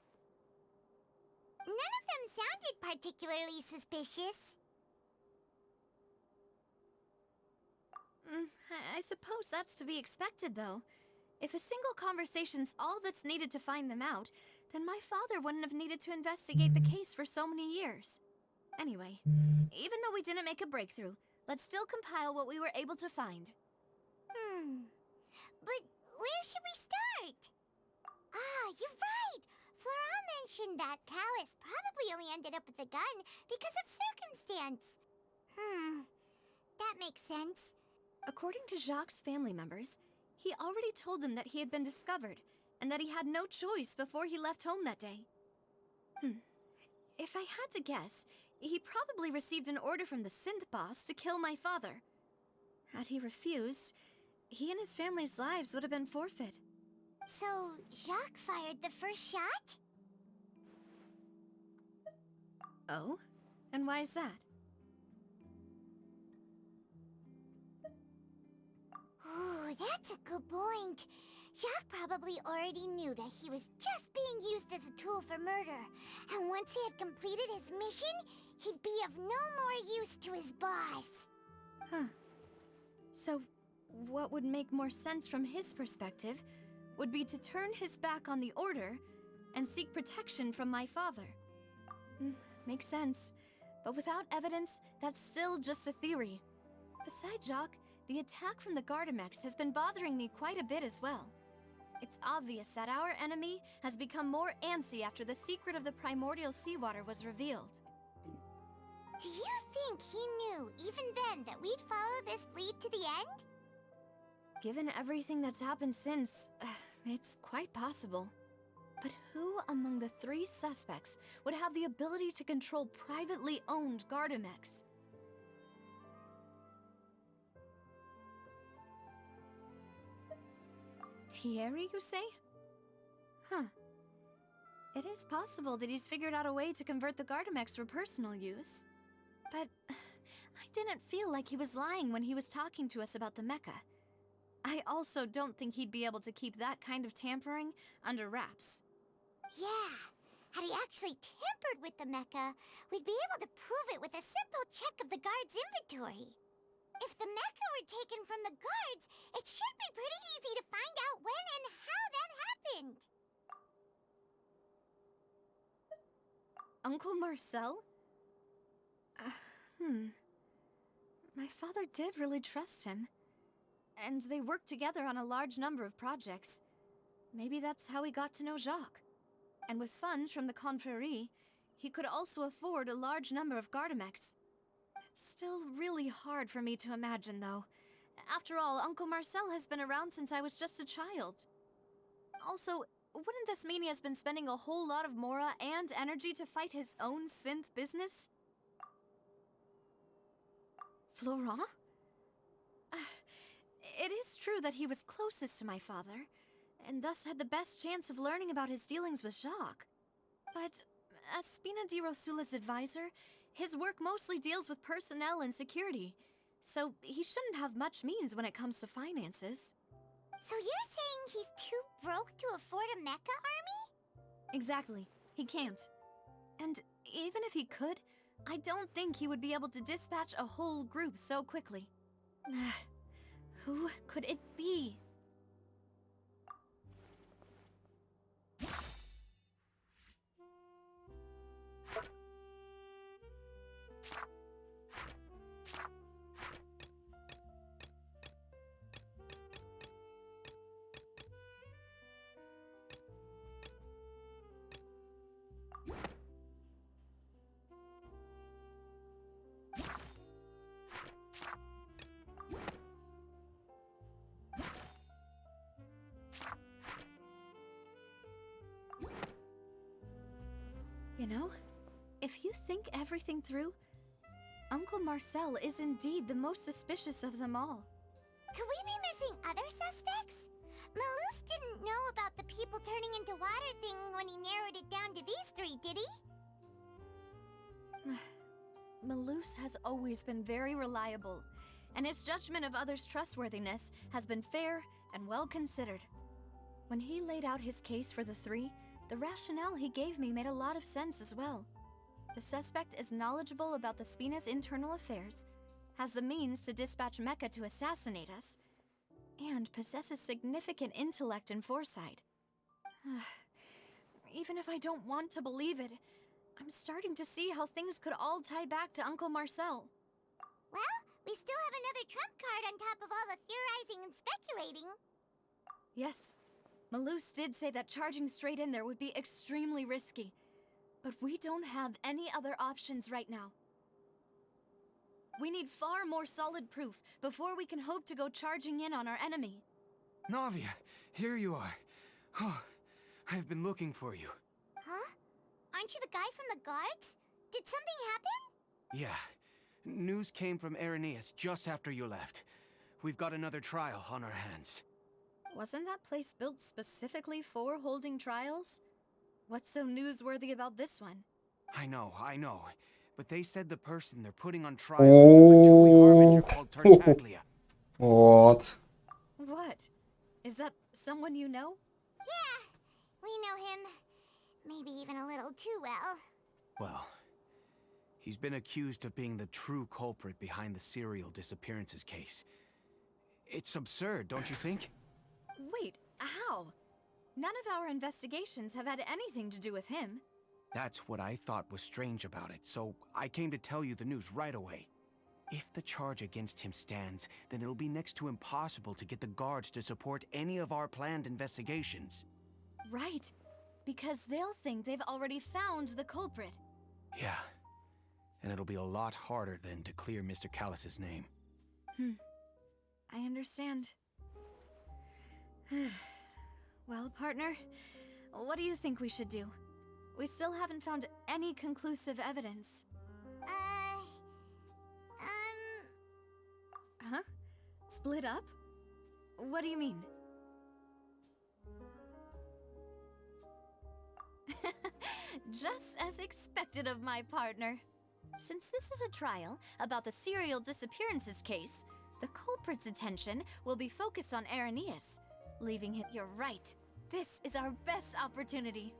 None of them sounded particularly suspicious. I suppose that's to be expected, though. If a single conversation's all that's needed to find them out, then my father wouldn't have needed to investigate the case for so many years. Anyway, even though we didn't make a breakthrough, let's still compile what we were able to find. But where should we start? Ah, you're right! Flora mentioned that Callus probably only ended up with the gun because of circumstance. That makes sense. According to Jacques' family members, he already told them that he had been discovered, and that he had no choice before he left home that day. If I had to guess, he probably received an order from the synth boss to kill my father. Had he refused, he and his family's lives would have been forfeit. So, Jacques fired the first shot? Oh? And why is that? Ooh, that's a good point. Jacques probably already knew that he was just being used as a tool for murder. And once he had completed his mission, he'd be of no more use to his boss. Huh. So, what would make more sense from his perspective would be to turn his back on the Order and seek protection from my father. Makes sense. But without evidence, that's still just a theory. Besides Jacques, the attack from the Gardamex has been bothering me quite a bit as well. It's obvious that our enemy has become more antsy after the secret of the primordial seawater was revealed. Do you think he knew, even then, that we'd follow this lead to the end? Given everything that's happened since, it's quite possible. But who among the 3 suspects would have the ability to control privately owned Gardamex? Thierry, you say? Huh. It is possible that he's figured out a way to convert the Gardamex for personal use. But I didn't feel like he was lying when he was talking to us about the mecha. I also don't think he'd be able to keep that kind of tampering under wraps. Yeah, had he actually tampered with the mecha, we'd be able to prove it with a simple check of the guard's inventory. If the mecha were taken from the guards, it should be pretty easy to find out when and how that happened. Uncle Marcel? My father did really trust him. And they worked together on a large number of projects. Maybe that's how he got to know Jacques. And with funds from the Confrérie, he could also afford a large number of Gardamex. Still really hard for me to imagine, though. After all, Uncle Marcel has been around since I was just a child. Also, wouldn't this mean he has been spending a whole lot of mora and energy to fight his own synth business? Florent? It is true that he was closest to my father, and thus had the best chance of learning about his dealings with Jacques. But as Spina di Rosula's advisor, his work mostly deals with personnel and security, so he shouldn't have much means when it comes to finances. So you're saying he's too broke to afford a mecha army? Exactly. He can't. And even if he could, I don't think he would be able to dispatch a whole group so quickly. Who could it be? You know, if you think everything through, Uncle Marcel is indeed the most suspicious of them all. Could we be missing other suspects? Malus didn't know about the people turning into water thing when he narrowed it down to these 3, did he? Malus has always been very reliable, and his judgment of others' trustworthiness has been fair and well considered. When he laid out his case for the 3, the rationale he gave me made a lot of sense as well. The suspect is knowledgeable about the Spina's internal affairs, has the means to dispatch Mecha to assassinate us, and possesses significant intellect and foresight. Even if I don't want to believe it, I'm starting to see how things could all tie back to Uncle Marcel. Well, we still have another trump card on top of all the theorizing and speculating. Yes, Malus did say that charging straight in there would be extremely risky, but we don't have any other options right now. We need far more solid proof before we can hope to go charging in on our enemy. Navia, here you are. Oh, I've been looking for you. Huh? Aren't you the guy from the guards? Did something happen? Yeah. News came from Irenaeus just after you left. We've got another trial on our hands. Wasn't that place built specifically for holding trials? What's so newsworthy about this one? I know. But they said the person they're putting on trial is a Fatui harbinger called Tartaglia. What? What? Is that someone you know? Yeah, we know him. Maybe even a little too well. Well, He's been accused of being the true culprit behind the serial disappearances case. It's absurd, don't you think? Wait, how? None of our investigations have had anything to do with him. That's what I thought was strange about it, so I came to tell you the news right away. If the charge against him stands, then it'll be next to impossible to get the guards to support any of our planned investigations. Right. Because they'll think they've already found the culprit. Yeah. And it'll be a lot harder then to clear Mr. Callus's name. I understand. Well, partner, what do you think we should do? We still haven't found any conclusive evidence. Huh? Split up? What do you mean? Just as expected of my partner. Since this is a trial about the serial disappearances case, the culprit's attention will be focused on Irenaeus, leaving him— You're right. This is our best opportunity.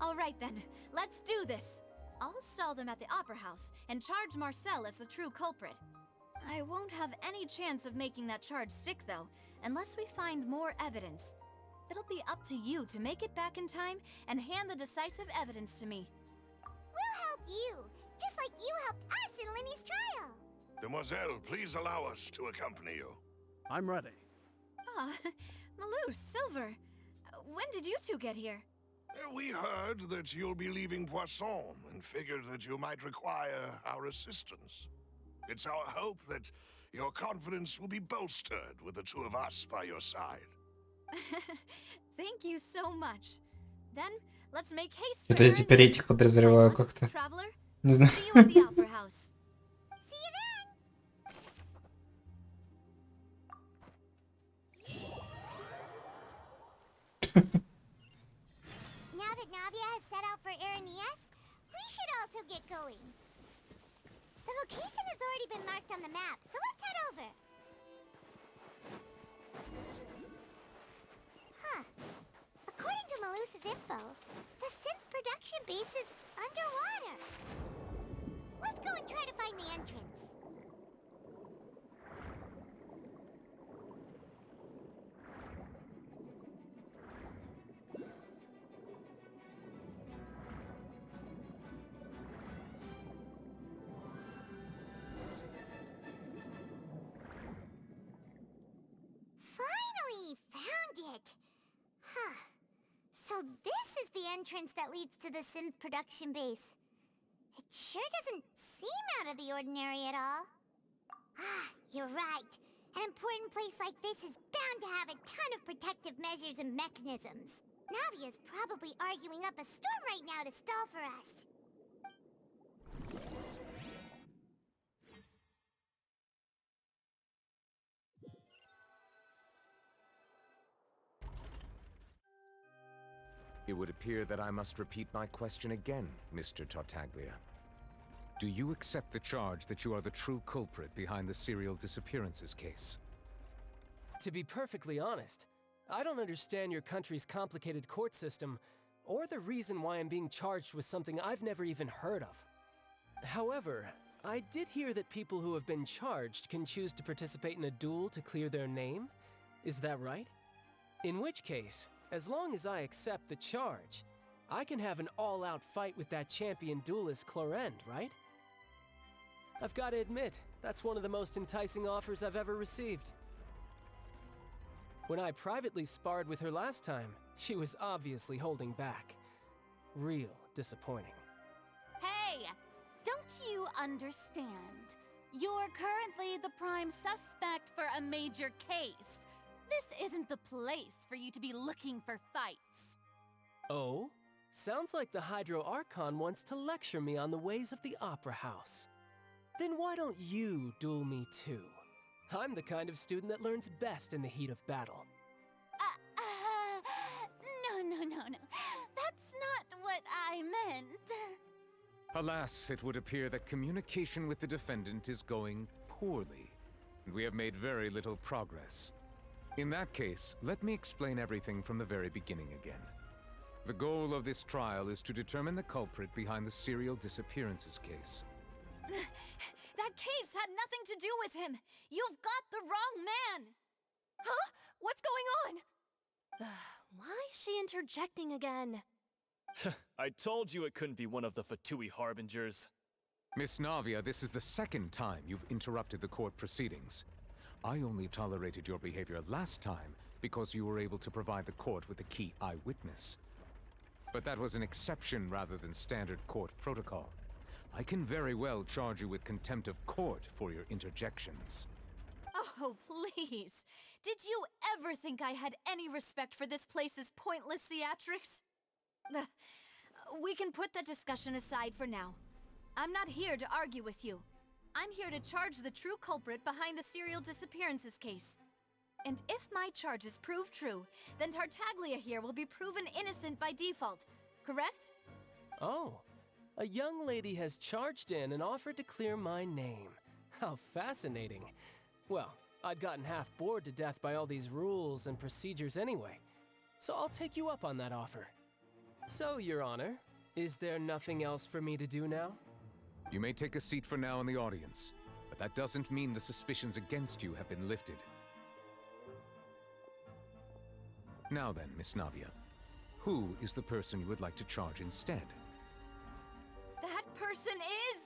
All right then, let's do this. I'll stall them at the Opera House and charge Marcel as the true culprit. I won't have any chance of making that charge stick, though, unless we find more evidence. It'll be up to you to make it back in time and hand the decisive evidence to me. We'll help you, just like you helped us in Linny's trial. Demoiselle, please allow us to accompany you. I'm ready. Ah, Malou, Silver. When did you two get here? We heard that you'll be leaving Poisson and figured that you might require our assistance. It's our hope that your confidence will be bolstered with the two of us by your side. Thank you so much. Then, let's make haste. Это я теперь этих подозреваю как-то. Traveler, Не знаю. see you at the Opera House. See you then! Now that Navia has set out for Irenaeus, we should also get going. The location has already been marked on the map, so let's head over. Huh. According to Malus's info, the synth production base is underwater. Let's go and try to find the entrance. Finally found it! Huh. So this is the entrance that leads to the synth production base. It sure doesn't seem out of the ordinary at all. Ah, you're right. An important place like this is bound to have a ton of protective measures and mechanisms. Navia's probably arguing up a storm right now to stall for us. It would appear that I must repeat my question again, Mr. Tartaglia. Do you accept the charge that you are the true culprit behind the serial disappearances case? To be perfectly honest, I don't understand your country's complicated court system, or the reason why I'm being charged with something I've never even heard of. However, I did hear that people who have been charged can choose to participate in a duel to clear their name. Is that right? In which case, as long as I accept the charge, I can have an all-out fight with that champion duelist Clorend, right? I've got to admit, that's one of the most enticing offers I've ever received. When I privately sparred with her last time, she was obviously holding back. Real disappointing. Hey! Don't you understand? You're currently the prime suspect for a major case. This isn't the place for you to be looking for fights. Oh? Sounds like the Hydro Archon wants to lecture me on the ways of the Opera House. Then why don't you duel me too? I'm the kind of student that learns best in the heat of battle. No. That's not what I meant. Alas, it would appear that communication with the defendant is going poorly, and we have made very little progress. In that case, let me explain everything from the very beginning again. The goal of this trial is to determine the culprit behind the serial disappearances case. That case had nothing to do with him! You've got the wrong man! Huh? What's going on? Why is she interjecting again? I told you it couldn't be one of the Fatui harbingers. Miss Navia, this is the second time you've interrupted the court proceedings. I only tolerated your behavior last time because you were able to provide the court with a key eyewitness. But that was an exception rather than standard court protocol. I can very well charge you with contempt of court for your interjections. Oh, please! Did you ever think I had any respect for this place's pointless theatrics? We can put that discussion aside for now. I'm not here to argue with you. I'm here to charge the true culprit behind the serial disappearances case. And if my charges prove true, then Tartaglia here will be proven innocent by default, correct? Oh, a young lady has charged in and offered to clear my name. How fascinating. Well, I'd gotten half bored to death by all these rules and procedures anyway, so I'll take you up on that offer. So, Your Honor, is there nothing else for me to do now? You may take a seat for now in the audience, but that doesn't mean the suspicions against you have been lifted. Now then, Miss Navia, who is the person you would like to charge instead? That person is...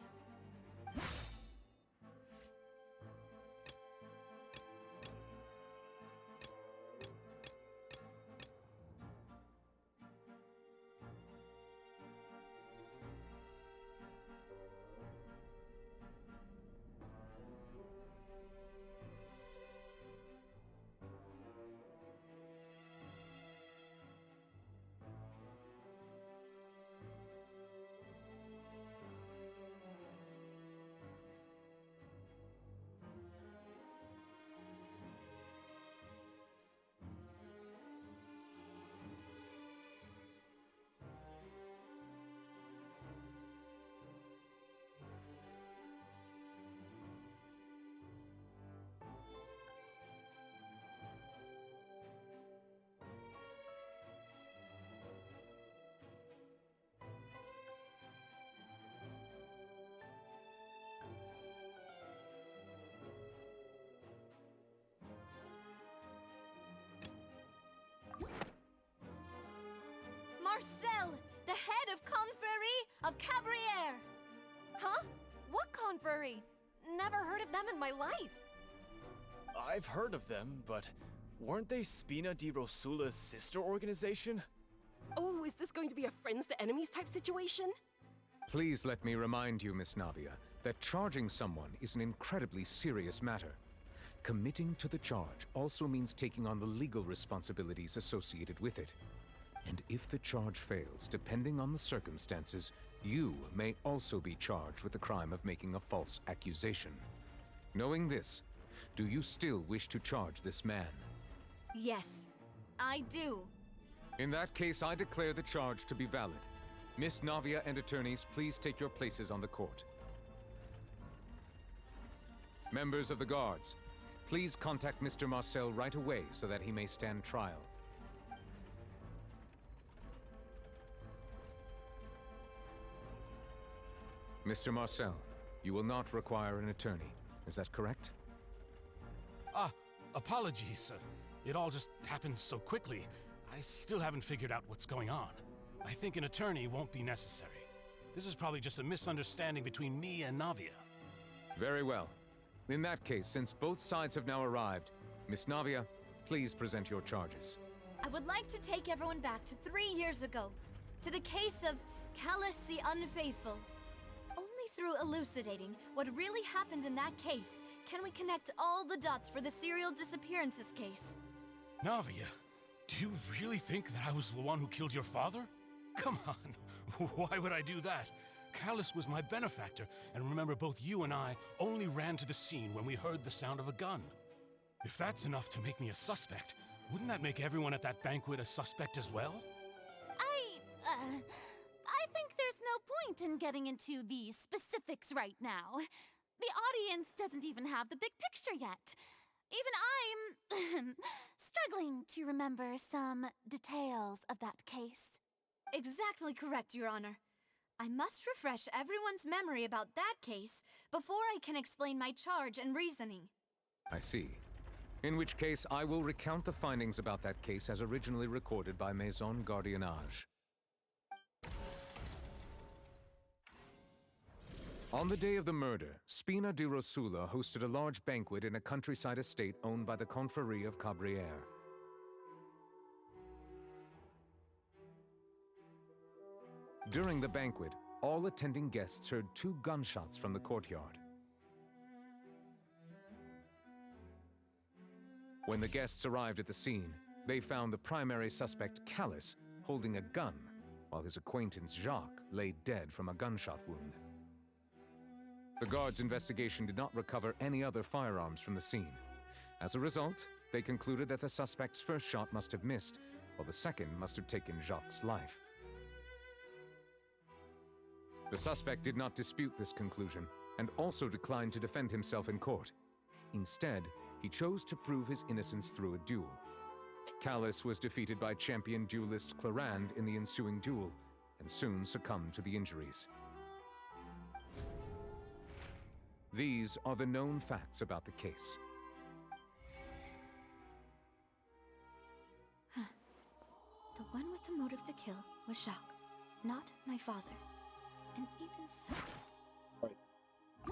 Marcel, the head of Confrérie of Cabrières! Huh? What confrérie? Never heard of them in my life. I've heard of them, but weren't they Spina di Rosula's sister organization? Oh, is this going to be a friends to enemies type situation? Please let me remind you, Miss Navia, that charging someone is an incredibly serious matter. Committing to the charge also means taking on the legal responsibilities associated with it. And if the charge fails, depending on the circumstances, you may also be charged with the crime of making a false accusation. Knowing this, do you still wish to charge this man? Yes, I do. In that case, I declare the charge to be valid. Miss Navia and attorneys, please take your places on the court. Members of the guards, please contact Mr. Marcel right away so that he may stand trial. Mr. Marcel, you will not require an attorney. Is that correct? Apologies. It all just happened so quickly. I still haven't figured out what's going on. I think an attorney won't be necessary. This is probably just a misunderstanding between me and Navia. Very well. In that case, since both sides have now arrived, Miss Navia, please present your charges. I would like to take everyone back to 3 years ago, to the case of Callus the Unfaithful. Only through elucidating what really happened in that case can we connect all the dots for the serial disappearances case. Navia, do you really think that I was the one who killed your father? Come on, why would I do that? Callus was my benefactor, and remember both you and I only ran to the scene when we heard the sound of a gun. If that's enough to make me a suspect, wouldn't that make everyone at that banquet a suspect as well? I think there's no point in getting into the specifics right now. The audience doesn't even have the big picture yet. Even I'm struggling to remember some details of that case. Exactly correct, Your Honor. I must refresh everyone's memory about that case before I can explain my charge and reasoning. I see. In which case, I will recount the findings about that case as originally recorded by Maison Gardiennage. On the day of the murder, Spina di Rosula hosted a large banquet in a countryside estate owned by the Confrérie of Cabrières. During the banquet, all attending guests heard 2 gunshots from the courtyard. When the guests arrived at the scene, they found the primary suspect, Callus, holding a gun, while his acquaintance, Jacques, lay dead from a gunshot wound. The guards' investigation did not recover any other firearms from the scene. As a result, they concluded that the suspect's first shot must have missed, while the second must have taken Jacques' life. The suspect did not dispute this conclusion, and also declined to defend himself in court. Instead, he chose to prove his innocence through a duel. Callus was defeated by champion duelist Clarand in the ensuing duel, and soon succumbed to the injuries. These are the known facts about the case. The one with the motive to kill was Jacques, not my father. And even so...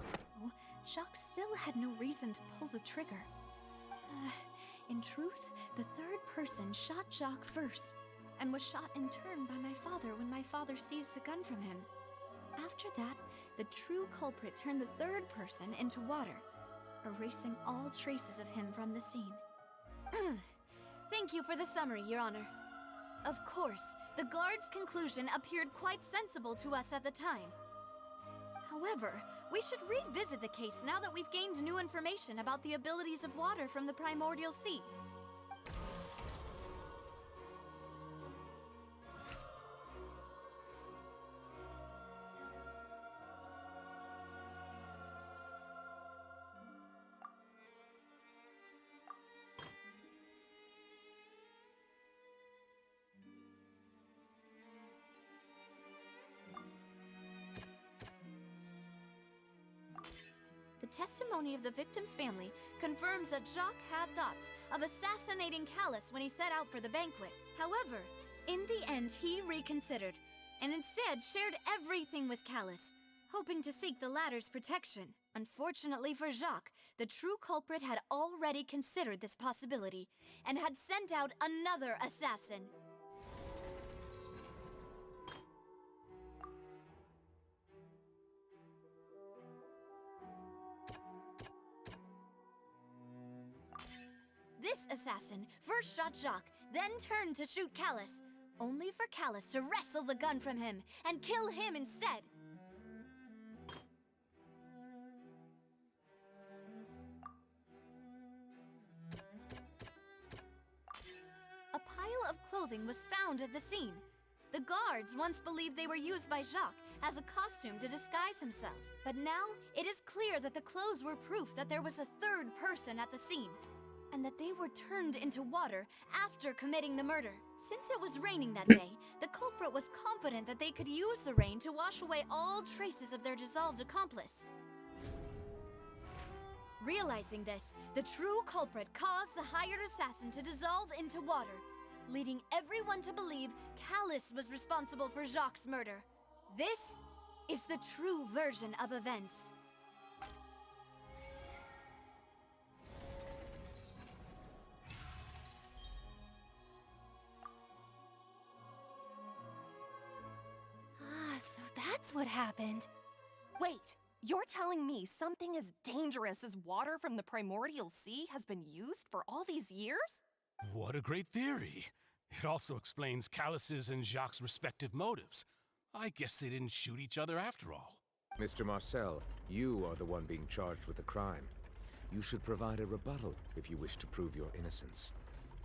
Oh, Jacques still had no reason to pull the trigger. In truth, the third person shot Jacques first, and was shot in turn by my father when my father seized the gun from him. After that, the true culprit turned the third person into water, erasing all traces of him from the scene. Thank you for the summary, Your Honor. Of course, the guard's conclusion appeared quite sensible to us at the time. However, we should revisit the case now that we've gained new information about the abilities of water from the primordial sea. The testimony of the victim's family confirms that Jacques had thoughts of assassinating Callus when he set out for the banquet. However, in the end, he reconsidered, and instead shared everything with Callus, hoping to seek the latter's protection. Unfortunately for Jacques, the true culprit had already considered this possibility, and had sent out another assassin. This assassin first shot Jacques, then turned to shoot Callus, only for Callus to wrestle the gun from him and kill him instead. A pile of clothing was found at the scene. The guards once believed they were used by Jacques as a costume to disguise himself. But now, it is clear that the clothes were proof that there was a third person at the scene, and that they were turned into water after committing the murder. Since it was raining that day, the culprit was confident that they could use the rain to wash away all traces of their dissolved accomplice. Realizing this, the true culprit caused the hired assassin to dissolve into water, leading everyone to believe Callus was responsible for Jacques' murder. This is the true version of events. So that's what happened. Wait, you're telling me something as dangerous as water from the primordial sea has been used for all these years? What a great theory. It also explains Callus's and Jacques' respective motives. I guess they didn't shoot each other after all. Mr. Marcel, you are the one being charged with the crime. You should provide a rebuttal if you wish to prove your innocence.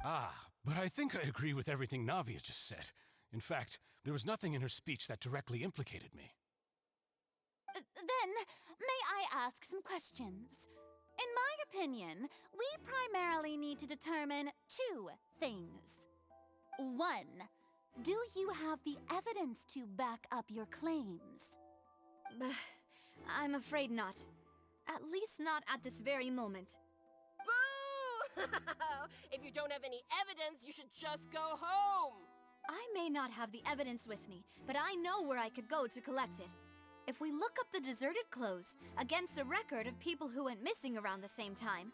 Ah, but I think I agree with everything Navia just said. In fact, there was nothing in her speech that directly implicated me. Then, may I ask some questions? In my opinion, we primarily need to determine two things. 1. Do you have the evidence to back up your claims? I'm afraid not. At least not at this very moment. Boo! If you don't have any evidence, you should just go home! I may not have the evidence with me, but I know where I could go to collect it. If we look up the deserted clothes against a record of people who went missing around the same time,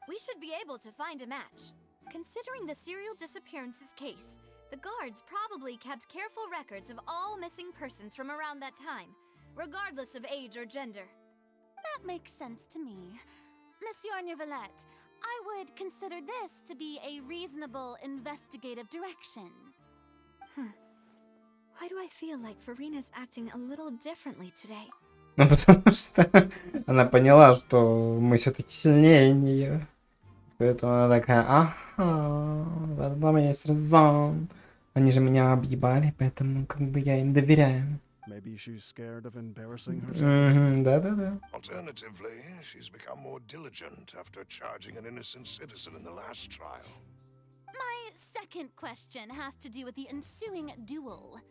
we should be able to find a match. Considering the serial disappearances case, the guards probably kept careful records of all missing persons from around that time, regardless of age or gender. That makes sense to me. Monsieur Neuvillette, I would consider this to be a reasonable investigative direction. Why do I feel like Farina's acting a little differently today? Ну, потому что она поняла, что мы все-таки сильнее нее. Поэтому она такая, ага, в этом есть резон. Они же меня объебали, поэтому как бы я им доверяю. Maybe she's scared of embarrassing herself. Да-да-да. Alternatively, she's become more diligent after charging an innocent citizen in the last trial. My second question has to do with the ensuing duel.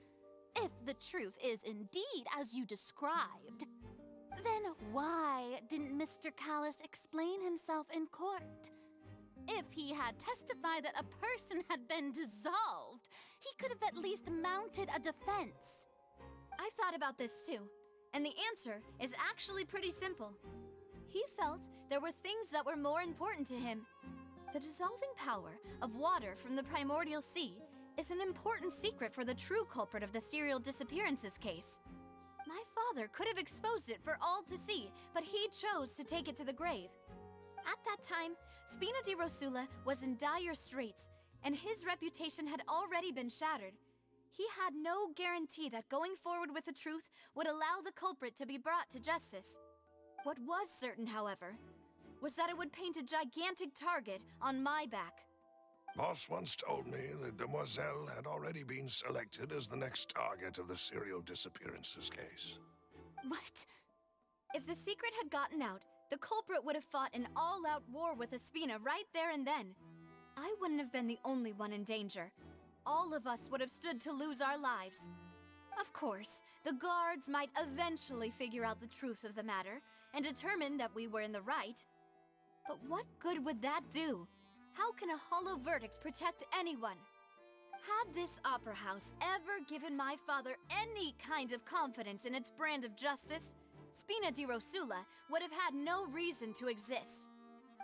If the truth is indeed as you described, then why didn't Mr. Callis explain himself in court? If he had testified that a person had been dissolved, he could have at least mounted a defense. I've thought about this too, and the answer is actually pretty simple. He felt there were things that were more important to him. The dissolving power of water from the primordial sea is an important secret for the true culprit of the serial disappearances case. My father could have exposed it for all to see, but he chose to take it to the grave. At that time, Spina di Rosula was in dire straits, and his reputation had already been shattered. He had no guarantee that going forward with the truth would allow the culprit to be brought to justice. What was certain, however, was that it would paint a gigantic target on my back. Boss once told me that Demoiselle had already been selected as the next target of the serial disappearances case. What? If the secret had gotten out, the culprit would have fought an all-out war with Espina right there and then. I wouldn't have been the only one in danger. All of us would have stood to lose our lives. Of course, the guards might eventually figure out the truth of the matter and determine that we were in the right. But what good would that do? How can a hollow verdict protect anyone? Had this opera house ever given my father any kind of confidence in its brand of justice, Spina di Rosula would have had no reason to exist.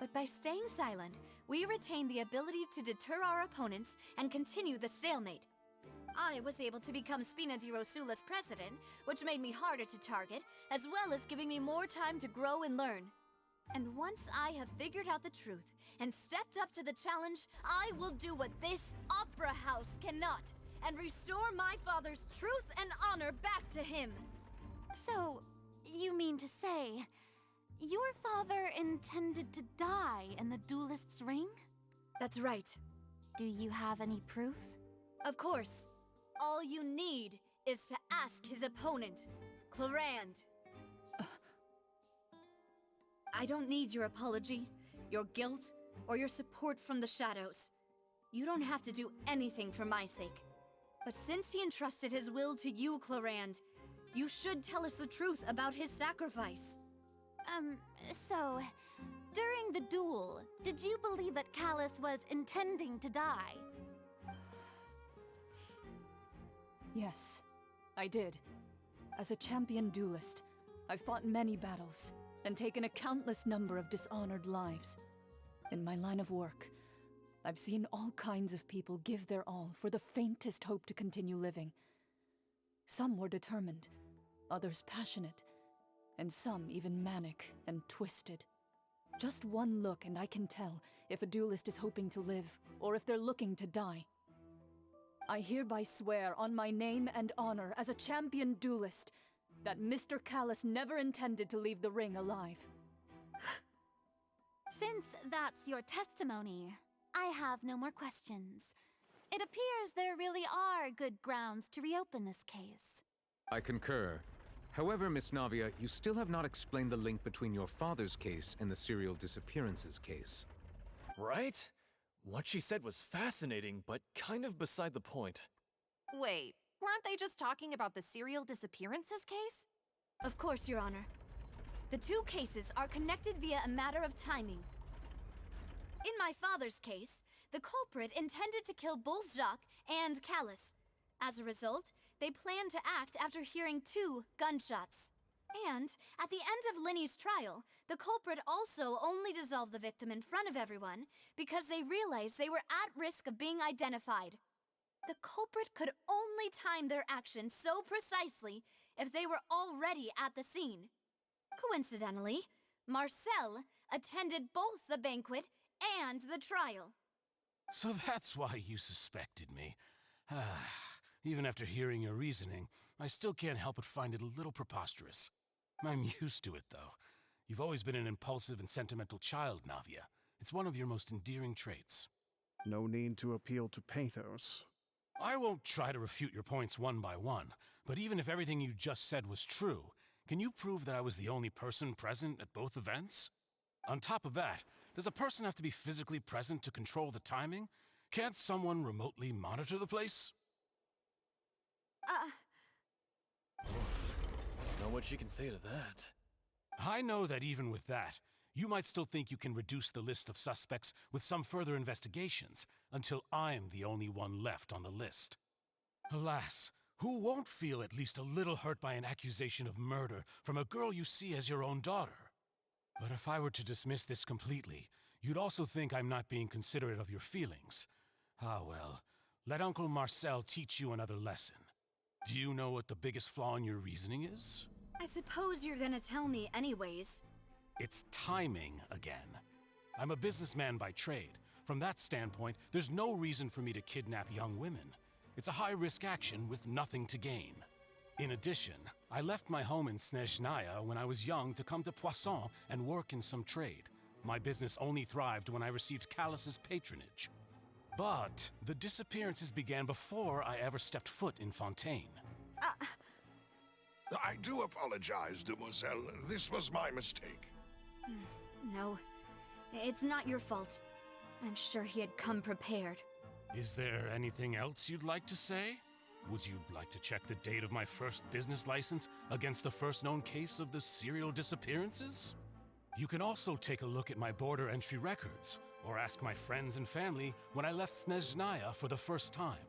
But by staying silent, we retained the ability to deter our opponents and continue the stalemate. I was able to become Spina di Rosula's president, which made me harder to target, as well as giving me more time to grow and learn. And once I have figured out the truth and stepped up to the challenge, I will do what this opera house cannot, and restore my father's truth and honor back to him. So, you mean to say, your father intended to die in the duelist's ring? That's right. Do you have any proof? Of course. All you need is to ask his opponent, Clarand. I don't need your apology, your guilt, or your support from the shadows. You don't have to do anything for my sake. But since he entrusted his will to you, Clarand, you should tell us the truth about his sacrifice. So, during the duel, did you believe that Callis was intending to die? Yes, I did. As a champion duelist, I've fought many battles and taken a countless number of dishonored lives. In my line of work, I've seen all kinds of people give their all for the faintest hope to continue living. Some were determined, others passionate, and some even manic and twisted. Just one look and I can tell if a duelist is hoping to live or if they're looking to die. I hereby swear on my name and honor as a champion duelist that Mr. Callis never intended to leave the ring alive. Since that's your testimony, I have no more questions. It appears there really are good grounds to reopen this case. I concur. However, Miss Navia, you still have not explained the link between your father's case and the serial disappearances case. Right? What she said was fascinating, but kind of beside the point. Wait, weren't they just talking about the serial disappearances case? Of course, Your Honor. The two cases are connected via a matter of timing. In my father's case, the culprit intended to kill both Jacques and Callus. As a result, they planned to act after hearing 2 gunshots. And, at the end of Linny's trial, the culprit also only dissolved the victim in front of everyone because they realized they were at risk of being identified. The culprit could only time their actions so precisely if they were already at the scene. Coincidentally, Marcel attended both the banquet and the trial. So that's why you suspected me. Even after hearing your reasoning, I still can't help but find it a little preposterous. I'm used to it, though. You've always been an impulsive and sentimental child, Navia. It's one of your most endearing traits. No need to appeal to pathos. I won't try to refute your points one by one, but even if everything you just said was true, can you prove that I was the only person present at both events? On top of that, does a person have to be physically present to control the timing? Can't someone remotely monitor the place? Know what she can say to that. I know that even with that, you might still think you can reduce the list of suspects with some further investigations, until I'm the only one left on the list. Alas, who won't feel at least a little hurt by an accusation of murder from a girl you see as your own daughter? But if I were to dismiss this completely, you'd also think I'm not being considerate of your feelings. Ah well, let Uncle Marcel teach you another lesson. Do you know what the biggest flaw in your reasoning is? I suppose you're gonna tell me anyways. It's timing again. I'm a businessman by trade. From that standpoint, there's no reason for me to kidnap young women. It's a high-risk action with nothing to gain. In addition, I left my home in Snezhnaya when I was young to come to Poisson and work in some trade. My business only thrived when I received Callus's patronage. But the disappearances began before I ever stepped foot in Fontaine. I do apologize, demoiselle. This was my mistake. No, it's not your fault. I'm sure he had come prepared. Is there anything else you'd like to say? Would you like to check the date of my first business license against the first known case of the serial disappearances? You can also take a look at my border entry records, or ask my friends and family when I left Snezhnaya for the first time.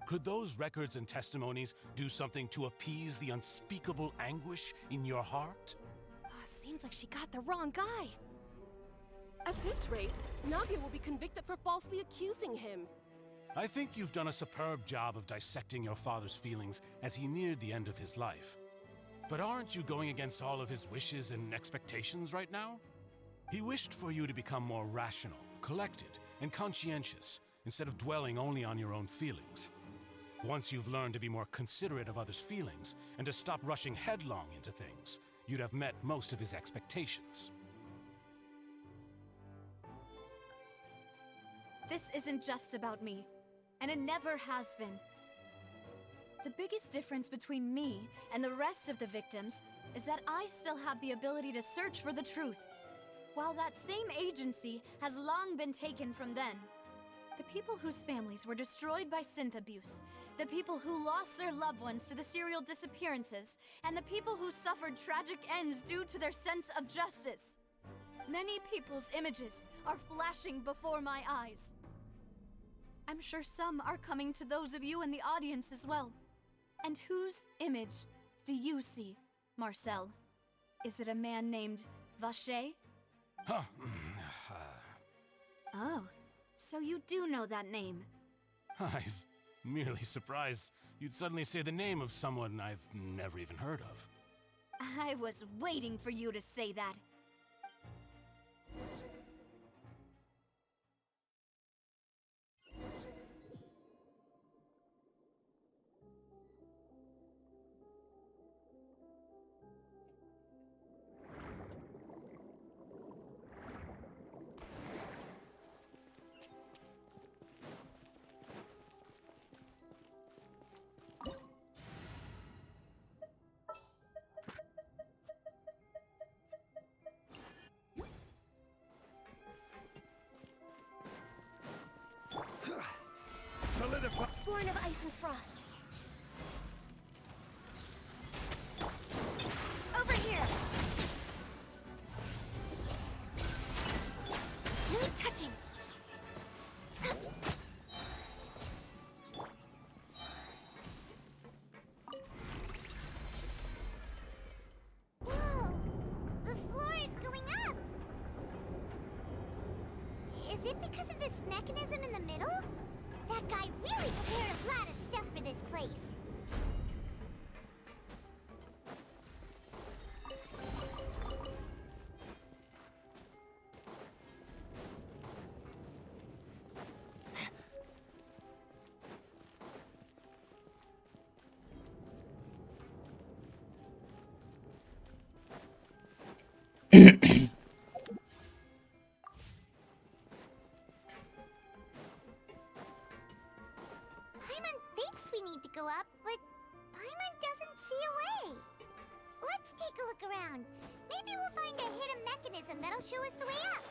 Could those records and testimonies do something to appease the unspeakable anguish in your heart? Seems like she got the wrong guy. At this rate, Navia will be convicted for falsely accusing him. I think you've done a superb job of dissecting your father's feelings as he neared the end of his life. But aren't you going against all of his wishes and expectations right now? He wished for you to become more rational, collected, and conscientious, instead of dwelling only on your own feelings. Once you've learned to be more considerate of others' feelings, and to stop rushing headlong into things, you'd have met most of his expectations. This isn't just about me, and it never has been. The biggest difference between me and the rest of the victims is that I still have the ability to search for the truth, while that same agency has long been taken from them. The people whose families were destroyed by synth abuse, the people who lost their loved ones to the serial disappearances, and the people who suffered tragic ends due to their sense of justice. Many people's images are flashing before my eyes. I'm sure some are coming to those of you in the audience as well. And whose image do you see, Marcel? Is it a man named Vacher? Huh. Oh, so you do know that name. I'm merely surprised you'd suddenly say the name of someone I've never even heard of. I was waiting for you to say that. Born of ice and frost. Over here! No touching! Whoa! The floor is going up! Is it because of this mechanism in the middle? That guy really prepared a lot of stuff for this place. Paimon thinks we need to go up, but Paimon doesn't see a way. Let's take a look around. Maybe we'll find a hidden mechanism that'll show us the way up.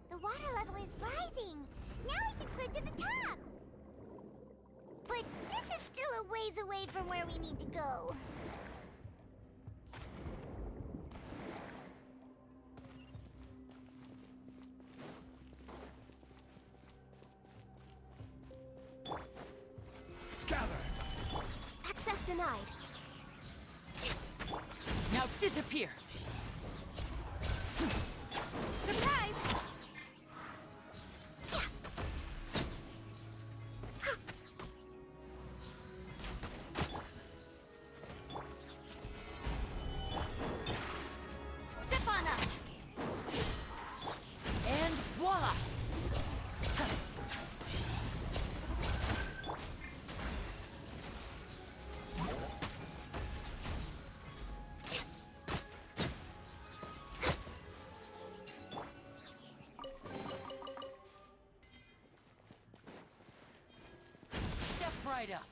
The water level is rising. Now we can swim to the top. But this is still a ways away from where we need to go. Access denied. Now disappear! Surprise! Step on up! And voila! Step right up.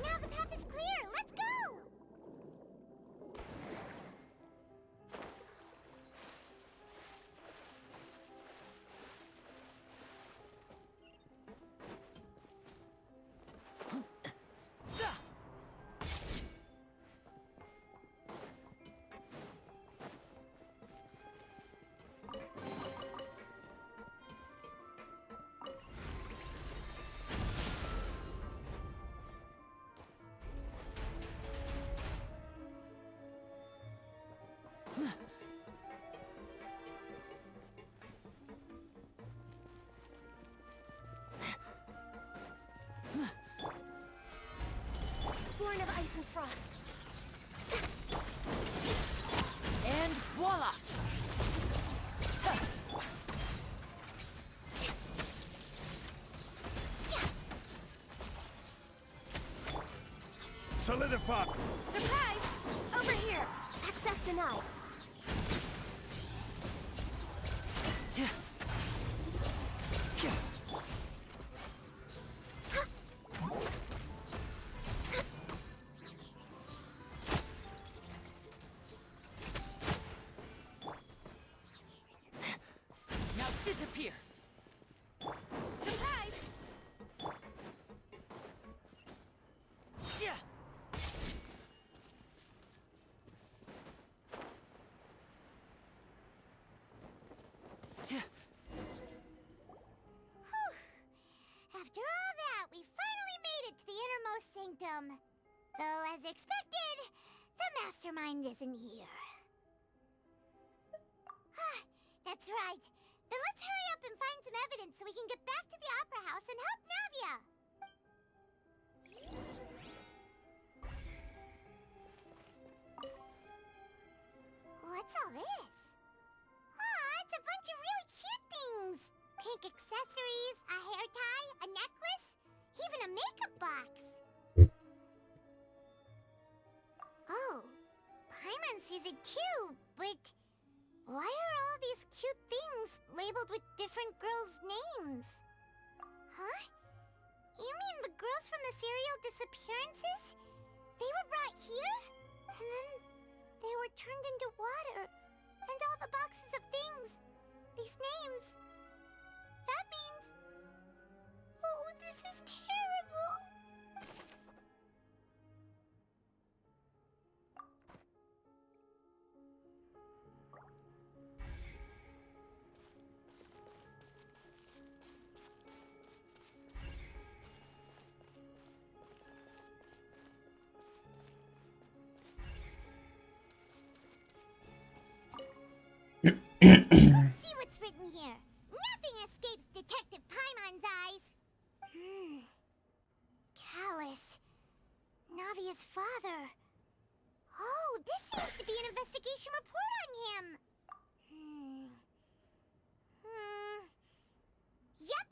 Now the path is clear. Let's go. Born of ice and frost. And voila! Solidify! Surprise! Over here! Access denied. Sacrosanctum. Though, as expected, the mastermind isn't here. That's right. Then let's hurry up and find some evidence so we can get back to the Opera House and help Navia. What's all this? It's a bunch of really cute things. Pink accessories, a hair tie, a necklace, even a makeup box. Oh, Paimon sees it too, but why are all these cute things labeled with different girls' names? Huh? You mean the girls from the serial disappearances? They were brought here? And then they were turned into water. And all the boxes of things. These names. That means... Oh, this is terrible. Let's see what's written here. Nothing escapes Detective Paimon's eyes. Callus. Navia's father. Oh, this seems to be an investigation report on him. Yep.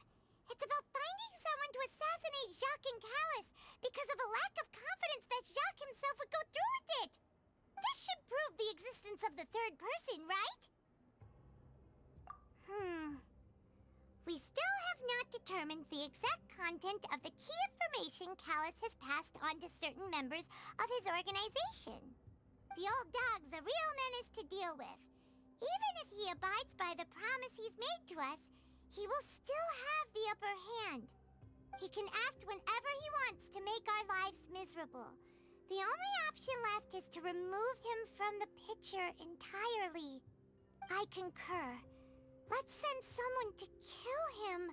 It's about finding someone to assassinate Jacques and Callus because of a lack of confidence that Jacques himself would go through with it. This should prove the existence of the third person, right? We still have not determined the exact content of the key information Callus has passed on to certain members of his organization. The old dog's a real menace to deal with. Even if he abides by the promise he's made to us, he will still have the upper hand. He can act whenever he wants to make our lives miserable. The only option left is to remove him from the picture entirely. I concur. Let's send someone to kill him.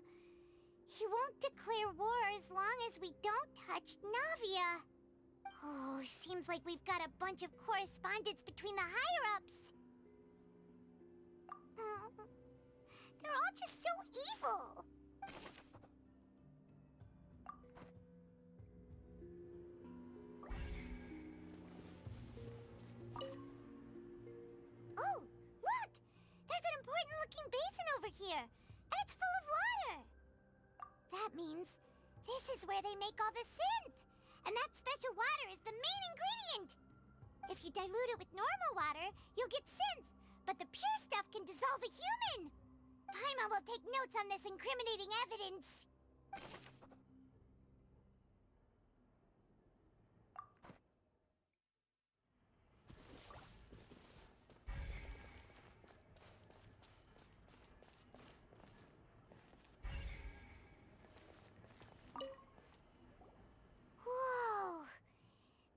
He won't declare war as long as we don't touch Navia. Oh, seems like we've got a bunch of correspondence between the higher-ups. They're all just so evil. Oh, look! There's an important-looking basin over here, and it's full of water. That means this is where they make all the synth, and that special water is the main ingredient. If you dilute it with normal water, you'll get synth, but the pure stuff can dissolve a human. Paimon will take notes on this incriminating evidence. Whoa!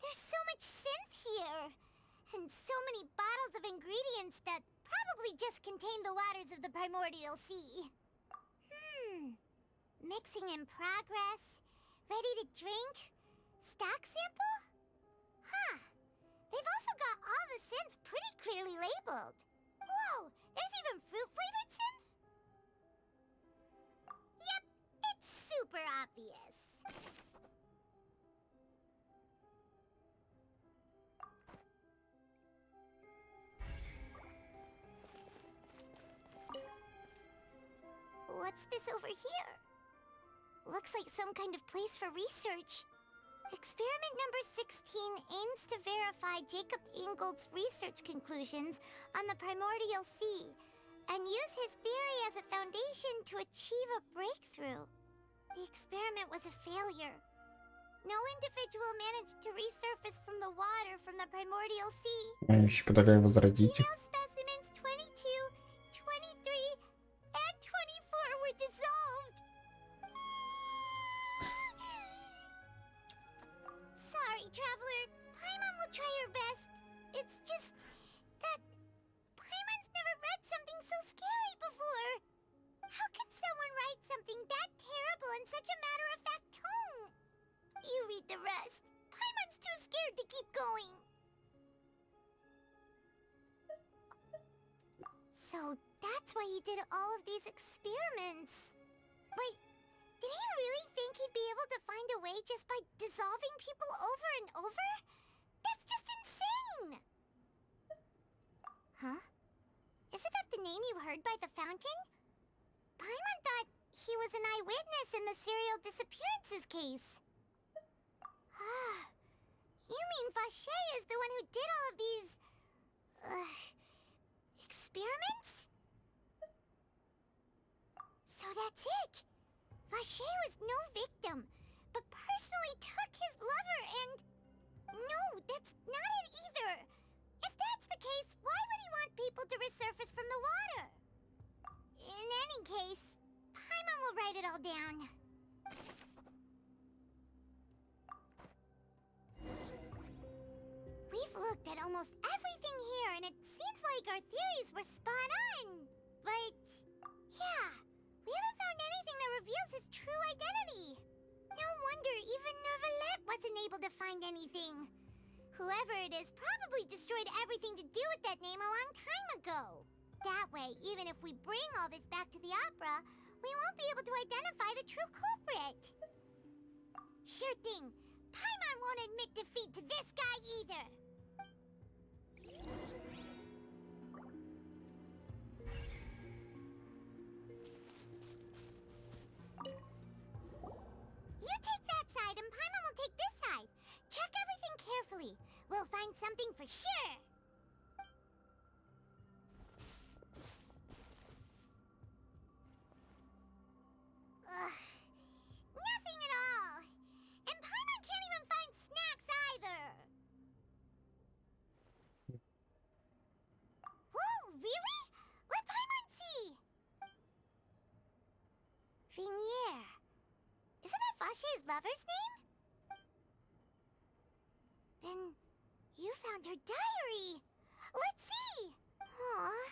There's so much synth here! And so many bottles of ingredients that probably just contain the waters of the primordial sea. Mixing in progress? Ready to drink? Stock sample? Huh. They've also got all the synth pretty clearly labeled. Whoa! There's even fruit-flavored synth? Yep, it's super obvious. What's this over here? Looks like some kind of place for research. Experiment number 16 aims to verify Jacob Ingold's research conclusions on the primordial sea and use his theory as a foundation to achieve a breakthrough. The experiment was a failure. No individual managed to resurface from the water from the primordial sea. Они еще пытались возродить их. Specimens 22, 23, and 24 were dissolved. Sorry, Traveler. Paimon will try her best. It's just that Paimon's never read something so scary before. How can someone write something that terrible in such a matter-of-fact tone? You read with the rest. Paimon's too scared to keep going. So that's why he did all of these experiments. Wait, did he really think he'd be able to find a way just by dissolving people over and over? That's just insane! Huh? Isn't that the name you heard by the fountain? Paimon thought he was an eyewitness in the serial disappearances case. You mean Vache is the one who did all of these... experiments? So that's it! Vache was no victim, but personally took his lover and... No, that's not it either! If that's the case, why would he want people to resurface from the water? In any case, Paimon will write it all down. We've looked at almost everything here, and it seems like our theories were spot on. But, yeah, we haven't found anything that reveals his true identity. No wonder even Neuvillette wasn't able to find anything. Whoever it is probably destroyed everything to do with that name a long time ago. That way, even if we bring all this back to the opera, we won't be able to identify the true culprit. Sure thing. Paimon won't admit defeat to this guy either. You take that side and Paimon will take this side. Check everything carefully. We'll find something for sure. Nothing at all. And Paimon can't even find snacks either. Whoa, really? Let Paimon see. Vinier. Isn't that Vache's lover's name? Then you found her diary. Let's see. Aw,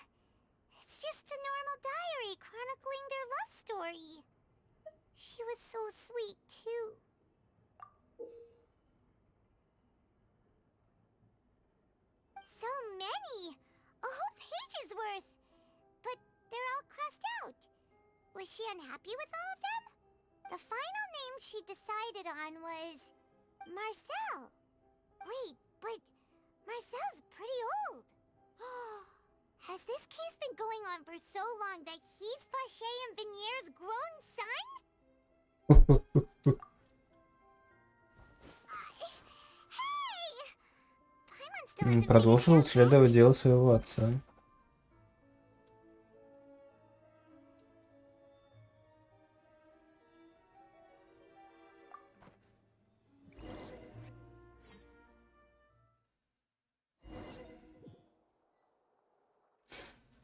it's just a normal diary chronicling their love story. She was so sweet, too. So many! A whole page's worth! But they're all crossed out. Was she unhappy with all of them? The final name she decided on was... Marcel. Wait, but Marcel's pretty old. Has this case been going on for so long that he's Vache and Vinier's grown son? Продолжил исследовать дело своего отца.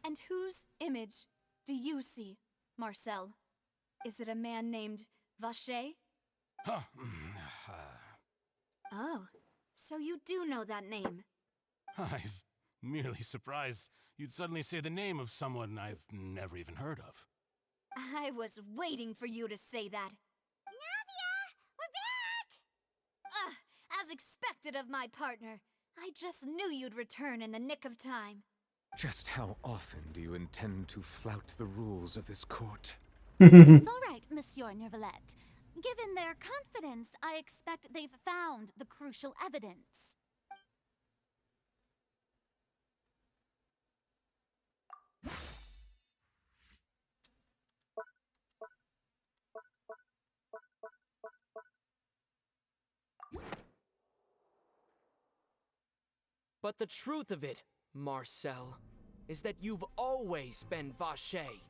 And whose image do you see, Marcel? Is it a man named Vache? Oh, so you do know that name. I'm merely surprised you'd suddenly say the name of someone I've never even heard of. I was waiting for you to say that. Navia! We're back! As expected of my partner. I just knew you'd return in the nick of time. Just how often do you intend to flout the rules of this court? It's all right, Monsieur Neuvillette. Given their confidence, I expect they've found the crucial evidence. But the truth of it, Marcel, is that you've always been Vache.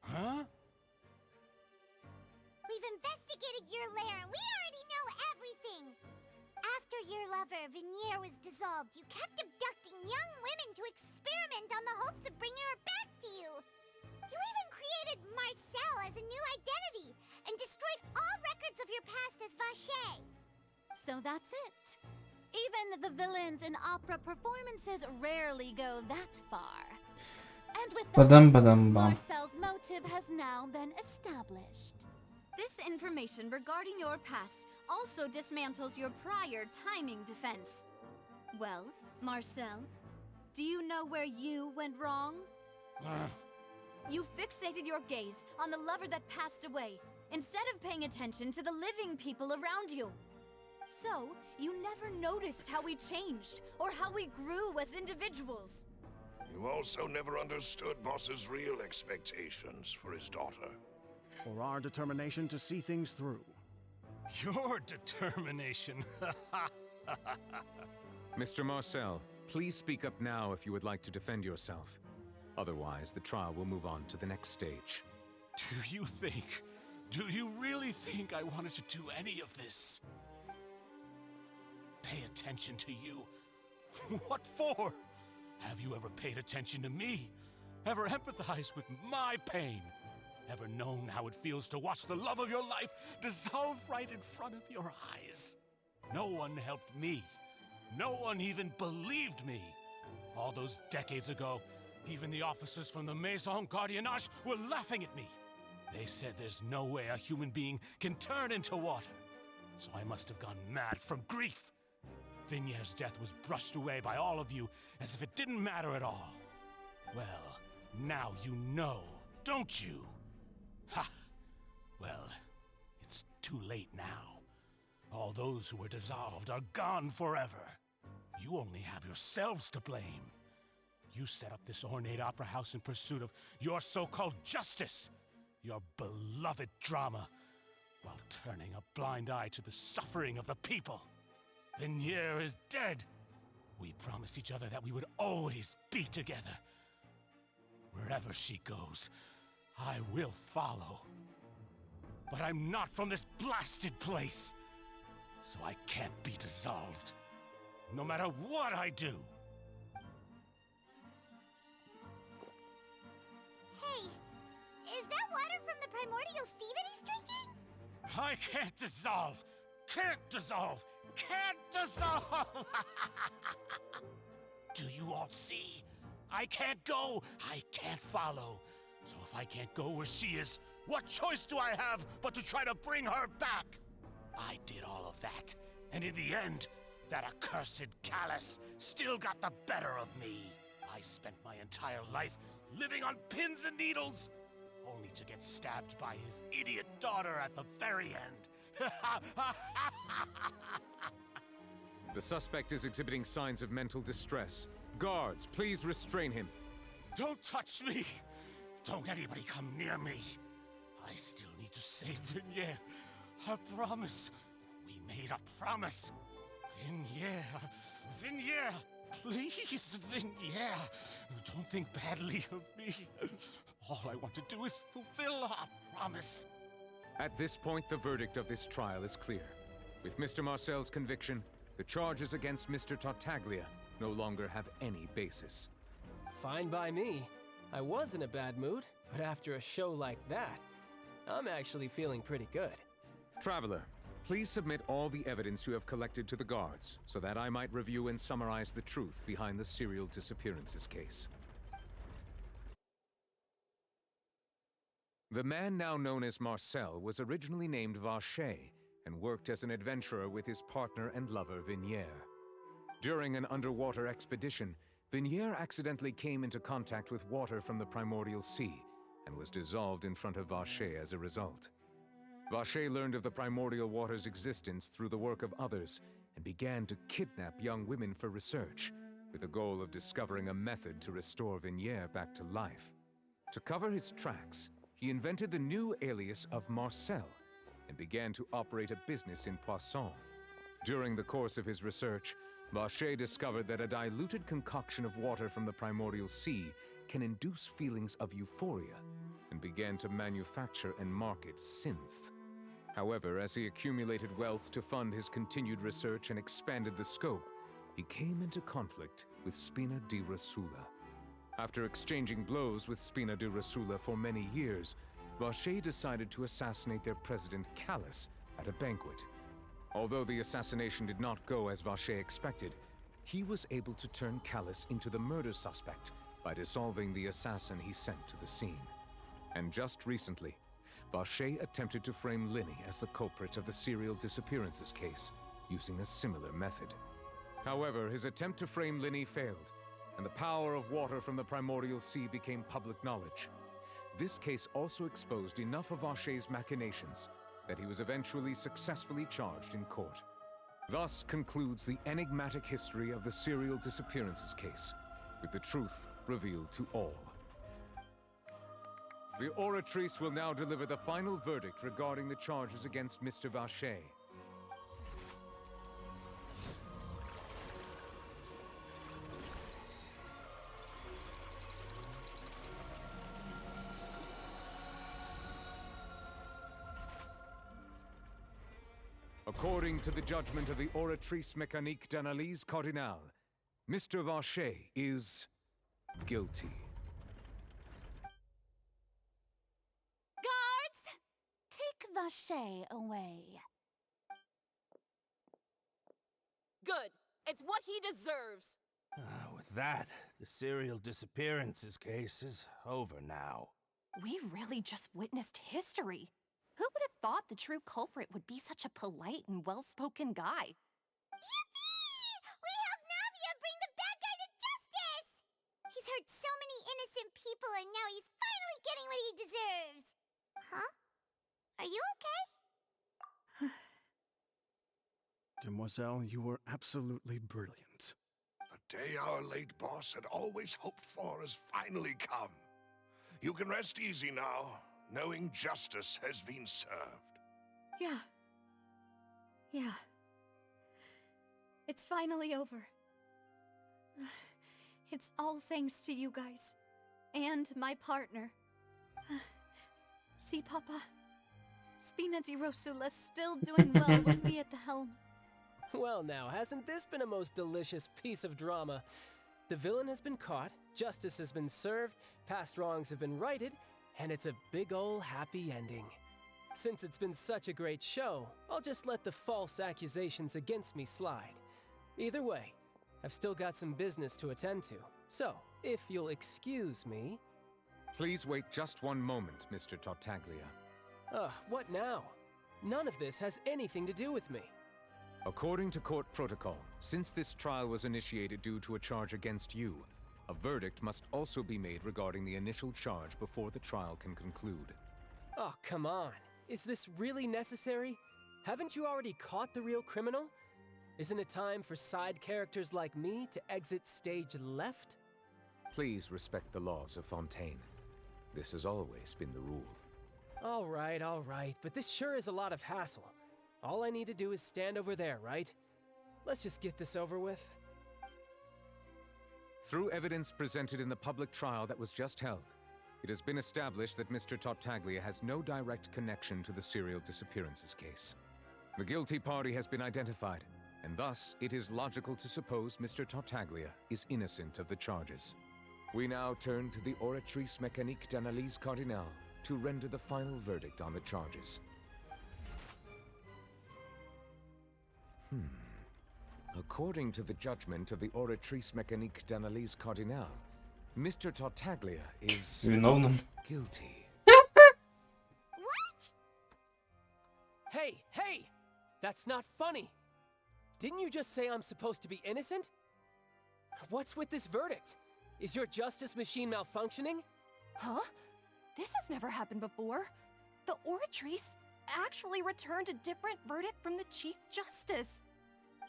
Huh? We've investigated your lair and we already know everything! After your lover, Vinier, was dissolved, you kept abducting young women to experiment on the hopes of bringing her back to you! You even created Marcel as a new identity and destroyed all records of your past as Vache! So that's it. Even the villains in opera performances rarely go that far. And with Ba-dum, that, ba-dum, bum. Marcel's motive has now been established. This information regarding your past also dismantles your prior timing defense. Well, Marcel, do you know where you went wrong? You fixated your gaze on the lover that passed away, instead of paying attention to the living people around you. So, you never noticed how we changed, or how we grew as individuals. You also never understood Boss's real expectations for his daughter. Or our determination to see things through. Your determination. Mr. Marcel, please speak up now if you would like to defend yourself. Otherwise, the trial will move on to the next stage. Do you really think I wanted to do any of this? Pay attention to you? What for? Have you ever paid attention to me? Ever empathized with my pain? Ever known how it feels to watch the love of your life dissolve right in front of your eyes? No one helped me. No one even believed me. All those decades ago, even the officers from the Maison Gardiennage were laughing at me. They said there's no way a human being can turn into water. So I must have gone mad from grief. Vignier's death was brushed away by all of you as if it didn't matter at all. Well, now you know, don't you? Ha! Well, it's too late now. All those who were dissolved are gone forever. You only have yourselves to blame. You set up this ornate opera house in pursuit of your so-called justice, your beloved drama, while turning a blind eye to the suffering of the people. Vignier is dead. We promised each other that we would always be together. Wherever she goes, I will follow. But I'm not from this blasted place, so I can't be dissolved, no matter what I do. Hey, is that water from the primordial sea that he's drinking? I can't dissolve! Can't dissolve! Can't dissolve! Do you all see? I can't go! I can't follow! So if I can't go where she is, what choice do I have but to try to bring her back? I did all of that, and in the end, that accursed Callus still got the better of me. I spent my entire life living on pins and needles, only to get stabbed by his idiot daughter at the very end. The suspect is exhibiting signs of mental distress. Guards, please restrain him. Don't touch me! Don't anybody come near me! I still need to save Vignier. A promise. We made a promise. Vignier, please, Vignier. Don't think badly of me. All I want to do is fulfill our promise. At this point, the verdict of this trial is clear. With Mr. Marcel's conviction, the charges against Mr. Tartaglia no longer have any basis. Fine by me. I was in a bad mood, but after a show like that, I'm actually feeling pretty good. Traveler, please submit all the evidence you have collected to the guards, so that I might review and summarize the truth behind the serial disappearances case. The man now known as Marcel was originally named Vacher and worked as an adventurer with his partner and lover Vignier. During an underwater expedition, Vignier accidentally came into contact with water from the primordial sea and was dissolved in front of Vacher as a result. Vacher learned of the primordial water's existence through the work of others and began to kidnap young women for research, with the goal of discovering a method to restore Vignier back to life. To cover his tracks, he invented the new alias of Marcel and began to operate a business in Poisson. During the course of his research, Vacher discovered that a diluted concoction of water from the primordial sea can induce feelings of euphoria and began to manufacture and market synth. However, as he accumulated wealth to fund his continued research and expanded the scope, he came into conflict with Spina di Rosula. After exchanging blows with Spina di Rosula for many years, Vacher decided to assassinate their president Callus at a banquet. Although the assassination did not go as Vacher expected, he was able to turn Callus into the murder suspect by dissolving the assassin he sent to the scene. And just recently, Vacher attempted to frame Linny as the culprit of the serial disappearances case, using a similar method. However, his attempt to frame Linny failed, and the power of water from the primordial sea became public knowledge. This case also exposed enough of Vacher's machinations that he was eventually successfully charged in court. Thus concludes the enigmatic history of the serial disappearances case, with the truth revealed to all. The Oratrice will now deliver the final verdict regarding the charges against Mr. Vacher. According to the judgment of the Oratrice Mécanique d'Analyse Cardinale, Mr. Vacher is guilty. Guards! Take Vacher away. Good. It's what he deserves. With that, the serial disappearances case is over now. We really just witnessed history. Who would have thought the true culprit would be such a polite and well-spoken guy? Yippee! We helped Navia bring the bad guy to justice! He's hurt so many innocent people and now he's finally getting what he deserves. Huh? Are you okay? Demoiselle, you were absolutely brilliant. The day our late boss had always hoped for has finally come. You can rest easy now, knowing justice has been served. Yeah. It's finally over. It's all thanks to you guys. And my partner. See, Papa? Spina di Rosula's still doing well with me at the helm. Well now, hasn't this been a most delicious piece of drama? The villain has been caught, justice has been served, past wrongs have been righted, and it's a big ol' happy ending. Since it's been such a great show, I'll just let the false accusations against me slide. Either way, I've still got some business to attend to, so if you'll excuse me... Please wait just one moment, Mr. Tartaglia. What now? None of this has anything to do with me. According to court protocol, since this trial was initiated due to a charge against you, a verdict must also be made regarding the initial charge before the trial can conclude. Oh, come on. Is this really necessary? Haven't you already caught the real criminal? Isn't it time for side characters like me to exit stage left? Please respect the laws of Fontaine. This has always been the rule. All right, but this sure is a lot of hassle. All I need to do is stand over there, right? Let's just get this over with. Through evidence presented in the public trial that was just held, it has been established that Mr. Tartaglia has no direct connection to the serial disappearances case. The guilty party has been identified, and thus it is logical to suppose Mr. Tartaglia is innocent of the charges. We now turn to the Oratrice Mécanique d'Analyse Cardinale to render the final verdict on the charges. According to the judgment of the Oratrice Mécanique d'Analyse Cardinale, Mr. Tartaglia is guilty. What? Hey! That's not funny! Didn't you just say I'm supposed to be innocent? What's with this verdict? Is your justice machine malfunctioning? Huh? This has never happened before. The Oratrice actually returned a different verdict from the Chief Justice.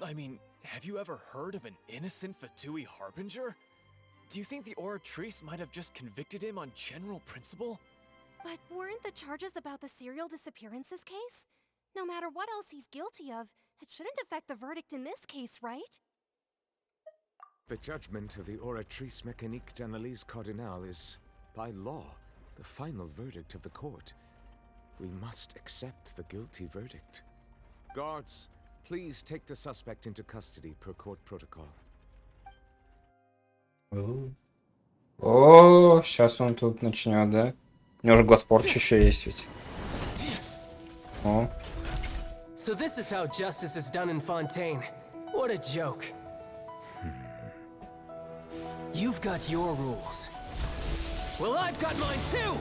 I mean, have you ever heard of an innocent Fatui Harbinger? Do you think the Oratrice might have just convicted him on general principle? But weren't the charges about the serial disappearances case? No matter what else he's guilty of, it shouldn't affect the verdict in this case, right? The judgment of the Oratrice Mécanique d'Analyse Cardinale is, by law, the final verdict of the court. We must accept the guilty verdict. Guards, please take the suspect into custody per court protocol. О, сейчас он тут начнет, да? У него же глаз порчи еще есть ведь. О. So this is how justice is done in Fontaine. What a joke. You've got your rules. Well, I've got mine too!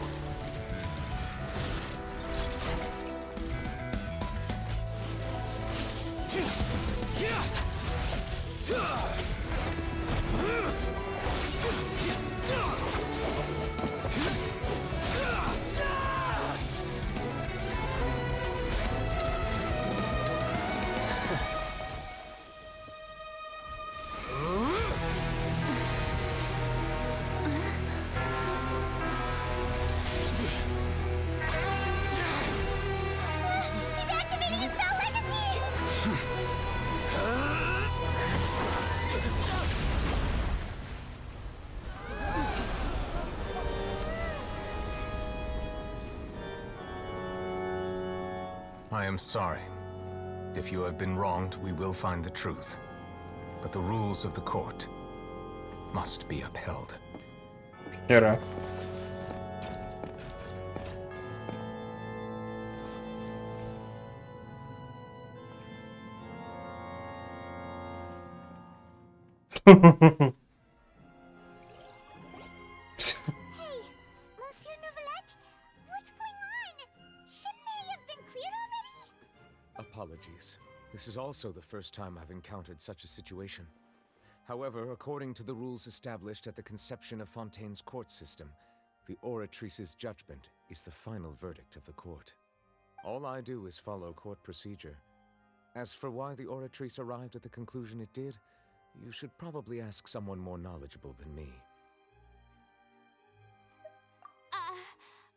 I am sorry. If you have been wronged, we will find the truth. But the rules of the court must be upheld. Хера. Monsieur Novelette, what's going on? Shouldn't they have been cleared already? Apologies. This is also the first time I've encountered such a situation. However, according to the rules established at the conception of Fontaine's court system, the Oratrice's judgment is the final verdict of the court. All I do is follow court procedure. As for why the Oratrice arrived at the conclusion it did, you should probably ask someone more knowledgeable than me.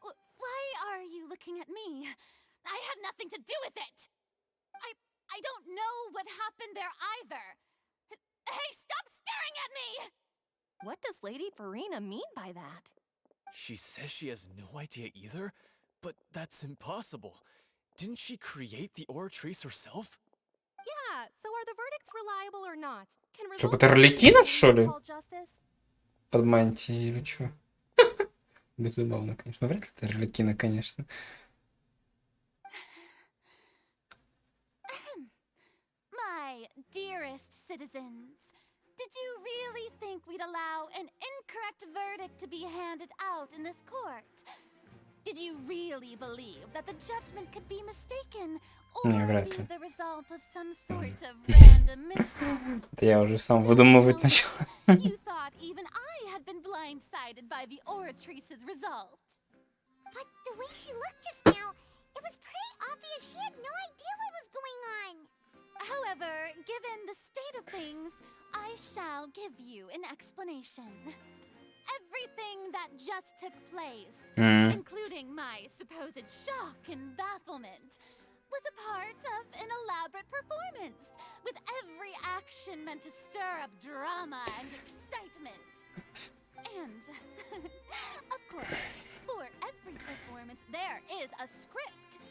Why are you looking at me? I had nothing to do with it! I don't know what happened there either! Hey, stop staring at me! What does Lady Farina mean by that? She says she has no idea either, but that's impossible. Didn't she create the Oratrice herself? Yeah, so are the verdicts reliable or not? Can Что, results под Арлекино, что ли? call justice? Под мантией или что? Да забавно, конечно. Вряд ли это Арлекино, конечно. My dearest citizens, did you really think we'd allow an incorrect verdict to be handed out in this court? Did you really believe that the judgment could be mistaken or Не, вряд be ли. the result of some sort of random mishap? Это я уже сам выдумывать начал. You thought even I had been blindsided by the Oratrice's result. But the way she looked just now, it was pretty obvious she had no idea what was going on. However, given the state of things, I shall give you an explanation. Everything that just took place, including my supposed shock and bafflement, was a part of an elaborate performance, with every action meant to stir up drama and excitement. And, of course, for every performance, there is a script.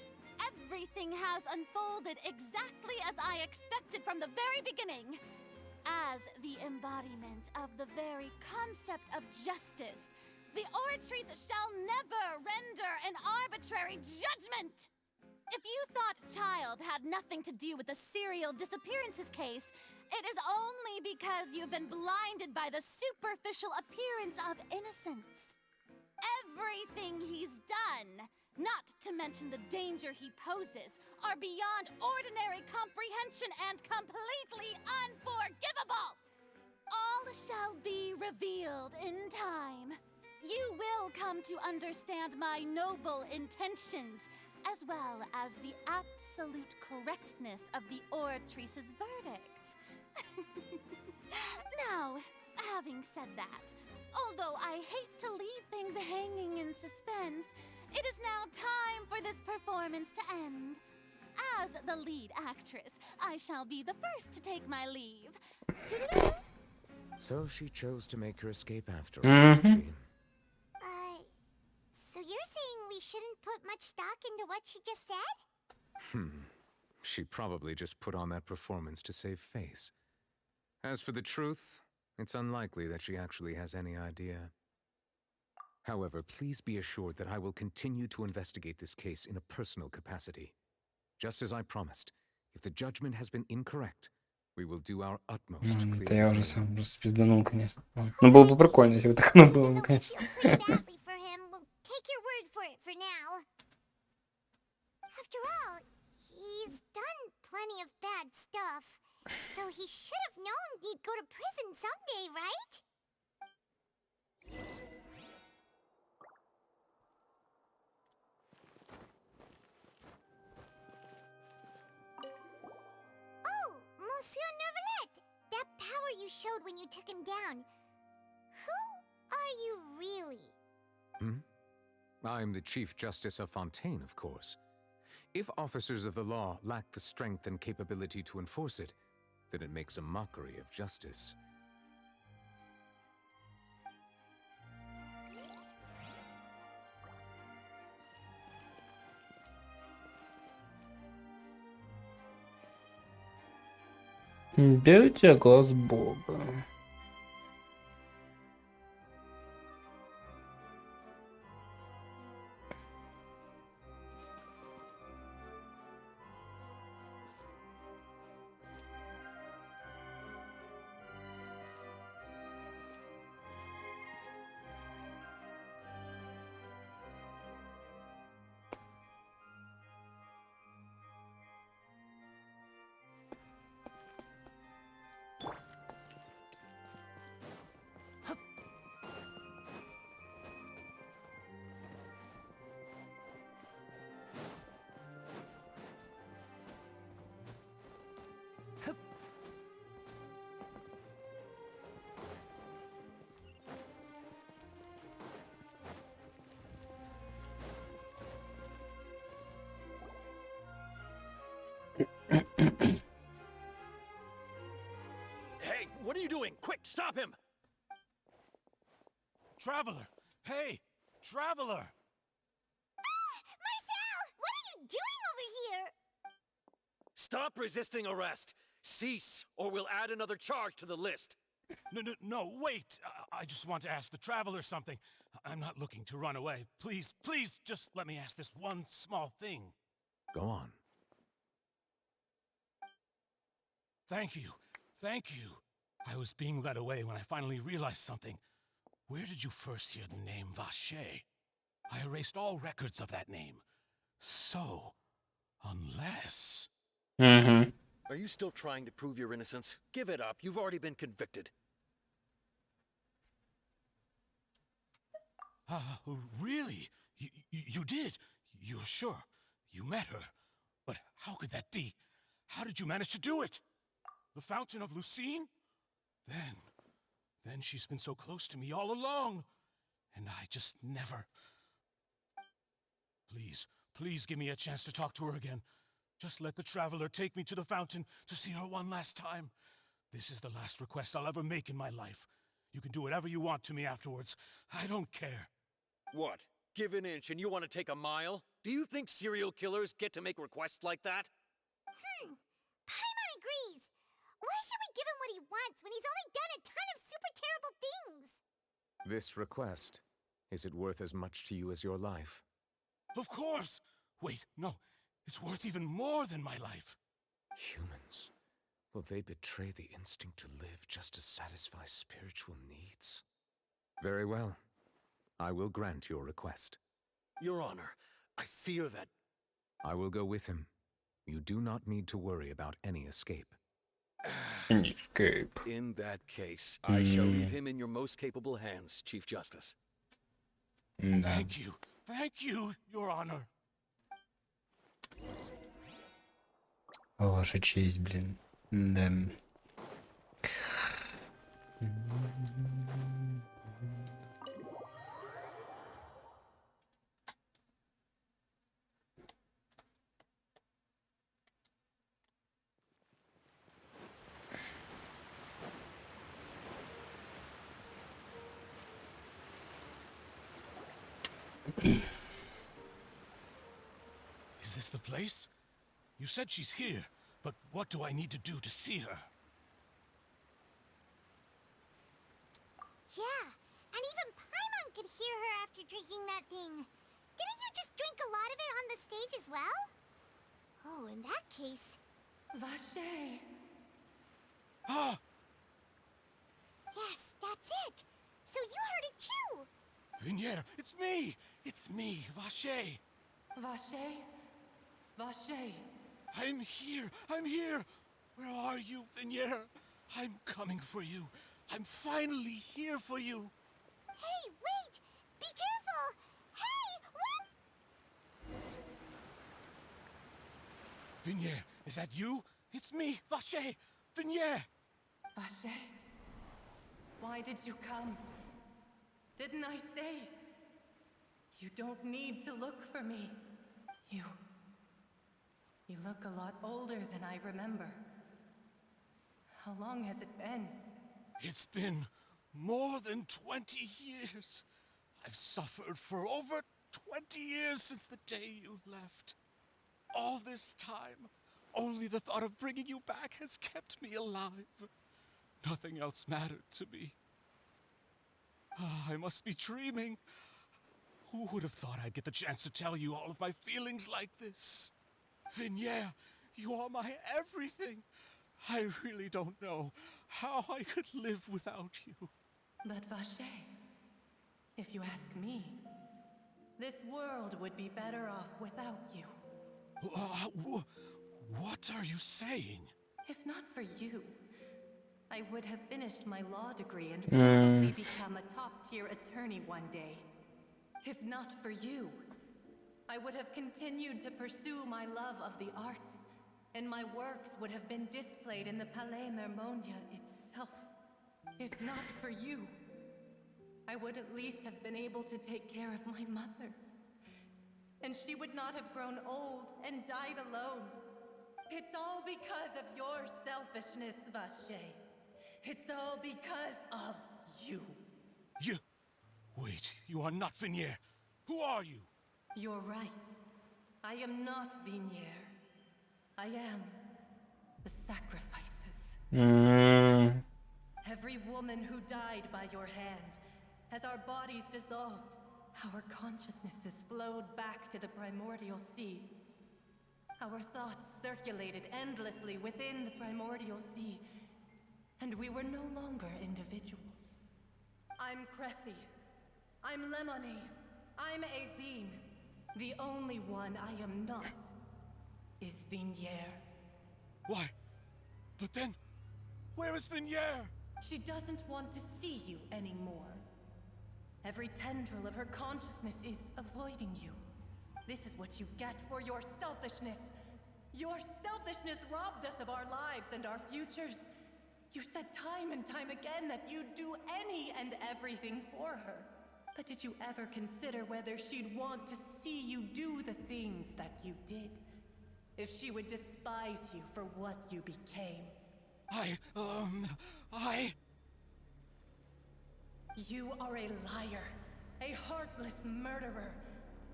Everything has unfolded exactly as I expected from the very beginning. As the embodiment of the very concept of justice, the Oratrice shall never render an arbitrary judgment! If you thought Child had nothing to do with the serial disappearances case, it is only because you've been blinded by the superficial appearance of innocence. Everything he's done, not to mention the danger he poses, are beyond ordinary comprehension and completely unforgivable! All shall be revealed in time. You will come to understand my noble intentions, as well as the absolute correctness of the Oratrice's verdict. Now, having said that, although I hate to leave things hanging in suspense, it is now time for this performance to end. As the lead actress, I shall be the first to take my leave. So she chose to make her escape after all, did she? So you're saying we shouldn't put much stock into what she just said? She probably just put on that performance to save face. As for the truth, it's unlikely that she actually has any idea. However, please be assured that I will continue to investigate this case in a personal capacity. Just as I promised, if the judgment has been incorrect, We will do our utmost to Это clear я his уже name. сам просто спизданул, конечно. Ну, было бы прикольно, если бы так оно было, конечно. Badly for him. We'll take your word for it for now. After all, he's done plenty of bad stuff. So he should have known he'd go to prison someday, right? Oh, Monsieur Nervalette! That power you showed when you took him down. Who are you really? I'm the Chief Justice of Fontaine, of course. If officers of the law lack the strength and capability to enforce it, then it makes a mockery of justice. Бейте глаз Бога. Hey, what are you doing? Quick, stop him! Traveler! Hey! Traveler! Marcel! What are you doing over here? Stop resisting arrest! Cease, or we'll add another charge to the list. No, wait! I just want to ask the Traveler something. I'm not looking to run away. Please, just let me ask this one small thing. Go on. Thank you. I was being led away when I finally realized something. Where did you first hear the name Vacher? I erased all records of that name. So, unless... Are you still trying to prove your innocence? Give it up. You've already been convicted. Really? You did? You're sure? You met her? But how could that be? How did you manage to do it? The Fountain of Lucine? Then she's been so close to me all along. And I just never... Please give me a chance to talk to her again. Just let the Traveler take me to the fountain to see her one last time. This is the last request I'll ever make in my life. You can do whatever you want to me afterwards. I don't care. What? Give an inch and you want to take a mile? Do you think serial killers get to make requests like that? Paimon agrees. Why should we give him what he wants when he's only done a ton of super terrible things? This request, is it worth as much to you as your life? Of course! Wait, no. It's worth even more than my life. Humans. Will they betray the instinct to live just to satisfy spiritual needs? Very well. I will grant your request. Your Honor, I fear that... I will go with him. You do not need to worry about any escape. Escape. In that case, I shall leave him in your most capable hands, Chief Justice. Thank you, Your Honor. Ваша честь, блин. Да. Is this the place? You said she's here, but what do I need to do to see her? Yeah, and even Paimon could hear her after drinking that thing. Didn't you just drink a lot of it on the stage as well? Oh, in that case... Vacher. Ah! Yes, that's it. So you heard it too. Vinier, it's me! It's me, Vache! Vache? Vache? I'm here! I'm here! Where are you, Vinier? I'm coming for you. I'm finally here for you. Hey, wait! Be careful! Hey, what? Vinier, is that you? It's me, Vache! Vinier! Vache? Why did you come? Didn't I say? You don't need to look for me. You look a lot older than I remember. How long has it been? It's been more than 20 years. I've suffered for over 20 years since the day you left. All this time, only the thought of bringing you back has kept me alive. Nothing else mattered to me. I must be dreaming. Who would have thought I'd get the chance to tell you all of my feelings like this? Vinier, you are my everything. I really don't know how I could live without you. But Vache, if you ask me, this world would be better off without you. What are you saying? If not for you, I would have finished my law degree and probably become a top-tier attorney one day. If not for you, I would have continued to pursue my love of the arts, and my works would have been displayed in the Palais Mermonia itself. If not for you, I would at least have been able to take care of my mother. And she would not have grown old and died alone. It's all because of your selfishness, Vache. It's all because of you. You... Wait, you are not Vinier. Who are you? You're right. I am not Vinier. I am the sacrifices. Every woman who died by your hand, as our bodies dissolved, our consciousnesses flowed back to the primordial sea. Our thoughts circulated endlessly within the primordial sea, and we were no longer individuals. I'm Cressy. I'm Lemony. I'm Azine. The only one I am not is Vinier. Why? But then, where is Vinier? She doesn't want to see you anymore. Every tendril of her consciousness is avoiding you. This is what you get for your selfishness. Your selfishness robbed us of our lives and our futures. You said time and time again that you'd do any and everything for her. But did you ever consider whether she'd want to see you do the things that you did? If she would despise you for what you became? You are a liar, a heartless murderer,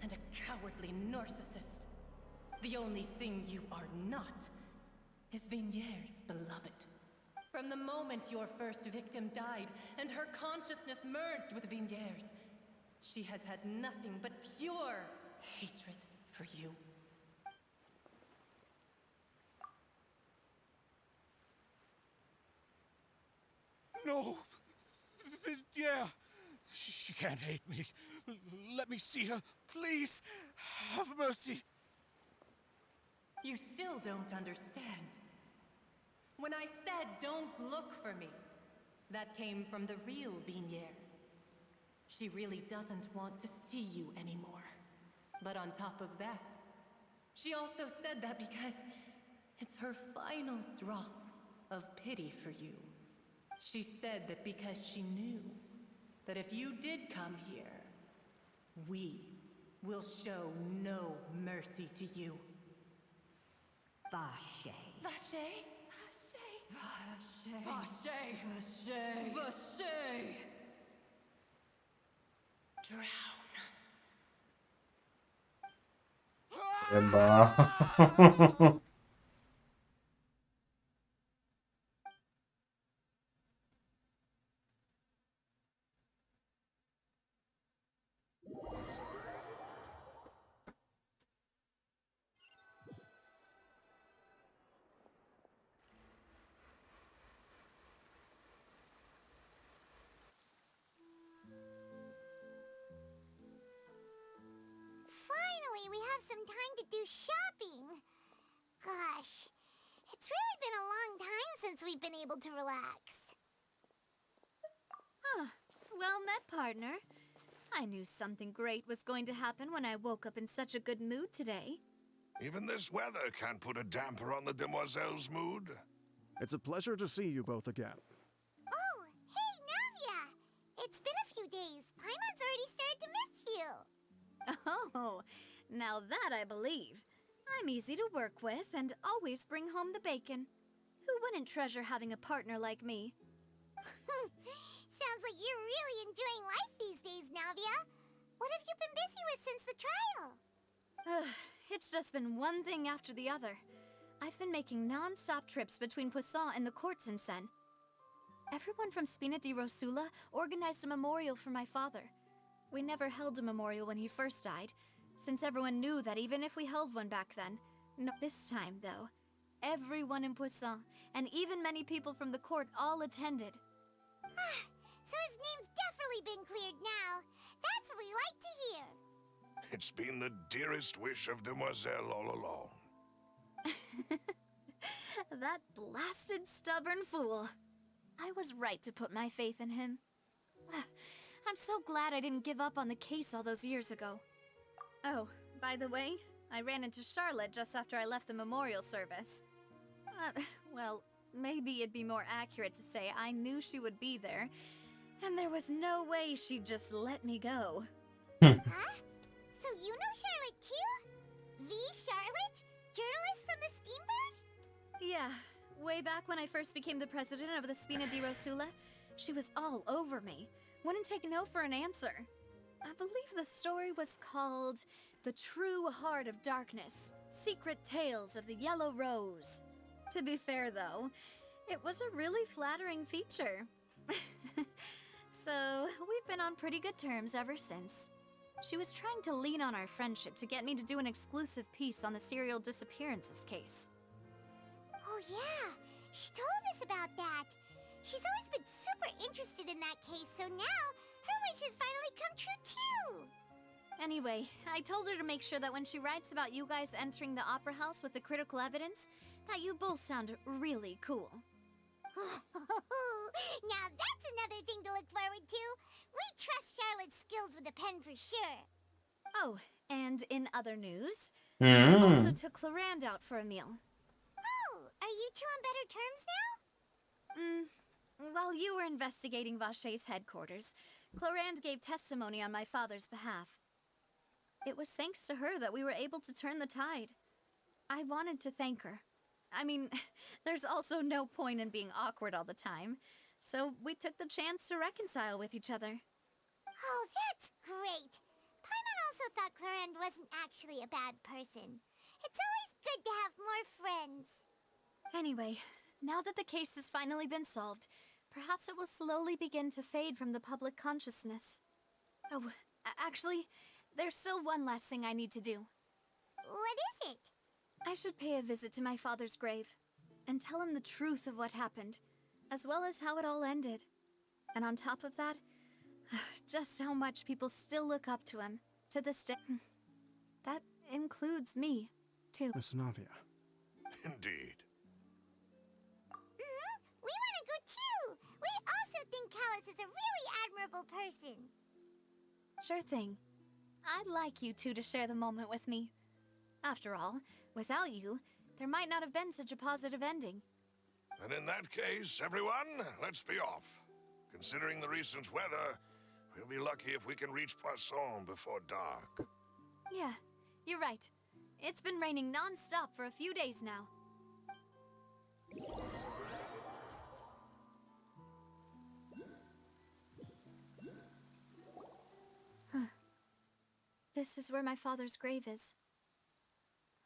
and a cowardly narcissist. The only thing you are not is Vinier's beloved. From the moment your first victim died and her consciousness merged with Vinier's, she has had nothing but pure hatred for you. No! Vinier! She can't hate me. Let me see her. Please, have mercy. You still don't understand. When I said don't look for me, that came from the real Vinier. She really doesn't want to see you anymore. But on top of that, she also said that because it's her final drop of pity for you. She said that because she knew that if you did come here, we will show no mercy to you. Vache. Vache? Vache. Vache. Vache. Vache. Drown. Еба. some time to do shopping. Gosh, it's really been a long time since we've been able to relax. Well met, partner. I knew something great was going to happen when I woke up in such a good mood today. Even this weather can't put a damper on the demoiselle's mood. It's a pleasure to see you both again. Oh, hey, Navia! It's been a few days. Paimon's already started to miss you. Oh, now that I believe. I'm easy to work with and always bring home the bacon. Who wouldn't treasure having a partner like me? Sounds like you're really enjoying life these days, Navia. What have you been busy with since the trial? It's just been one thing after the other. I've been making non-stop trips between Poisson and the courts in Sen. Everyone from Spina di Rosula organized a memorial for my father. We never held a memorial when he first died, since everyone knew that even if we held one back then. No, this time, though, everyone in Poisson, and even many people from the court, all attended. So his name's definitely been cleared now. That's what we like to hear. It's been the dearest wish of Demoiselle all along. That blasted stubborn fool. I was right to put my faith in him. I'm so glad I didn't give up on the case all those years ago. Oh, by the way, I ran into Charlotte just after I left the memorial service. Well, maybe it'd be more accurate to say I knew she would be there, and there was no way she'd just let me go. Huh? So you know Charlotte too? The Charlotte? Journalist from the Steambird? Yeah, way back when I first became the president of the Spina di Rosula, she was all over me. Wouldn't take no for an answer. I believe the story was called The True Heart of Darkness, Secret Tales of the Yellow Rose. To be fair, though, it was a really flattering feature. So, we've been on pretty good terms ever since. She was trying to lean on our friendship to get me to do an exclusive piece on the serial disappearances case. Oh yeah, she told us about that. She's always been super interested in that case, so now her wish has finally come true too. Anyway, I told her to make sure that when she writes about you guys entering the opera house with the critical evidence, that you both sound really cool. Now that's another thing to look forward to. We trust Charlotte's skills with a pen for sure. Oh, and in other news, I also took Clarand out for a meal. Oh, are you two on better terms now? While you were investigating Vaché's headquarters, Clarand gave testimony on my father's behalf. It was thanks to her that we were able to turn the tide. I wanted to thank her. I mean, there's also no point in being awkward all the time, so we took the chance to reconcile with each other. Oh, that's great. Paimon also thought Clarand wasn't actually a bad person. It's always good to have more friends. Anyway, now that the case has finally been solved, perhaps it will slowly begin to fade from the public consciousness. Oh, actually, there's still one last thing I need to do. What is it? I should pay a visit to my father's grave, and tell him the truth of what happened, as well as how it all ended. And on top of that, just how much people still look up to him, to this day. That includes me, too. Miss Navia. Indeed. We want to go too! We also think Callus is a really admirable person. Sure thing. I'd like you two to share the moment with me. After all, without you, there might not have been such a positive ending. And in that case, everyone, let's be off. Considering the recent weather, we'll be lucky if we can reach Poisson before dark. Yeah, you're right. It's been raining non-stop for a few days now. This is where my father's grave is.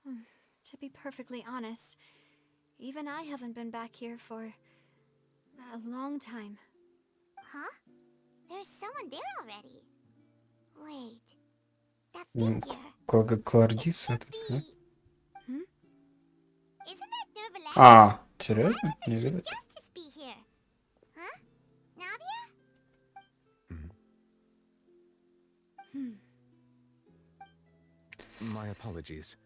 To be perfectly honest, even I haven't been back here for a long time. Huh? There's someone there already. Wait. That figure. Клардис этот, да? Isn't that Nervalette? А, серьезно? Не видел. Justice be here? Huh? Navia? My apologies.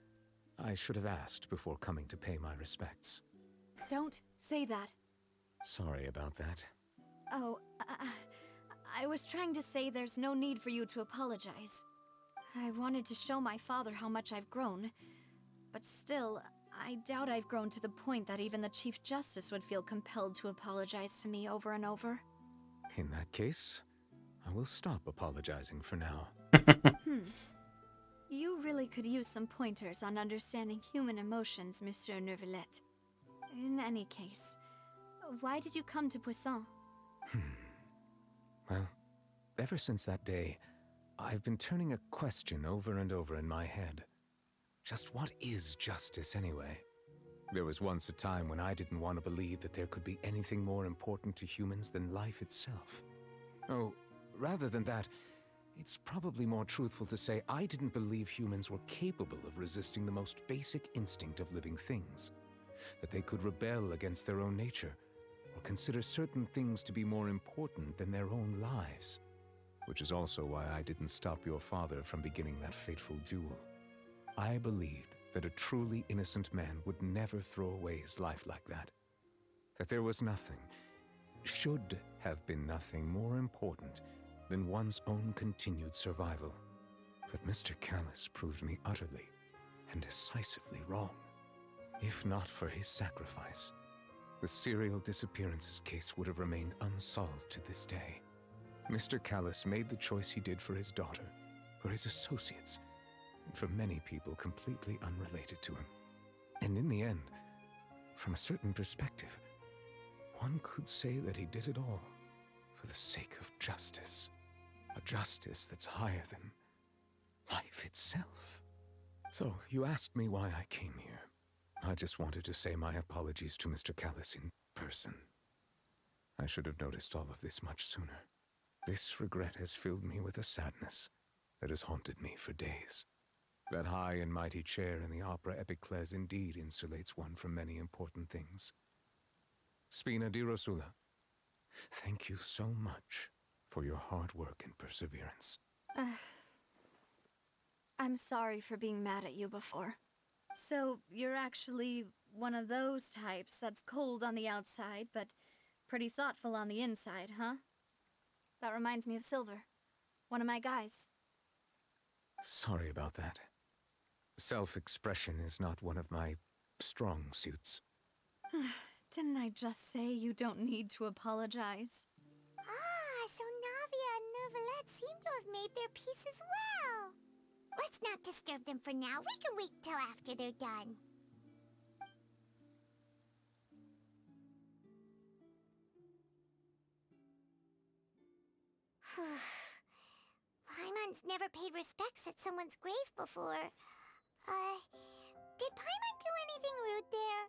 I should have asked before coming to pay my respects. Don't say that. Sorry about that. Oh, I was trying to say there's no need for you to apologize. I wanted to show my father how much I've grown, but still, I doubt I've grown to the point that even the Chief Justice would feel compelled to apologize to me over and over. In that case, I will stop apologizing for now. You really could use some pointers on understanding human emotions, Monsieur Neuvillette. In any case, why did you come to Poisson? Well, ever since that day, I've been turning a question over and over in my head. Just what is justice anyway? There was once a time when I didn't want to believe that there could be anything more important to humans than life itself. Oh, rather than that, it's probably more truthful to say I didn't believe humans were capable of resisting the most basic instinct of living things. That they could rebel against their own nature, or consider certain things to be more important than their own lives. Which is also why I didn't stop your father from beginning that fateful duel. I believed that a truly innocent man would never throw away his life like that. That there was nothing, should have been nothing more important than one's own continued survival. But Mr. Callis proved me utterly and decisively wrong. If not for his sacrifice, the serial disappearances case would have remained unsolved to this day. Mr. Callis made the choice he did for his daughter, for his associates, and for many people completely unrelated to him. And in the end, from a certain perspective, one could say that he did it all for the sake of justice. A justice that's higher than life itself. So, you asked me why I came here. I just wanted to say my apologies to Mr. Callis in person. I should have noticed all of this much sooner. This regret has filled me with a sadness that has haunted me for days. That high and mighty chair in the opera Epiclese indeed insulates one from many important things. Spina di Rosula, thank you so much for your hard work and perseverance. I'm sorry for being mad at you before. So, you're actually one of those types that's cold on the outside, but pretty thoughtful on the inside, huh? That reminds me of Silver, one of my guys. Sorry about that. Self-expression is not one of my strong suits. Didn't I just say you don't need to apologize? So Navia and Neuvillette seem to have made their peace as well. Let's not disturb them for now. We can wait till after they're done. Paimon's never paid respects at someone's grave before. Did Paimon do anything rude there?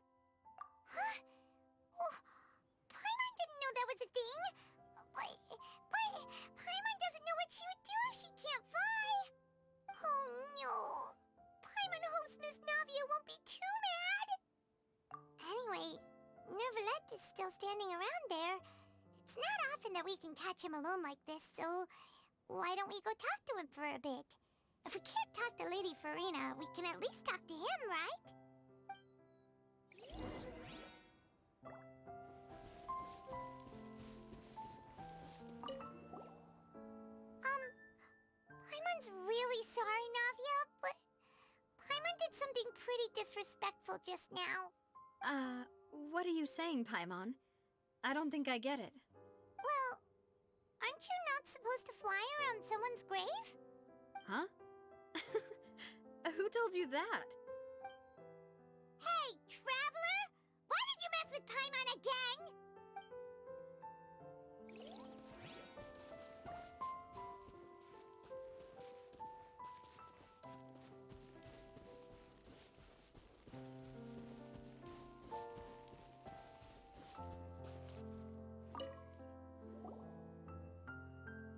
Huh? Oh, Paimon didn't know that was a thing. But Paimon doesn't know what she would do if she can't fly. Oh no. Paimon hopes Miss Navia won't be too mad. Anyway, Neuvillette is still standing around there. It's not often that we can catch him alone like this, so why don't we go talk to him for a bit? If we can't talk to Lady Farina, we can at least talk to him, right? Paimon's really sorry, Navia, but Paimon did something pretty disrespectful just now. What are you saying, Paimon? I don't think I get it. Well, aren't you not supposed to fly around someone's grave? Huh? Who told you that? Hey, Traveler! Why did you mess with Paimon again?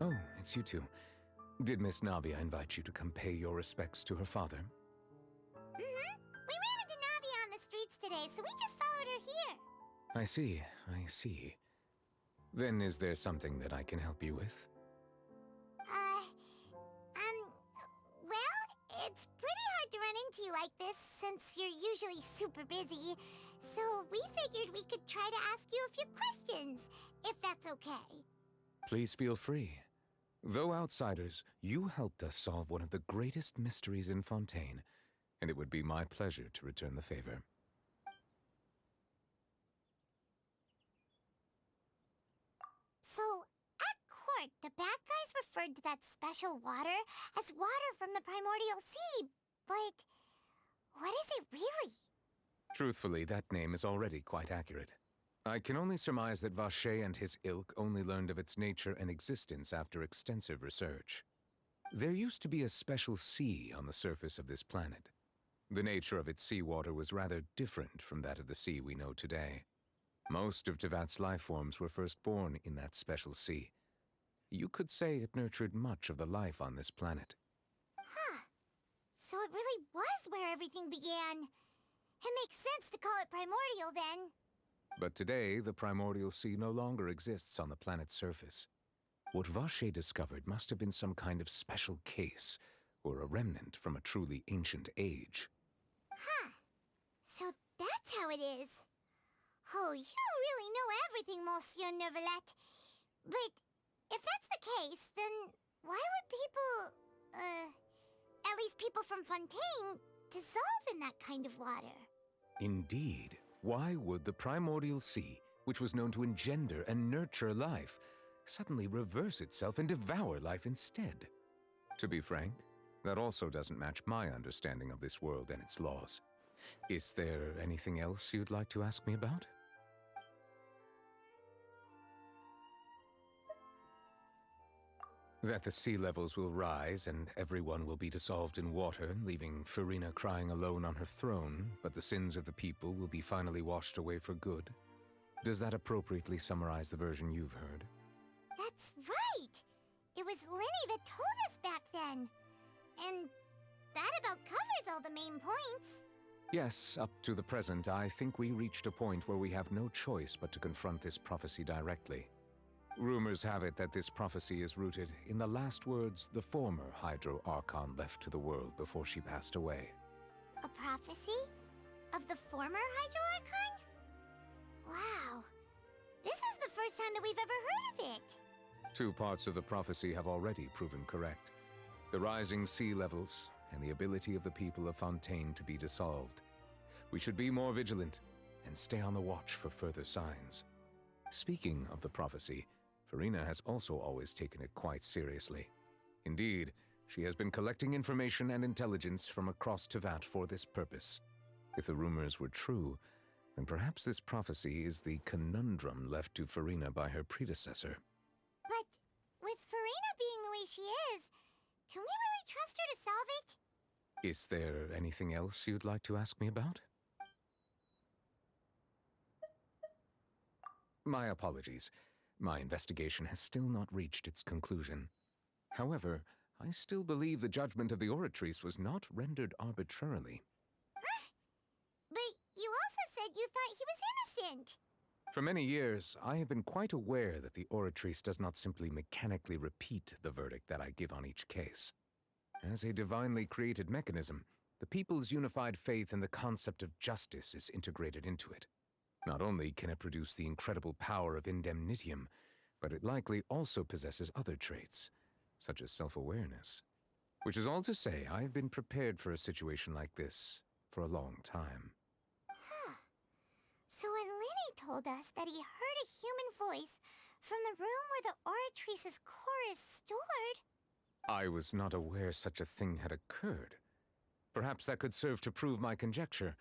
Oh, it's you two. Did Miss Navia invite you to come pay your respects to her father? We ran into Navia on the streets today, so we just followed her here. I see. Then is there something that I can help you with? Well, it's pretty hard to run you like this since you're usually super busy. So we figured we could try to ask you a few questions, if that's okay. Please feel free. Though outsiders, you helped us solve one of the greatest mysteries in Fontaine, and it would be my pleasure to return the favor. So, at court, the bad guys referred to that special water as water from the primordial sea, but what is it really? Truthfully, that name is already quite accurate. I can only surmise that Vacher and his ilk only learned of its nature and existence after extensive research. There used to be a special sea on the surface of this planet. The nature of its seawater was rather different from that of the sea we know today. Most of Tevat's life forms were first born in that special sea. You could say it nurtured much of the life on this planet. Huh. So it really was where everything began. It makes sense to call it primordial then. But today, the primordial sea no longer exists on the planet's surface. What Vacher discovered must have been some kind of special case, or a remnant from a truly ancient age. Huh. So that's how it is. Oh, you really know everything, Monsieur Neuvillette. But if that's the case, then why would people, at least people from Fontaine, dissolve in that kind of water? Indeed. Why would the primordial sea, which was known to engender and nurture life, suddenly reverse itself and devour life instead? To be frank, that also doesn't match my understanding of this world and its laws. Is there anything else you'd like to ask me about? That the sea levels will rise and everyone will be dissolved in water, leaving Farina crying alone on her throne, but the sins of the people will be finally washed away for good. Does that appropriately summarize the version you've heard? That's right! It was Linny that told us back then. And that about covers all the main points. Yes, up to the present, I think we reached a point where we have no choice but to confront this prophecy directly. Rumors have it that this prophecy is rooted in the last words the former Hydro Archon left to the world before she passed away. A prophecy? Of the former Hydro Archon? Wow. This is the first time that we've ever heard of it. Two parts of the prophecy have already proven correct. The rising sea levels and the ability of the people of Fontaine to be dissolved. We should be more vigilant and stay on the watch for further signs. Speaking of the prophecy, Farina has also always taken it quite seriously. Indeed, she has been collecting information and intelligence from across Tevat for this purpose. If the rumors were true, then perhaps this prophecy is the conundrum left to Farina by her predecessor. But with Farina being the way she is, can we really trust her to solve it? Is there anything else you'd like to ask me about? My apologies. My investigation has still not reached its conclusion. However, I still believe the judgment of the Oratrice was not rendered arbitrarily. Huh? But you also said you thought he was innocent. For many years, I have been quite aware that the Oratrice does not simply mechanically repeat the verdict that I give on each case. As a divinely created mechanism, the people's unified faith in the concept of justice is integrated into it. Not only can it produce the incredible power of indemnitium, but it likely also possesses other traits, such as self-awareness. Which is all to say, I have been prepared for a situation like this for a long time. Huh. So when Linny told us that he heard a human voice from the room where the Oratrice's core is stored... I was not aware such a thing had occurred. Perhaps that could serve to prove my conjecture.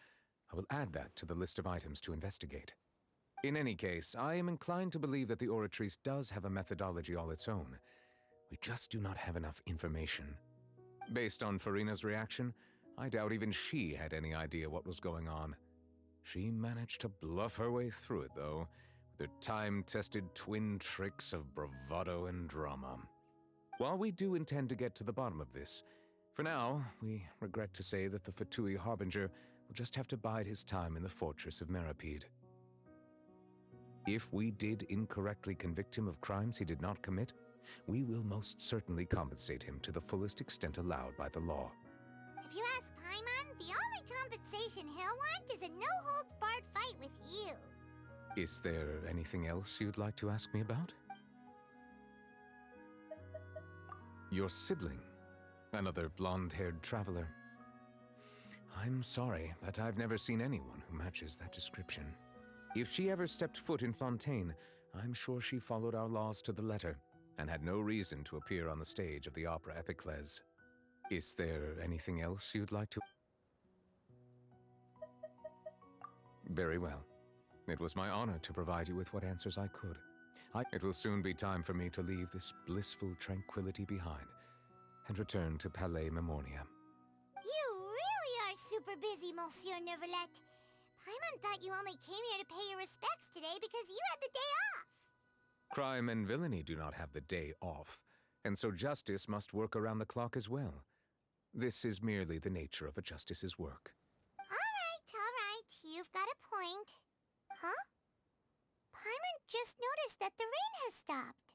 I will add that to the list of items to investigate. In any case, I am inclined to believe that the Oratrice does have a methodology all its own. We just do not have enough information. Based on Farina's reaction, I doubt even she had any idea what was going on. She managed to bluff her way through it, though, with her time-tested twin tricks of bravado and drama. While we do intend to get to the bottom of this, for now, we regret to say that the Fatui Harbinger will just have to bide his time in the fortress of Meripede. If we did incorrectly convict him of crimes he did not commit, we will most certainly compensate him to the fullest extent allowed by the law. If you ask Paimon, the compensation he'll want is a no-holds-barred fight with you. Is there anything else you'd like to ask me about? Your sibling, another blonde-haired traveler. I'm sorry, but I've never seen anyone who matches that description. If she ever stepped foot in Fontaine, I'm sure she followed our laws to the letter and had no reason to appear on the stage of the opera Epiclese. Is there anything else you'd like to... Very well. It was my honor to provide you with what answers I could. It will soon be time for me to leave this blissful tranquility behind and return to Palais Memoria. You really are super busy, Monsieur Neuvillette. Paimon thought you only came here to pay your respects today because you had the day off. Crime and villainy do not have the day off, and so justice must work around the clock as well. This is merely the nature of a justice's work. All right. You've got a point. Huh? Paimon just noticed that the rain has stopped.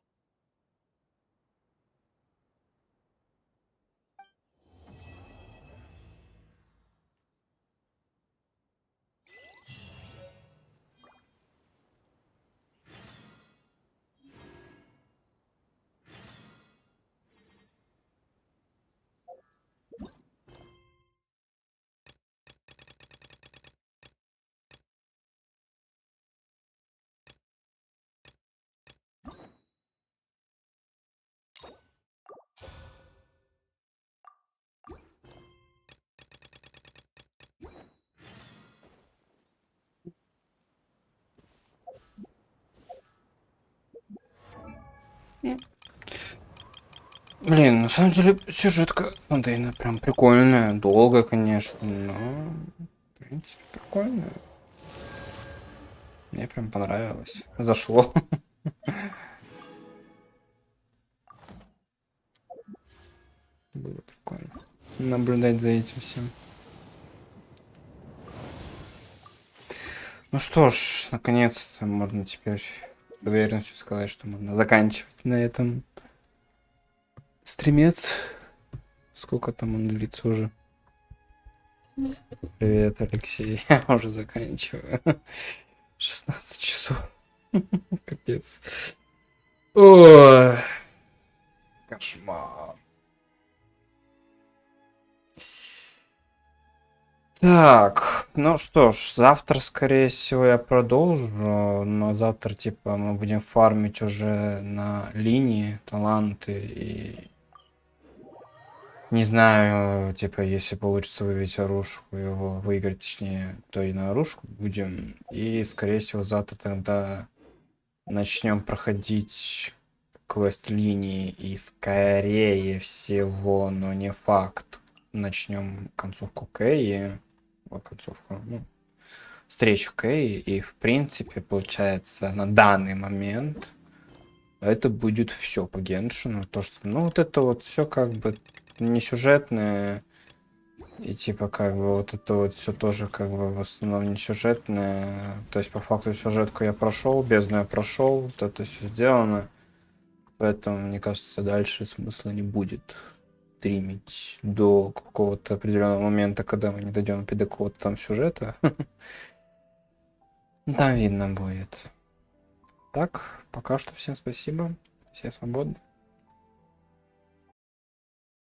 Блин, на самом деле сюжетка Фонтейна прям прикольная, долго, конечно, но в принципе прикольная. Мне прям понравилось, зашло. Было прикольно наблюдать за этим всем. Ну что ж, наконец-то можно теперь с уверенностью сказать, что можно заканчивать на этом стримец. Сколько там он длится уже? Привет, Алексей. Я уже заканчиваю. 16 часов. Капец. Ой. Кошмар. Так, ну что ж, завтра, скорее всего, я продолжу, но завтра, типа, мы будем фармить уже на линии таланты и... Не знаю, типа, если получится выбить оружку, его выиграть, точнее, то и на оружку будем. И, скорее всего, завтра тогда начнем проходить квест-линии и, скорее всего, но не факт, начнем концовку Кэи. Концовку, ну, встречу Кэи. И, в принципе, получается, на данный момент это будет все по Геншину. То, что, ну, вот это вот все как бы не сюжетное. И типа как бы вот это вот все тоже как бы в основном не сюжетное. То есть по факту сюжетку я прошел, бездну я прошел, вот это все сделано. Поэтому, мне кажется, дальше смысла не будет стримить до какого-то определенного момента, когда мы не дойдем до какого-то там сюжета. Там видно будет. Так, пока что всем спасибо. Все свободны.